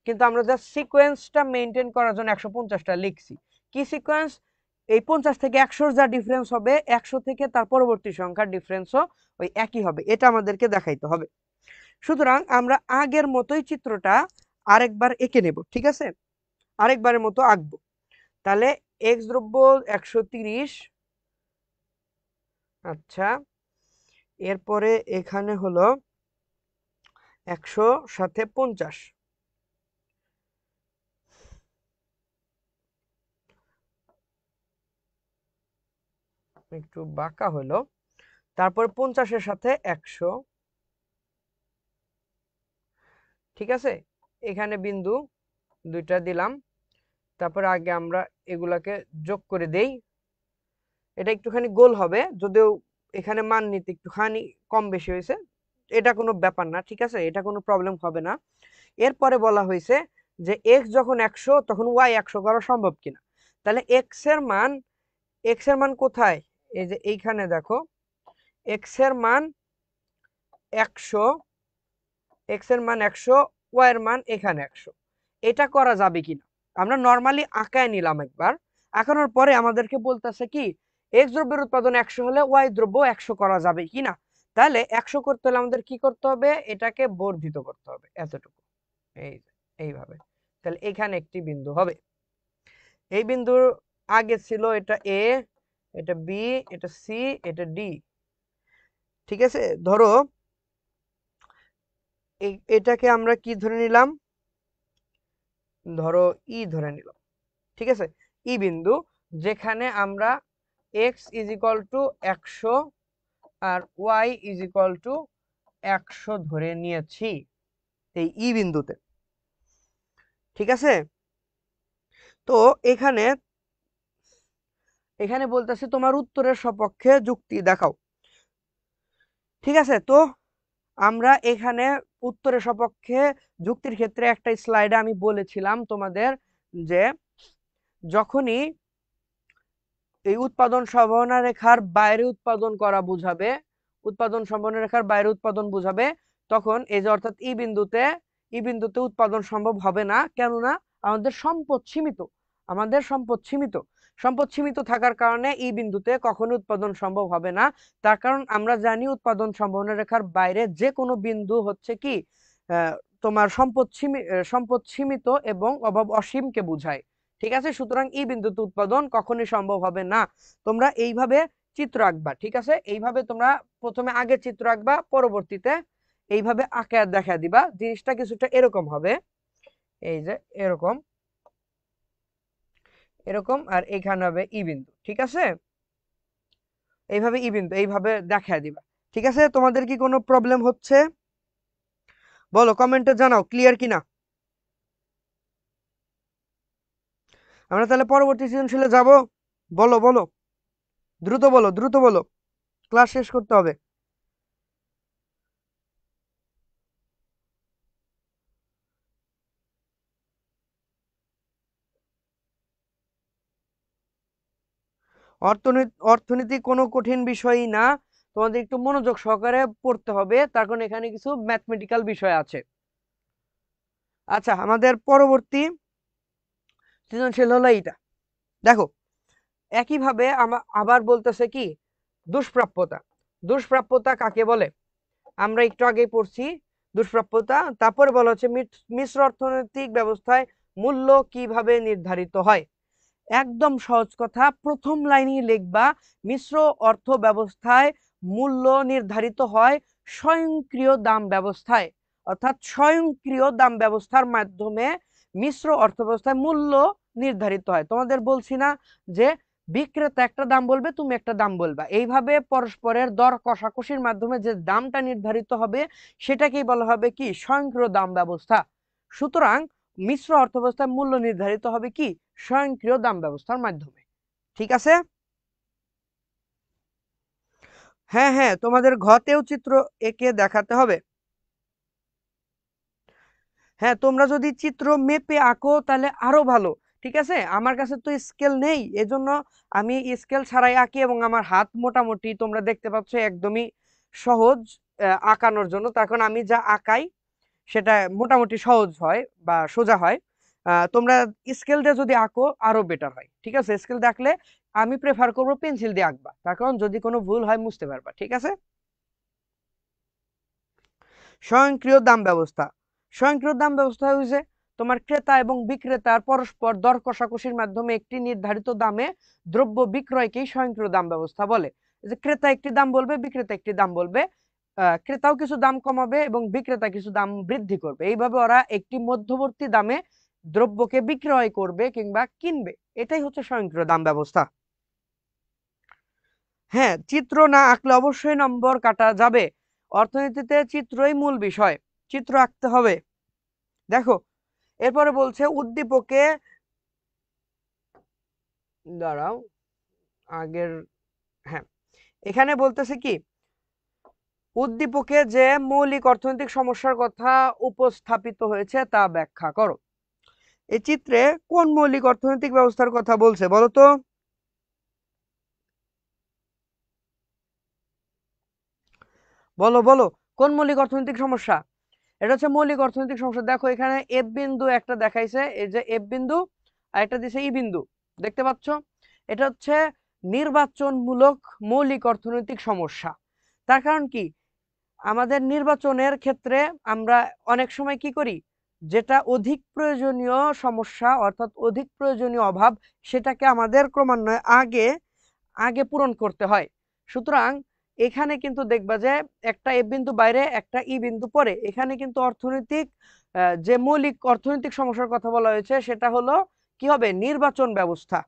কিন্তু আমরা জাস্ট সিকোয়েন্সটা মেনটেন করার জন্য 150টা লিখছি। কি সিকোয়েন্স? এই 50 থেকে 100-র যা ডিফারেন্স হবে, 100 থেকে তার পরবর্তী সংখ্যার ডিফারেন্সও ওই একই হবে, এটা আমাদেরকে দেখাইতে হবে। সুতরাং আমরা আগের মতোই চিত্রটা আরেকবার এঁকে নেব। ঠিক আছে, আরেকবারের মতো আঁকবো। তাহলে এক্স দ্রব্য 130, আচ্ছা, এরপরে এখানে হলো 100 সাথে 50, একটু বাঁকা হলো, তারপর 50-এর সাথে 100। ঠিক আছে, এখানে বিন্দু দুইটা দিলাম, তারপর আগে আমরা এগুলাকে যোগ করে দেই। এটা একটুখানি গোল হবে, যদিও এখানে মান নিতে একটুখানি কম বেশি হয়েছে, এটা কোনো ব্যাপার না, ঠিক আছে, এটা কোনো প্রবলেম হবে না। এরপরে বলা হয়েছে যে এক্স যখন 100 তখন ওয়াই 100 করা সম্ভব কিনা। তাহলে এক্স এর মান কোথায়, এই যে এইখানে দেখো, এক্স এর মান 100, এক্স এর মান 100, ওয়াই এর মান এখানে 100, এটা করা যাবে কিনা। আমরা নর্মালি আঁকায় নিলাম একবার, আঁকানোর পরে আমাদেরকে বলতেছে কি এক্স দ্রব্যের উৎপাদন 100 হলে ওয়াই দ্রব্য 100 করা যাবে কিনা। তাহলে 100 করতে হলে আমাদের কি করতে হবে, এটাকে বর্ধিত করতে হবে এতটুকু, এই এইভাবে। তাহলে এখানে একটি বিন্দু হবে, এই বিন্দুর আগে ছিল এটা এ, এটা বি, এটা সি, এটা ডি, ঠিক আছে। ধরো এটাকে আমরা কি ধরে নিলাম, ধরো ই ধরে নিলাম, ঠিক আছে, ই বিন্দু, যেখানে আমরা এক্স ইজ ইকুয়াল টু 100 আর ওয়াই ইজ ইকুয়াল টু 100 ধরে নিয়েছি এই ই বিন্দুতে, ঠিক আছে। তো এখানে এখানে বলতেছে তোমার উত্তরের সপক্ষে যুক্তি দেখাও, ঠিক আছে। তো আমরা এখানে উত্তরের সপক্ষে যুক্তির ক্ষেত্রে একটা স্লাইডে আমি বলেছিলাম তোমাদের যে যখনই এই উৎপাদন সম্ভাবনা রেখার বাইরে উৎপাদন করা বুঝাবে, উৎপাদন সম্ভাবনা রেখার বাইরে উৎপাদন বুঝাবে, তখন এই যে অর্থাৎ ই বিন্দুতে উৎপাদন সম্ভব হবে না, কেননা আমাদের সম্পদ সীমিত, আমাদের সম্পদ সীমিত থাকার কারণে ই বিন্দুতে কখনো উৎপাদন সম্ভব হবে না। তার কারণ আমরা জানি উৎপাদন সম্ভাবনা রেখার বাইরে যে কোনো বিন্দু হচ্ছে কি আহ, তোমার সম্পদ সীমিত এবং অভাব অসীমকে বোঝায়, ঠিক আছে। সুতরাং ই বিন্দুতে উৎপাদন কখনোই সম্ভব হবে না। তোমরা এইভাবে চিত্র আঁকবা, ঠিক আছে, এইভাবে তোমরা প্রথমে আগে চিত্র আঁকবা, পরবর্তীতে এইভাবে আঁকে দেখা দিবা, জিনিসটা কিছুটা এরকম হবে, এই যে এরকম এরকম, আর এখানে হবে ই বিন্দু, ঠিক আছে, এইভাবে ই বিন্দু এইভাবে দেখা দিবা, ঠিক আছে। তোমাদের কি কোনো প্রবলেম হচ্ছে, বলো, কমেন্টে জানাও ক্লিয়ার কিনা। আমরা তাহলে পরবর্তী সৃজনশীলে যাব, বলো বলো, দ্রুত বলো দ্রুত বলো, ক্লাস শেষ করতে হবে। অর্থনীতি কোনো কঠিন বিষয়ই না, তোমাদের একটু মনোযোগ সহকারে পড়তে হবে, তার কারণ এখানে কিছু ম্যাথমেটিক্যাল বিষয় আছে। আচ্ছা, আমাদের পরবর্তী সৃজনশীল হলো এইটা, দেখো একইভাবে আবার বলতেছে কি দুষ্প্রাপ্যতা। দুষ্প্রাপ্যতা কাকে বলে আমরা একটু আগেই পড়ছি, দুষ্প্রাপ্যতা। তারপরে বলা হচ্ছে মিশ্র অর্থনৈতিক ব্যবস্থায় মূল্য কিভাবে নির্ধারিত হয়। একদম সহজ কথা, প্রথম লাইনে লিখবা মিশ্র অর্থ ব্যবস্থায় মূল্য নির্ধারিত হয় স্বয়ংক্রিয় দাম ব্যবস্থায়, অর্থাৎ স্বয়ংক্রিয় দাম ব্যবস্থার মাধ্যমে মিশ্র অর্থ ব্যবস্থায় মূল্য নির্ধারিত হয়। তোমাদের বলছি না যে বিক্রেতা একটা দাম বলবে, তুমি একটা দাম বলবা, এইভাবে পরস্পরের দর কষাকষির মাধ্যমে যে দামটা নির্ধারিত হবে সেটাকেই বলা হবে কি স্বয়ংক্রিয় দাম ব্যবস্থা। সুতরাং মিশ্র অর্থব্যবস্থায় মূল্য নির্ধারিত হবে কি স্বয়ংক্রিয় দাম ব্যবস্থার মাধ্যমে, ঠিক আছে। হ্যাঁ হ্যাঁ, তোমাদের ঘতেও চিত্র এঁকে দেখাতে হবে। হ্যাঁ, তোমরা যদি চিত্র মেপে আঁকো তাহলে আরো ভালো, ঠিক আছে। আমার কাছে তো স্কেল নেই, এজন্য আমি স্কেল ছাড়াই আঁকি, এবং আমার হাত মোটামুটি তোমরা দেখতে পাচ্ছ একদমই সহজ আঁকানোর জন্য, তার কারণ আমি যা আঁকাই সেটা মোটামুটি সহজ হয় বা সোজা হয়। তোমরা স্কেল দিয়ে যদি আঁকো আরো বেটার হয়, ঠিক আছে। স্কেল দেখলে আমি প্রেফার করবো পেন্সিল দিয়ে আঁকবা, তার কারণ যদি কোনো ভুল হয় বুঝতে পারবা, ঠিক আছে। স্বয়ংক্রিয় দাম ব্যবস্থা, স্বয়ংক্রিয় দাম ব্যবস্থা হচ্ছে তোমার ক্রেতা এবং বিক্রেতার পরস্পর দর কষাকষির মাধ্যমে একটি নির্ধারিত দামে দ্রব্য বিক্রয়কেই স্বয়ংক্রিয় দাম ব্যবস্থা বলে। যে ক্রেতা একটি দাম বলবে, বিক্রেতা একটি দাম বলবে, ক্রেতাও কিছু দাম কমাবে এবং বিক্রেতা কিছু দাম বৃদ্ধি করবে, এইভাবে ওরা একটি মধ্যবর্তী দামে দ্রব্যকে বিক্রয় করবে কিংবা কিনবে, এটাই হচ্ছে স্বয়ংক্রিয় দাম ব্যবস্থা। হ্যাঁ, চিত্র না আঁকলে অবশ্যই নম্বর কাটা যাবে, অর্থনীতিতে চিত্রই মূল বিষয়, চিত্র আঁকতে হবে। দেখো এরপরে বলছে উদ্দীপকে, দাঁড়াও আগের হ্যাঁ, এখানে বলতেছে কি, উদ্দীপকে যে মৌলিক অর্থনৈতিক সমস্যার কথা উপস্থাপিত হয়েছে তা ব্যাখ্যা করো। এই চিত্রে কোন মৌলিক অর্থনৈতিক ব্যবস্থার কথা বলছে বলো তো? বলো বলো, কোন মৌলিক অর্থনৈতিক সমস্যা? এটা হচ্ছে মৌলিক অর্থনৈতিক সমস্যা। দেখো এখানে এফ বিন্দু একটা দেখাইছে, এই যে এফ বিন্দু, আর একটা দিছে ই বিন্দু, দেখতে পাচ্ছ? এটা হচ্ছে নির্বাচনমূলক মৌলিক অর্থনৈতিক সমস্যা। তার কারণ কি, আমাদের নির্বাচনের ক্ষেত্রে আমরা অনেক সময় কি করি, যেটা অধিক প্রয়োজনীয় সমস্যা অর্থাৎ অধিক প্রয়োজনীয় অভাব, সেটাকে আমাদের ক্রমান্বয়ে আগে আগে পূরণ করতে হয়। সুতরাং এখানে কিন্তু দেখবা যে একটা এ বিন্দু বাইরে, একটা ই বিন্দু পরে, এখানে কিন্তু অর্থনৈতিক যে মৌলিক অর্থনৈতিক সমস্যার কথা বলা হয়েছে সেটা হলো কি হবে, নির্বাচন ব্যবস্থা।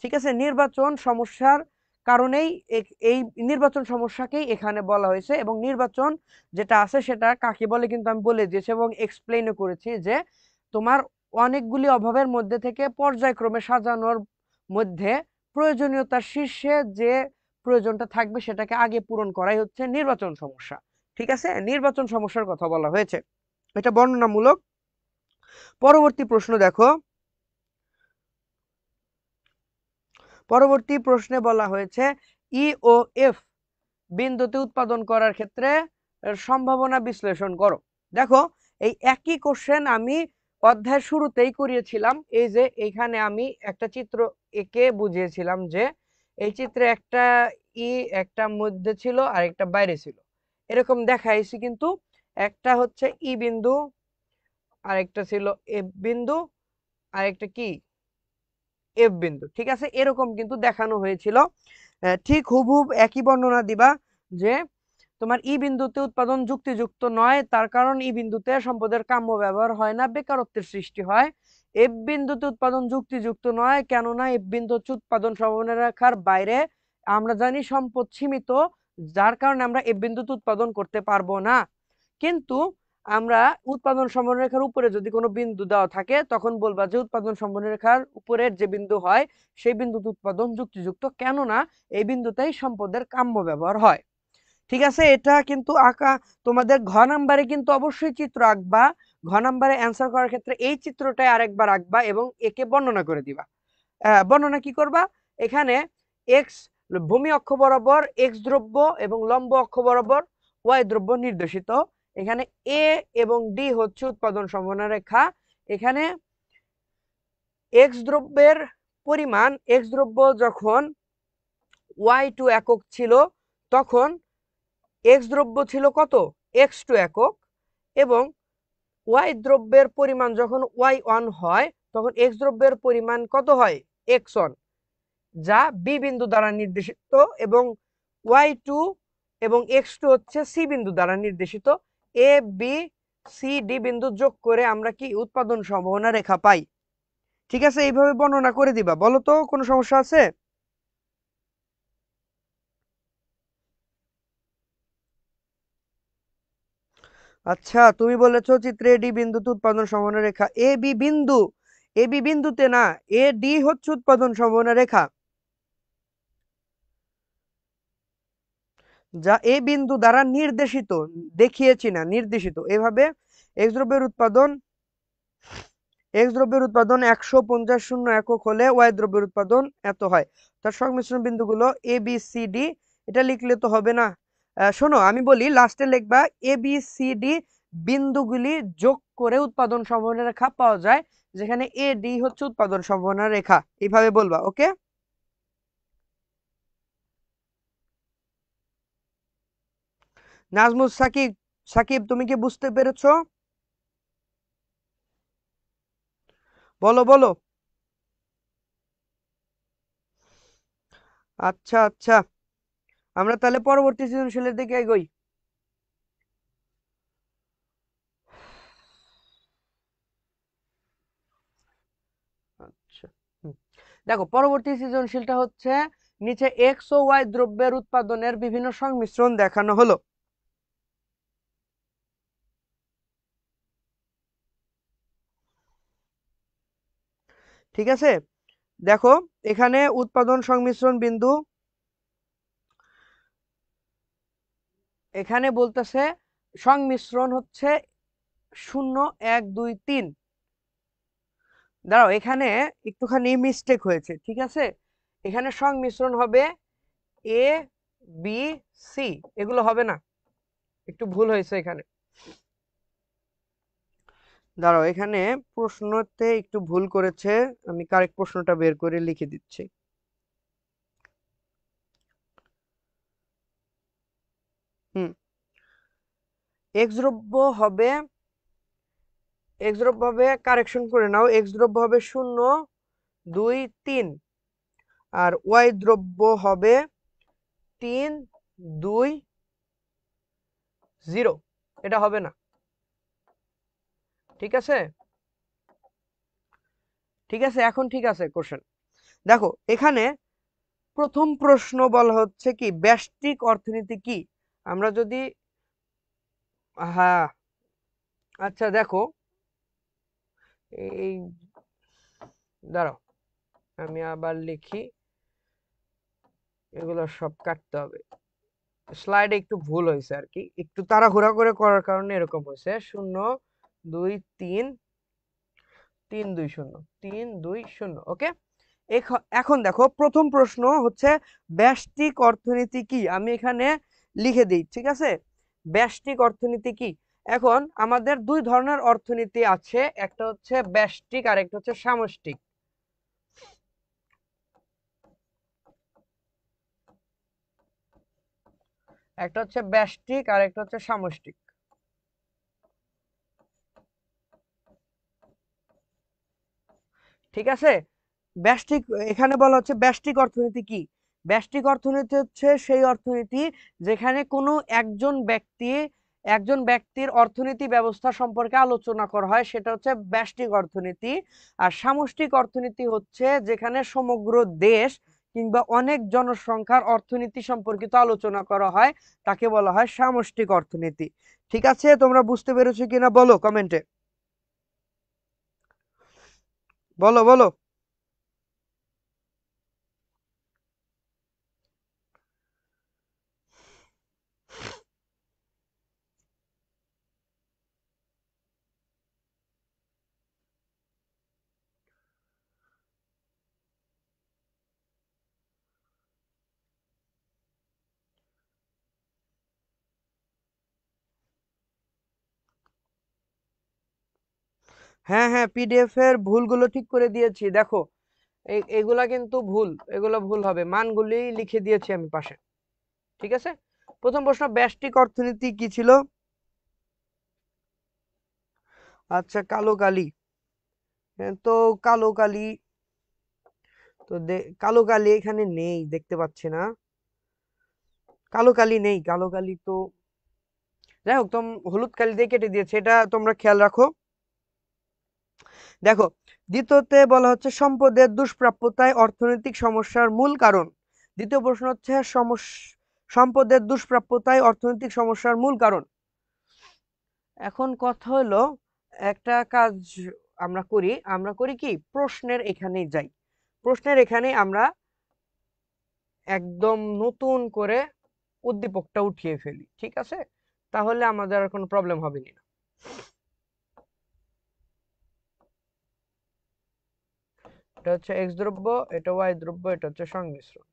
ঠিক আছে, নির্বাচন সমস্যার কারণেই এই নির্বাচন সমস্যাকেই এখানে বলা হয়েছে। এবং নির্বাচন যেটা আছে সেটা কাকে বলে কিন্তু আমি বলে দিয়েছি এবং এক্সপ্লেইনও করেছি যে তোমার অনেকগুলি অভাবের মধ্যে থেকে পর্যায়ক্রমে সাজানোর মধ্যে প্রয়োজনীয়তার শীর্ষে যে প্রয়োজনটা থাকবে সেটাকে আগে পূরণ করাই হচ্ছে নির্বাচন সমস্যা। ঠিক আছে, নির্বাচন সমস্যার কথা বলা হয়েছে, এটা বর্ণনামূলক। পরবর্তী প্রশ্ন দেখো, পরবর্তী প্রশ্নে বলা হয়েছে ই ও এফ বিন্দুতে উৎপাদন করার ক্ষেত্রে সম্ভাবনা বিশ্লেষণ করো। দেখো এই একই কোশ্চেন আমি অধ্যায়ের শুরুতেই করিয়েছিলাম। এই যে এইখানে আমি একটা চিত্র এঁকে বুঝিয়েছিলাম যে এই চিত্রে একটা ই একটা মধ্যে ছিল আর একটা বাইরে ছিল, এরকম দেখাইছি। কিন্তু একটা হচ্ছে ই বিন্দু, আরেকটা ছিল এফ বিন্দু, আরেকটা কি এফ বিন্দু। ঠিক আছে, এরকম কিন্তু দেখানো হয়েছিল। ঠিক হুবহুব একই বর্ণনা দিবা যে তোমার ই বিন্দুতে উৎপাদন যুক্তিযুক্ত নয়, তার কারণ ই বিন্দুতে সম্পদের কাম্য ব্যবহার হয় না, বেকারত্বের সৃষ্টি হয়। এফ বিন্দুতে উৎপাদন যুক্তিযুক্ত নয়, কেননা এফ বিন্দু হচ্ছে উৎপাদন সমন্বয় রেখার বাইরে, আমরা জানি সম্পদ সীমিত, যার কারণে আমরা এফ বিন্দুতে উৎপাদন করতে পারবো না। কিন্তু আমরা উৎপাদন সমন্বয় রেখার উপরে যদি কোনো বিন্দু দেওয়া থাকে তখন বলবা যে উৎপাদন সমন্বয় রেখার উপরের যে বিন্দু হয় সেই বিন্দুতে উৎপাদন যুক্তিযুক্ত, কেননা এই বিন্দুতেই সম্পদের কাম্য ব্যবহার হয়। ঠিক আছে, এটা কিন্তু আঁকা তোমাদের ঘ নাম্বারে কিন্তু অবশ্যই চিত্র আঁকবা। ঘ নাম্বারে অ্যান্সার করার ক্ষেত্রে এই চিত্রটাই আরেকবার আঁকবা এবং একে বর্ণনা করে দিবা। বর্ণনা কি করবা, এখানে এক্স ভূমি অক্ষ বরাবর এক্স দ্রব্য এবং লম্ব অক্ষ বরাবর ওয়াই দ্রব্য নির্দেশিত। এখানে এ এবং ডি হচ্ছে উৎপাদন সমন্বয় রেখা। এখানে এক্স দ্রব্যের পরিমাণ, এক্স দ্রব্য যখন ওয়াই টু একক ছিল তখন এক্স দ্রব্য ছিল কত, এক্স টু একক। এবং ওয়াই দ্রব্যের পরিমাণ যখন ওয়াই ওয়ান হয় তখন এক্স দ্রব্যের পরিমাণ কত হয়, এক্স ওয়ান, যা বি বিন্দু দ্বারা নির্দেশিত। এবং ওয়াই টু এবং এক্স টু হচ্ছে সি বিন্দু দ্বারা নির্দেশিত। এ বি সি ডি বিন্দু যোগ করে আমরা কি উৎপাদন সম্ভাবনা রেখা পাই। ঠিক আছে, এইভাবে বর্ণনা করে দিবা। বলো তো কোনো সমস্যা আছে? আচ্ছা, তুমি বলেছো চিত্রে ডি বিন্দুতে উৎপাদন সম্ভাবনা রেখা, এ বি বিন্দু, এ বি বিন্দুতে না, এ ডি হচ্ছে উৎপাদন সম্ভাবনা রেখা, যা এ বিন্দু দ্বারা নির্দেশিত, দেখিয়েছি না, নির্দেশিত। এভাবে এক্স দ্রব্যের উৎপাদন, এক্স দ্রব্যের উৎপাদন 150 একক হলে ওয়াই দ্রব্যের উৎপাদন এত হয়। তার সংমিশ্রণ বিন্দুগুলো এ বি সি ডি, এটা লিখলে তো হবে না। শোনো আমি বলি, লাস্টে লিখবা এ বি সি ডি বিন্দুগুলি যোগ করে উৎপাদন সম্ভাবনা রেখা পাওয়া যায়, যেখানে এ ডি হচ্ছে উৎপাদন সম্ভাবনা রেখা, এইভাবে বলবা। ওকে, নাজমুল সাকিব, সাকিব তুমি কি বুঝতে পেরেছো? বলো বলো। আচ্ছা আচ্ছা, আমরা তাহলে পরবর্তী সৃজনশীলের দিকে এগোই। আচ্ছা, হুম। দেখো পরবর্তী সৃজনশীলটা হচ্ছে নিচে এক্স ও ওয়াই দ্রব্যের উৎপাদনের বিভিন্ন সংমিশ্রণ দেখানো হলো। ঠিক আছে, দেখো এখানে উৎপাদন সংমিশ্রণ বিন্দু, এখানে বলতেছে সংমিশ্রণ হচ্ছে 0 1 2 3। দাঁড়াও, এখানে একটুখানি মিস্টেক হয়েছে, ঠিক আছে। এখানে সংমিশ্রণ হবে এ বি সি, এগুলো হবে না, একটু ভুল হয়েছে এখানে। দাঁড়াও, এখানে প্রশ্নতে একটু ভুল করেছে, আমি কারেক্ট প্রশ্নটা বের করে লিখে দিচ্ছি। হুম, এক্স দ্রব্য হবে, এক্স দ্রব্য হবে, কারেকশন করে নাও, এক্স দ্রব্য হবে 0 2 3, আর ওয়াই দ্রব্য হবে 3 2 0। এটা হবে না, ঠিক আছে। ঠিক আছে, এখন ঠিক আছে কোশ্চেন। দেখো এখানে প্রথম প্রশ্ন বলা হচ্ছে কি ব্যষ্টিক অর্থনীতি কি। আমরা যদি, হ্যাঁ, আচ্ছা দেখো, এই, দাঁড়াও আমি আবার লিখি, এগুলো সব কাটতে হবে, স্লাইডে একটু ভুল হয়েছে আর কি, একটু তাড়াহুড়া করে করার কারণে এরকম হয়েছে। 0 2 3 3 2 0 3 2 0, ওকে। এখন দেখো প্রথম প্রশ্ন হচ্ছে ব্যষ্টিক অর্থনীতি কি, আমি এখানে লিখে দিই, ঠিক আছে। ব্যষ্টিক অর্থনীতি কি। এখন আমাদের দুই ধরনের অর্থনীতি আছে, একটা হচ্ছে ব্যষ্টিক আর একটা হচ্ছে সামষ্টিক। একটা হচ্ছে ব্যষ্টিক আর একটা হচ্ছে সামষ্টিক, ঠিক আছে। ব্যষ্টিক, এখানে বলা হচ্ছে ব্যষ্টিক অর্থনীতি কি। ব্যষ্টিক অর্থনীতি হচ্ছে সেই অর্থনীতি যেখানে কোনো একজন ব্যক্তির অর্থনীতি ব্যবস্থা সম্পর্কে আলোচনা করা হয়, সেটা হচ্ছে ব্যষ্টিক অর্থনীতি। আর সামষ্টিক অর্থনীতি হচ্ছে যেখানে সমগ্র দেশ কিংবা অনেক জনসংখ্যার অর্থনীতি সম্পর্কিত আলোচনা করা হয়, তাকে বলা হয় সামষ্টিক অর্থনীতি। ঠিক আছে, তোমরা বুঝতে পেরেছো কিনা বলো কমেন্টে, বলো বলো। হ্যাঁ হ্যাঁ, পিডিএফ এর ভুলগুলো ঠিক করে দিয়েছি, দেখো এগুলা কিন্তু ভুল, এগুলো ভুল হবে, মানগুলি লিখে দিয়েছি আমি পাশে, ঠিক আছে। প্রথম প্রশ্ন, ব্যষ্টিক অর্থনীতি কি ছিল। আচ্ছা, কালো কালি, তো কালো কালি, তো কালো কালি এখানে নেই, দেখতে পাচ্ছি না, কালো কালি নেই, কালো কালি তো, যাই হোক, হলুদ কালি দিয়ে কেটে দিয়েছে, এটা তোমরা খেয়াল রাখো। দেখো, দ্বিতীয়তে বলা হচ্ছে সম্পদের দুষ্প্রাপ্যতায় অর্থনৈতিক সমস্যার মূল কারণ। দ্বিতীয় প্রশ্ন হচ্ছে সম্পদের দুষ্প্রাপ্যতায় অর্থনৈতিক সমস্যার মূল কারণ। এখন কথা হলো, একটা কাজ আমরা করি কি, প্রশ্নের এখানেই যাই, প্রশ্নের এখানে আমরা একদম নতুন করে উদ্দীপকটা উঠিয়ে ফেলি, ঠিক আছে, তাহলে আমাদের আর কোনো প্রবলেম হবে না। এটা হচ্ছে এক্স দ্রব্য, এটা ওয়াই দ্রব্য, এটা হচ্ছে সংমিশ্রণ।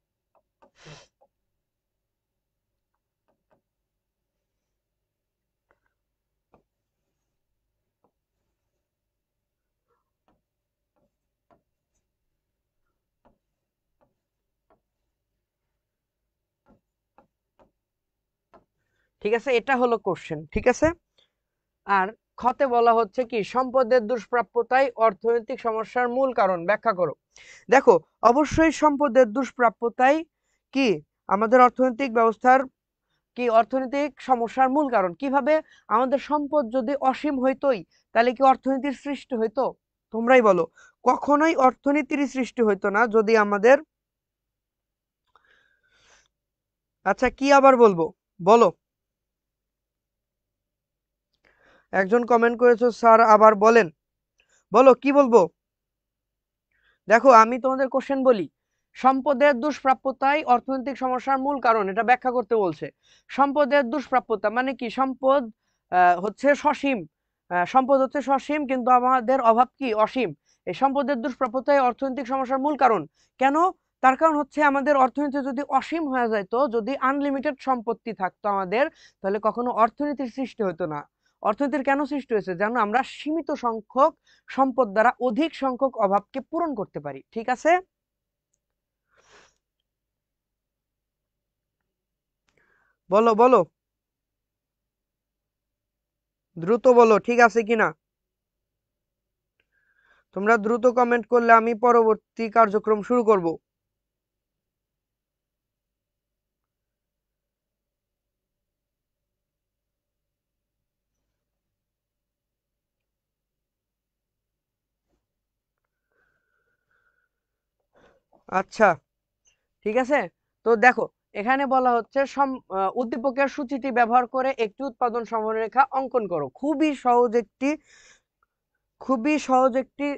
ঠিক আছে, এটা হলো কোশ্চেন, ঠিক আছে। আর খতে বলা হচ্ছে কি সম্পদের দুষ্প্রাপ্যতাই অর্থনৈতিক সমস্যার মূল কারণ, ব্যাখ্যা করো। দেখো, অবশ্যই সম্পদের দুষ্প্রাপ্যতাই কি আমাদের অর্থনৈতিক ব্যবস্থার কি অর্থনৈতিক সমস্যার মূল কারণ। কিভাবে, আমাদের সম্পদ যদি অসীম হইতোই তাহলে কি অর্থনীতির সৃষ্টি হইতো? তোমরাই বলো, কখনোই অর্থনীতির সৃষ্টি হইতো না যদি আমাদের, আচ্ছা কি আবার বলবো, বলো। একজন কমেন্ট করেছো স্যার আবার বলেন, বলো কি বলবো। দেখো আমি তোমাদের কোশ্চেন বলি, সম্পদের দুষ্প্রাপ্যতাই অর্থনৈতিক সমস্যার মূল কারণ, এটা ব্যাখ্যা করতে বলছে। সম্পদের দুষ্প্রাপ্যতা মানে কি? সম্পদ হচ্ছে সসীম, সম্পদ হচ্ছে সসীম কিন্তু আমাদের অভাব কি? অসীম। এই সম্পদের দুষ্প্রাপ্যতাই অর্থনৈতিক সমস্যার মূল কারণ। কেন? তার কারণ হচ্ছে আমাদের অর্থনীতি যদি অসীম হয়ে যেত, যদি আনলিমিটেড সম্পত্তি থাকতো আমাদের, তাহলে কখনো অর্থনীতির সৃষ্টি হতো না। অর্থনীতির কেন সৃষ্টি হয়েছে? যেন আমরা সীমিত সংখ্যক সম্পদ দ্বারা অধিক সংখ্যক অভাবকে পূরণ করতে পারি। ঠিক আছে, বলো বলো, দ্রুত বলো ঠিক আছে কিনা। তোমরা দ্রুত কমেন্ট করলে আমি পরবর্তী কার্যক্রম শুরু করব। আচ্ছা, ঠিক আছে। তো দেখো, এখানে বলা হচ্ছে উদ্দীপকের সূচিটি ব্যবহার করে একটি উৎপাদন সমরেখা অঙ্কন করো। খুবই সহজ একটি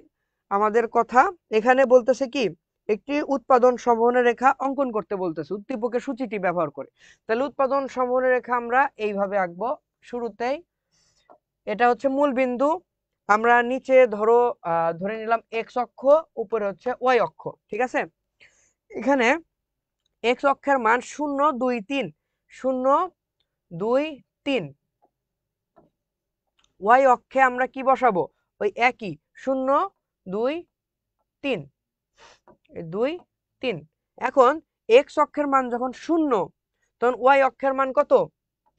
আমাদের কথা। এখানে বলতেছে কি, একটি উৎপাদন সমরেখা অঙ্কন করতে বলতেছে উদ্দীপকের সূচিটি ব্যবহার করে। তাহলে উৎপাদন সমরেখা আমরা এইভাবে আঁকবো। শুরুতেই এটা হচ্ছে মূল বিন্দু, আমরা নিচে ধরে নিলাম এক্স অক্ষ, উপরে হচ্ছে ওয়াই অক্ষ। ঠিক আছে, এখানে এক্স অক্ষের মান 0 2 3, 0 2 3। ওয়াই অক্ষে আমরা কি বসাবো? ওই একই 0 2 3, 2 3। এখন এক্স অক্ষের মান যখন 0, তখন ওয়াই অক্ষের মান কত?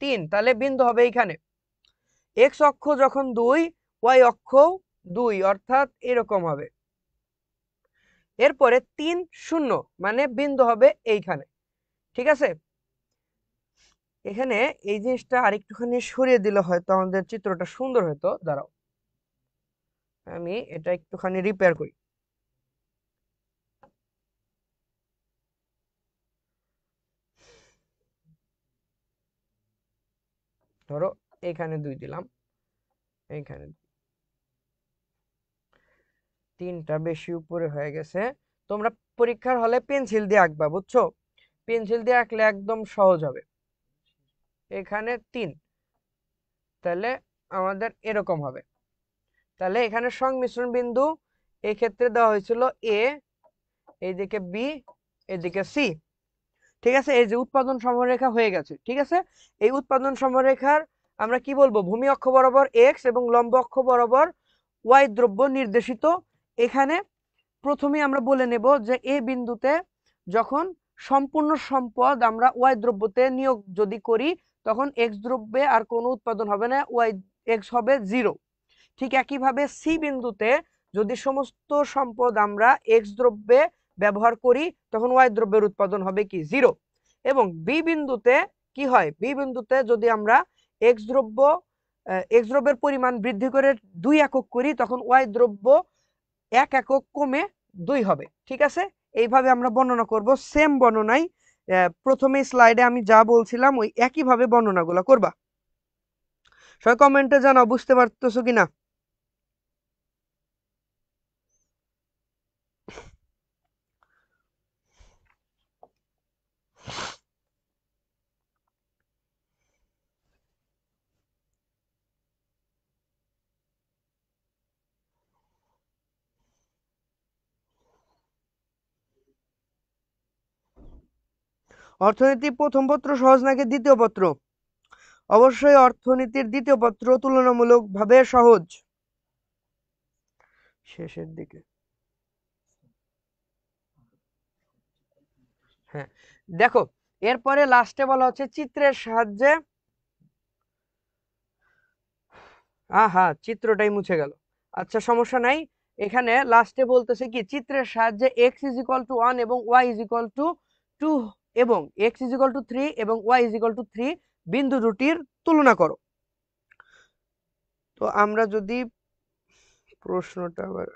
3। তাহলে বিন্দু হবে এইখানে। এক্স অক্ষ যখন 2, ওয়াই অক্ষ 2, অর্থাৎ এরকম হবে। এরপরে 3 0 মানে বিন্দু হবে এইখানে। ঠিক আছে, এখানে এই জিনিসটা আরেকটুখানি সরিয়ে দিলে হয়তো আমাদের চিত্রটা সুন্দর হতো। দাঁড়াও, আমি এটা একটুখানি রিপেয়ার করি। ধরো এখানে 2 দিলাম, এইখানে 3টা বেশি উপরে হয়ে গেছে। তোমরা পরীক্ষার হলে পেন্সিল দিয়ে আঁকবা, বুঝছো? পেন্সিল দিয়ে আঁকলে একদম সহজ হবে। এখানে 3, তাহলে আমাদের এরকম হবে। তাহলে এখানে সংমিশ্রণ বিন্দু এই ক্ষেত্রে দেওয়া হয়েছিল এ, এইদিকে বি, এদিকে সি। ঠিক আছে, এই যে উৎপাদন সমরেখা হয়ে গেছে। ঠিক আছে, এই উৎপাদন সমরেখার আমরা কি বলবো? ভূমি অক্ষ বরাবর এক্স এবং লম্ব অক্ষ বরাবর ওয়াই দ্রব্য নির্দেশিত। এখানে প্রথমে আমরা বলে নেব যে এই বিন্দুতে যখন সম্পূর্ণ সম্পদ আমরা ওয়াই দ্রব্যতে নিয়োগ যদি করি, তখন এক্স দ্রব্যে আর কোনো উৎপাদন হবে না, ওয়াই এক্স হবে 0। ঠিক একইভাবে সি বিন্দুতে যদি সমস্ত সম্পদ আমরা এক্স দ্রব্যে ব্যবহার করি, তখন ওয়াই দ্রব্যের উৎপাদন হবে কি? 0। এবং বি বিন্দুতে কি হয়? বি বিন্দুতে যদি আমরা এক্স দ্রব্যের পরিমাণ বৃদ্ধি করে 2 একক করি, তখন ওয়াই দ্রব্য 1 একক কমে 2 হবে। ঠিক আছে, এইভাবে আমরা বর্ণনা করব। সেম বর্ণনাই প্রথমে স্লাইডে আমি যা বলছিলাম ওই একইভাবে বর্ণনাগুলো করবা। সবাই কমেন্টে জানাও বুঝতে পারতেছো কিনা। অর্থনীতি প্রথম পত্র সহজ নাকি দ্বিতীয় পত্র? অবশ্যই অর্থনীতির দ্বিতীয় পত্র তুলনামূলকভাবে সহজ, শেষের দিকে। হ্যাঁ, দেখো এরপরে লাস্টে বলা হচ্ছে চিত্রের সাহায্যে, আহা চিত্রটাই মুছে গেল। আচ্ছা সমস্যা নাই, এখানে লাস্টে বলতেছে কি, চিত্রের সাহায্যে x ইজ ইকুয়াল টু 1 এবং y ইজ ইকুয়াল টু 2 এবং x ইজ ইকুয়াল টু 3 এবং y ইজ ইকুয়াল টু 3 বিন্দু দুটির তুলনা করো। তো আমরা যদি প্রশ্নটা আবার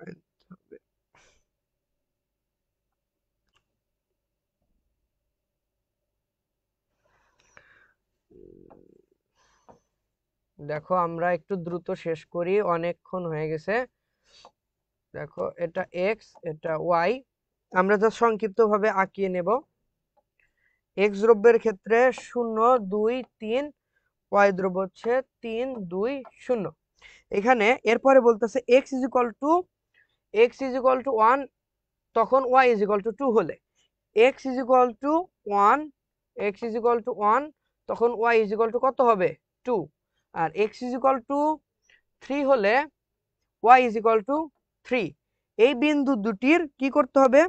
দেখো, আমরা একটু দ্রুত শেষ করি, অনেকক্ষণ হয়ে গেছে। দেখো এটা x, এটা y, আমরা যা সংক্ষিপ্ত ভাবে আঁকিয়ে নেব। এক্স দ্রব্যের ক্ষেত্রে 0 2 3, ওয়াই দ্রব্য হচ্ছে 3 2 0। এখানে এরপরে বলতেছে এক্স ইজ ইকুয়াল টু 1, তখন ওয়াই ইজ ইকুয়াল টু 2 হলে x is equal two 1, x is equal two 1, তখন ওয়াই ইজ ইকুয়াল টু কত হবে 2। আর এক্স ইজ ইকুয়াল টু 3 হলে ওয়াই ইজ ইকুয়াল টু 3। এই বিন্দু দুটির কি করতে হবে,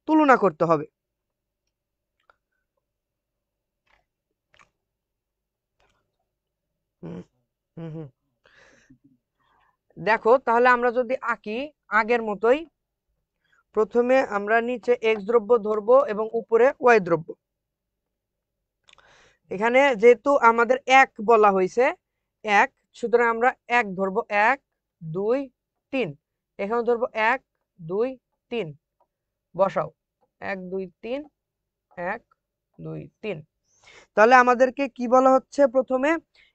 তুলনা করতে হবে। হুম হুম হুম। দেখো তাহলে আমরা যদি আঁকি আগের মতোই, প্রথমে আমরা নিচে এক্স দ্রব্য ধরবো এবং উপরে ওয়াই দ্রব্য। এখানে যেহেতু আমাদের এক বলা হয়েছে এক, সুতরাং আমরা এক ধরবো, 1 2 3। এখানে ধরবো 1 2 3, বসাও 1 2 3 1 2 3। তাহলে আমাদেরকে কি বলা হচ্ছে, প্রথমে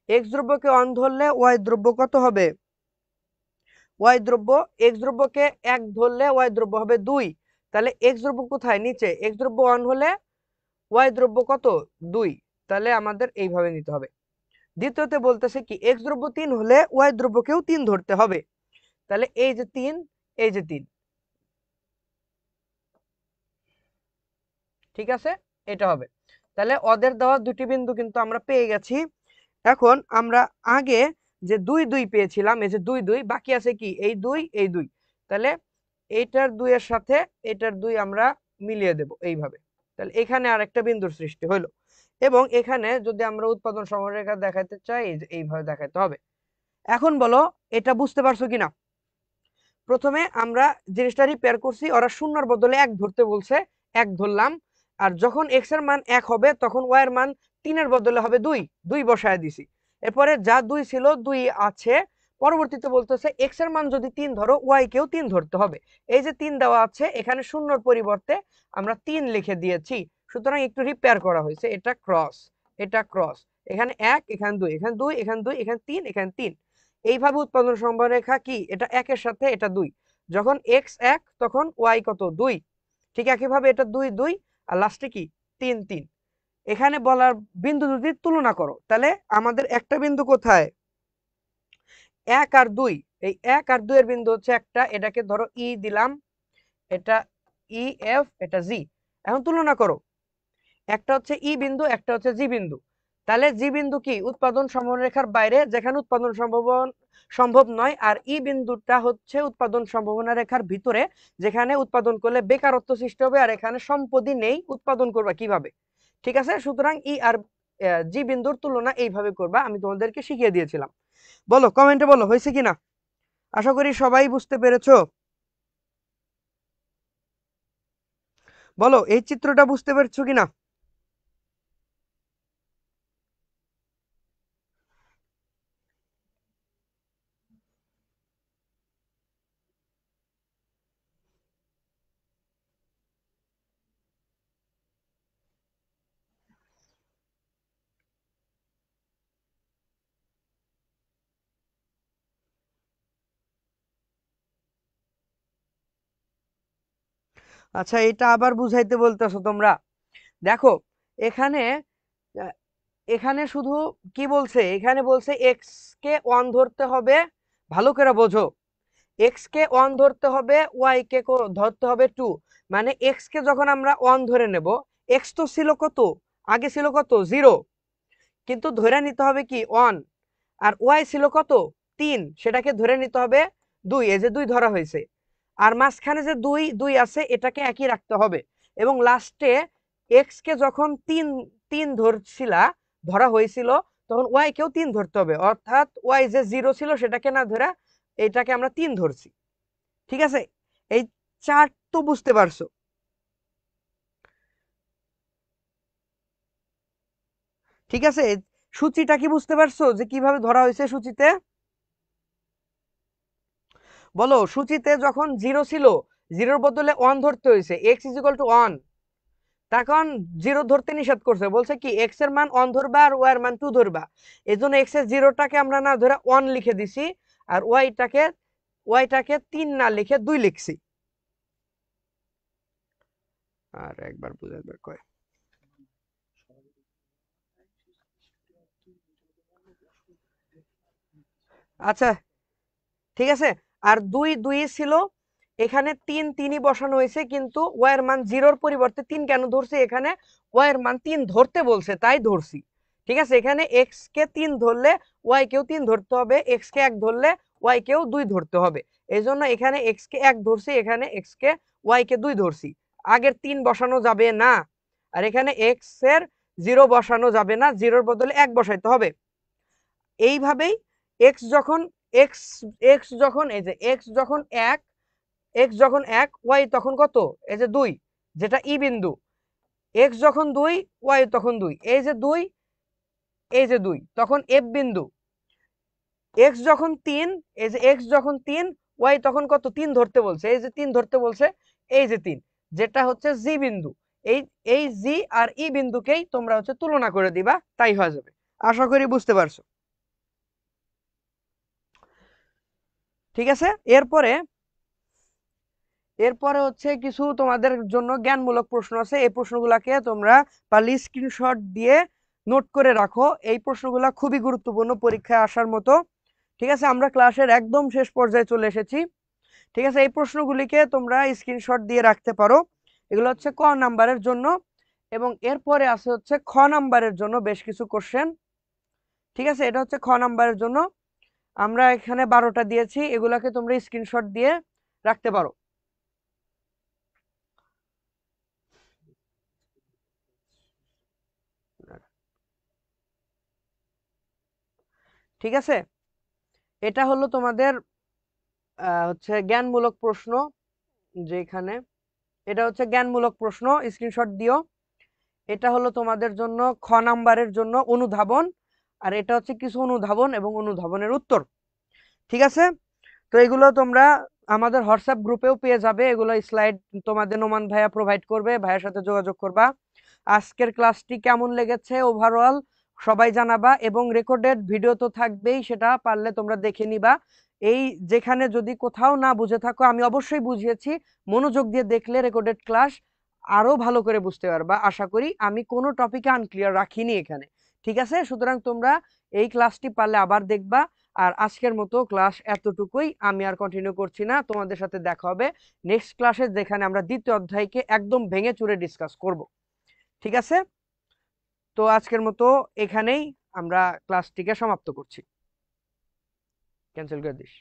এক্স দ্রব্যকে অন ধরলে ওয়াই দ্রব্য কত হবে, ওয়াই দ্রব্য, এক্স দ্রব্যকে 1 ধরলে ওয়াই দ্রব্য হবে 2। তাহলে এক্স দ্রব্য কোথায়, নিচে, এক্স দ্রব্য অন হলে ওয়াই দ্রব্য কত 2। তাহলে আমাদের এইভাবে নিতে হবে। দ্বিতীয়তে বলতেছে কি এক্স দ্রব্য 3 হলে ওয়াই দ্রব্যকেও 3 ধরতে হবে। তাহলে এই যে 3, এই যে 3, ঠিক আছে, এটা হবে। তাহলে ওদের দেওয়া দুটি বিন্দু কিন্তু আমরা পেয়ে গেছি। এখন আমরা আগে যে 2 2 পেয়েছিলাম, এই যে 2 2, বাকি আছে কি এই 2 এই 2। তাহলে এইটার 2 এর সাথে এটার 2 আমরা মিলিয়ে দেব এইভাবে। তাহলে এখানে আরেকটা বিন্দুর সৃষ্টি হলো। এবং এখানে যদি আমরা উৎপাদন সরলরেখা দেখাতে চাই, এই যে এইভাবে দেখাতে হবে। এখন বলো এটা বুঝতে পারছো কিনা। প্রথমে আমরা জিনিসটা রিপেয়ার করছি, ওরা শূন্যর বদলে 1 ধরতে বলছে, 1 ধরলাম। আর যখন এক্স এর মান 1 হবে তখন ওয়াই এর মান 3 এর বদলে হবে 2, 2 বসায় দিছি। এরপরে যা 2 ছিল 2 আছে। পরবর্তীতে বলতেছে এক্স এর মান যদি 3 ধরো ওয়াই কেও 3 ধরতে হবে। এই যে 3 দেওয়া আছে, এখানে শূন্যর পরিবর্তে আমরা 3 লিখে দিয়েছি। সুতরাং একটু রিপেয়ার করা হয়েছে, এটা ক্রস, এটা ক্রস, এখানে 1 এখানে 2 এখানে 2 এখানে 2 এখানে 3 এখানে 3। এইভাবে উৎপাদন সম্ভারেখা কি, এটা 1 এর সাথে এটা 2, যখন x 1 তখন y কত 2। ঠিক একইভাবে এটা 2 2 আর লাস্টে কি 3 3। এখানে বলার বিন্দু দুটি তুলনা করো। তাহলে আমাদের একটা বিন্দু কোথায়, 1 আর 2, এই 1 আর 2 এর বিন্দু হচ্ছে একটা, এটাকে ধরো ই দিলাম, এটা ই এফ, এটা জি। এখন তুলনা করো, একটা হচ্ছে ই বিন্দু, একটা হচ্ছে জি বিন্দু। তাহলে জি বিন্দু কি উৎপাদন সম্ভাবনারেখার বাইরে, যেখানে উৎপাদন সম্ভব নয়। আর ই বিন্দুটা হচ্ছে উৎপাদন সম্ভাবনা রেখার ভিতরে, যেখানে উৎপাদন করলে বেকারত্ব সৃষ্টি হবে আর এখানে সম্পদই নেই, উৎপাদন করবা কিভাবে। ঠিক আছে, সুতরাং ই আর জি বিন্দুর তুলনা এইভাবে করবা, আমি তোমাদেরকে শিখিয়ে দিয়েছিলাম। বলো কমেন্টে বলো হয়েছে কিনা। আশা করি সবাই বুঝতে পেরেছো। বলো এই চিত্রটা বুঝতে পেরেছো কিনা। আচ্ছা এটা আবার বুঝাইতে বলতেছো তোমরা। দেখো এখানে আহ, এখানে শুধু কি বলছে, এখানে বলছে এক্স কে 1 ধরতে হবে, ভালো করে বোঝো, এক্স কে 1 ধরতে হবে, ওয়াই কে ধরতে হবে 2। মানে এক্স কে যখন আমরা 1 ধরে নেব, এক্স তো ছিল কত, আগে ছিল কত 0, কিন্তু ধরে নিতে হবে কি 1। আর ওয়াই ছিল কত 3, সেটাকে ধরে নিতে হবে 2, এই যে 2 ধরা হয়েছে। আর মাঝখানে যে 2 2 আছে এটাকে একই রাখতে হবে। এবং লাস্টে এক্স কে যখন 3 3 ধরা হয়েছিল, তখন ওয়াই কেও 3 ধরতে হবে, অর্থাৎ ওয়াই যে 0 ছিল সেটাকে না ধরে এটাকে আমরা 3 ধরছি। ঠিক আছে, এই চার্ট তো বুঝতে পারছো। ঠিক আছে, সূচিটা কি বুঝতে পারছো যে কিভাবে ধরা হয়েছে সূচিতে। বলো সূচিতে যখন 0 ছিল, 0-র বদলে 1 ধরতে হয়েছে, এক্স ইজ ইকুয়াল টু 1, তখন 0 ধরতে নিষেধ করছে, বলছে কি এক্স এর মান 1 ধরবা আর ওয়াই এর মান 2 ধরবা। এই জন্য এক্স এর 0টাকে আমরা না ধরে 1 লিখে দিছি, আর ওয়াইটাকে 3 না লিখে 2 লিখছি। আর একবার বুঝাইবার কয়। আচ্ছা ঠিক আছে। আর দুই দুই ছিল, এখানে তিন তিনই বসানো হয়েছে, কিন্তু ওয়াই এর মান জিরোর পরিবর্তে তিন কেন ধরছি, এখানে ওয়াই এর মান তিন ধরতে বলছে তাই ধরছি। ঠিক আছে, এখানে এক্স কে তিন ধরলে ওয়াই কেও তিন ধরতে হবে, এক্স কে এক ধরলে ওয়াই কেও দুই ধরতে হবে। এই জন্য এখানে এক্স কে এক ধরছি, এখানে এক্স কে ওয়াই কে দুই ধরছি। আগের তিন বসানো যাবে না, আর এখানে এক্স এর জিরো বসানো যাবে না, জিরোর বদলে এক বসাইতে হবে। এইভাবেই এক্স যখন এক্স এক্স যখন এই যে এক্স যখন এক, এক্স যখন এক ওয়াই তখন কত, এই যে দুই, যেটা ই বিন্দু। এক্স যখন দুই ওয়াই তখন দুই, এই যে দুই, এই যে দুই, তখন এফ বিন্দু। এক্স যখন তিন, এই যে এক্স যখন তিন ওয়াই তখন কত, তিন ধরতে বলছে, এই যে তিন ধরতে বলছে, এই যে তিন, যেটা হচ্ছে জি বিন্দু। এই এই জি আর ই বিন্দুকেই তোমরা হচ্ছে তুলনা করে দিবা, তাই হয়ে যাবে। আশা করি বুঝতে পারছো। ঠিক আছে, এরপরে এরপরে হচ্ছে কিছু তোমাদের জন্য জ্ঞানমূলক প্রশ্ন আছে, এই প্রশ্নগুলোকে তোমরা পারলে স্ক্রিনশট দিয়ে নোট করে রাখো। এই প্রশ্নগুলো খুবই গুরুত্বপূর্ণ পরীক্ষায় আসার মতো। ঠিক আছে, আমরা ক্লাসের একদম শেষ পর্যায়ে চলে এসেছি। ঠিক আছে, এই প্রশ্নগুলিকে তোমরা স্ক্রিনশট দিয়ে রাখতে পারো। এগুলো হচ্ছে ক নাম্বারের জন্য, এবং এরপরে আছে হচ্ছে খ নাম্বারের জন্য বেশ কিছু কোশ্চেন। ঠিক আছে, এটা হচ্ছে খ নাম্বারের জন্য। আমরা এখানে 12টা দিয়েছি, এগুলাকে তোমরা স্ক্রিনশট দিয়ে রাখতে পারো। ঠিক আছে, এটা হলো তোমাদের হচ্ছে জ্ঞানমূলক প্রশ্ন, যেখানে এটা হচ্ছে জ্ঞানমূলক প্রশ্ন, স্ক্রিনশট দিও। এটা হলো তোমাদের জন্য খ নাম্বারের জন্য অনুধাবন, আর এটা হচ্ছে কিছু অনুধাবন এবং অনুধাবনের উত্তর। ঠিক আছে, তো এগুলো তোমরা আমাদের হোয়াটসঅ্যাপ গ্রুপেও পেয়ে যাবে, এগুলো স্লাইড তোমাদের নোমান ভাইয়া প্রোভাইড করবে, ভাইয়ের সাথে যোগাযোগ করবা। আজকের ক্লাসটি কেমন লেগেছে ওভারঅল সবাই জানাবা, এবং রেকর্ডেড ভিডিও তো থাকবেই, সেটা পারলে তোমরা দেখে নিবা। এই যেখানে যদি কোথাও না বুঝে থাকো, আমি অবশ্যই বুঝিয়েছি, মনোযোগ দিয়ে দেখলে রেকর্ডেড ক্লাস আরো ভালো করে বুঝতে পারবা। আশা করি আমি কোনো টপিকে আনক্লিয়ার রাখিনি এখানে। ঠিক আছে, সুতরাং তোমরা এই ক্লাসটি পারলে আবার দেখবা। আর আজকের মতো ক্লাস এতটুকুই, আমি আর কন্টিনিউ করছি না, তোমাদের সাথে দেখা হবে নেক্সট ক্লাসে, যেখানে আমরা দ্বিতীয় অধ্যায়কে একদম ভেঙে চুরে ডিসকাস করব। ঠিক আছে, তো আজকের মতো এখানেই আমরা ক্লাসটিকে সমাপ্ত করছি। ক্যান্সেল করে দিস।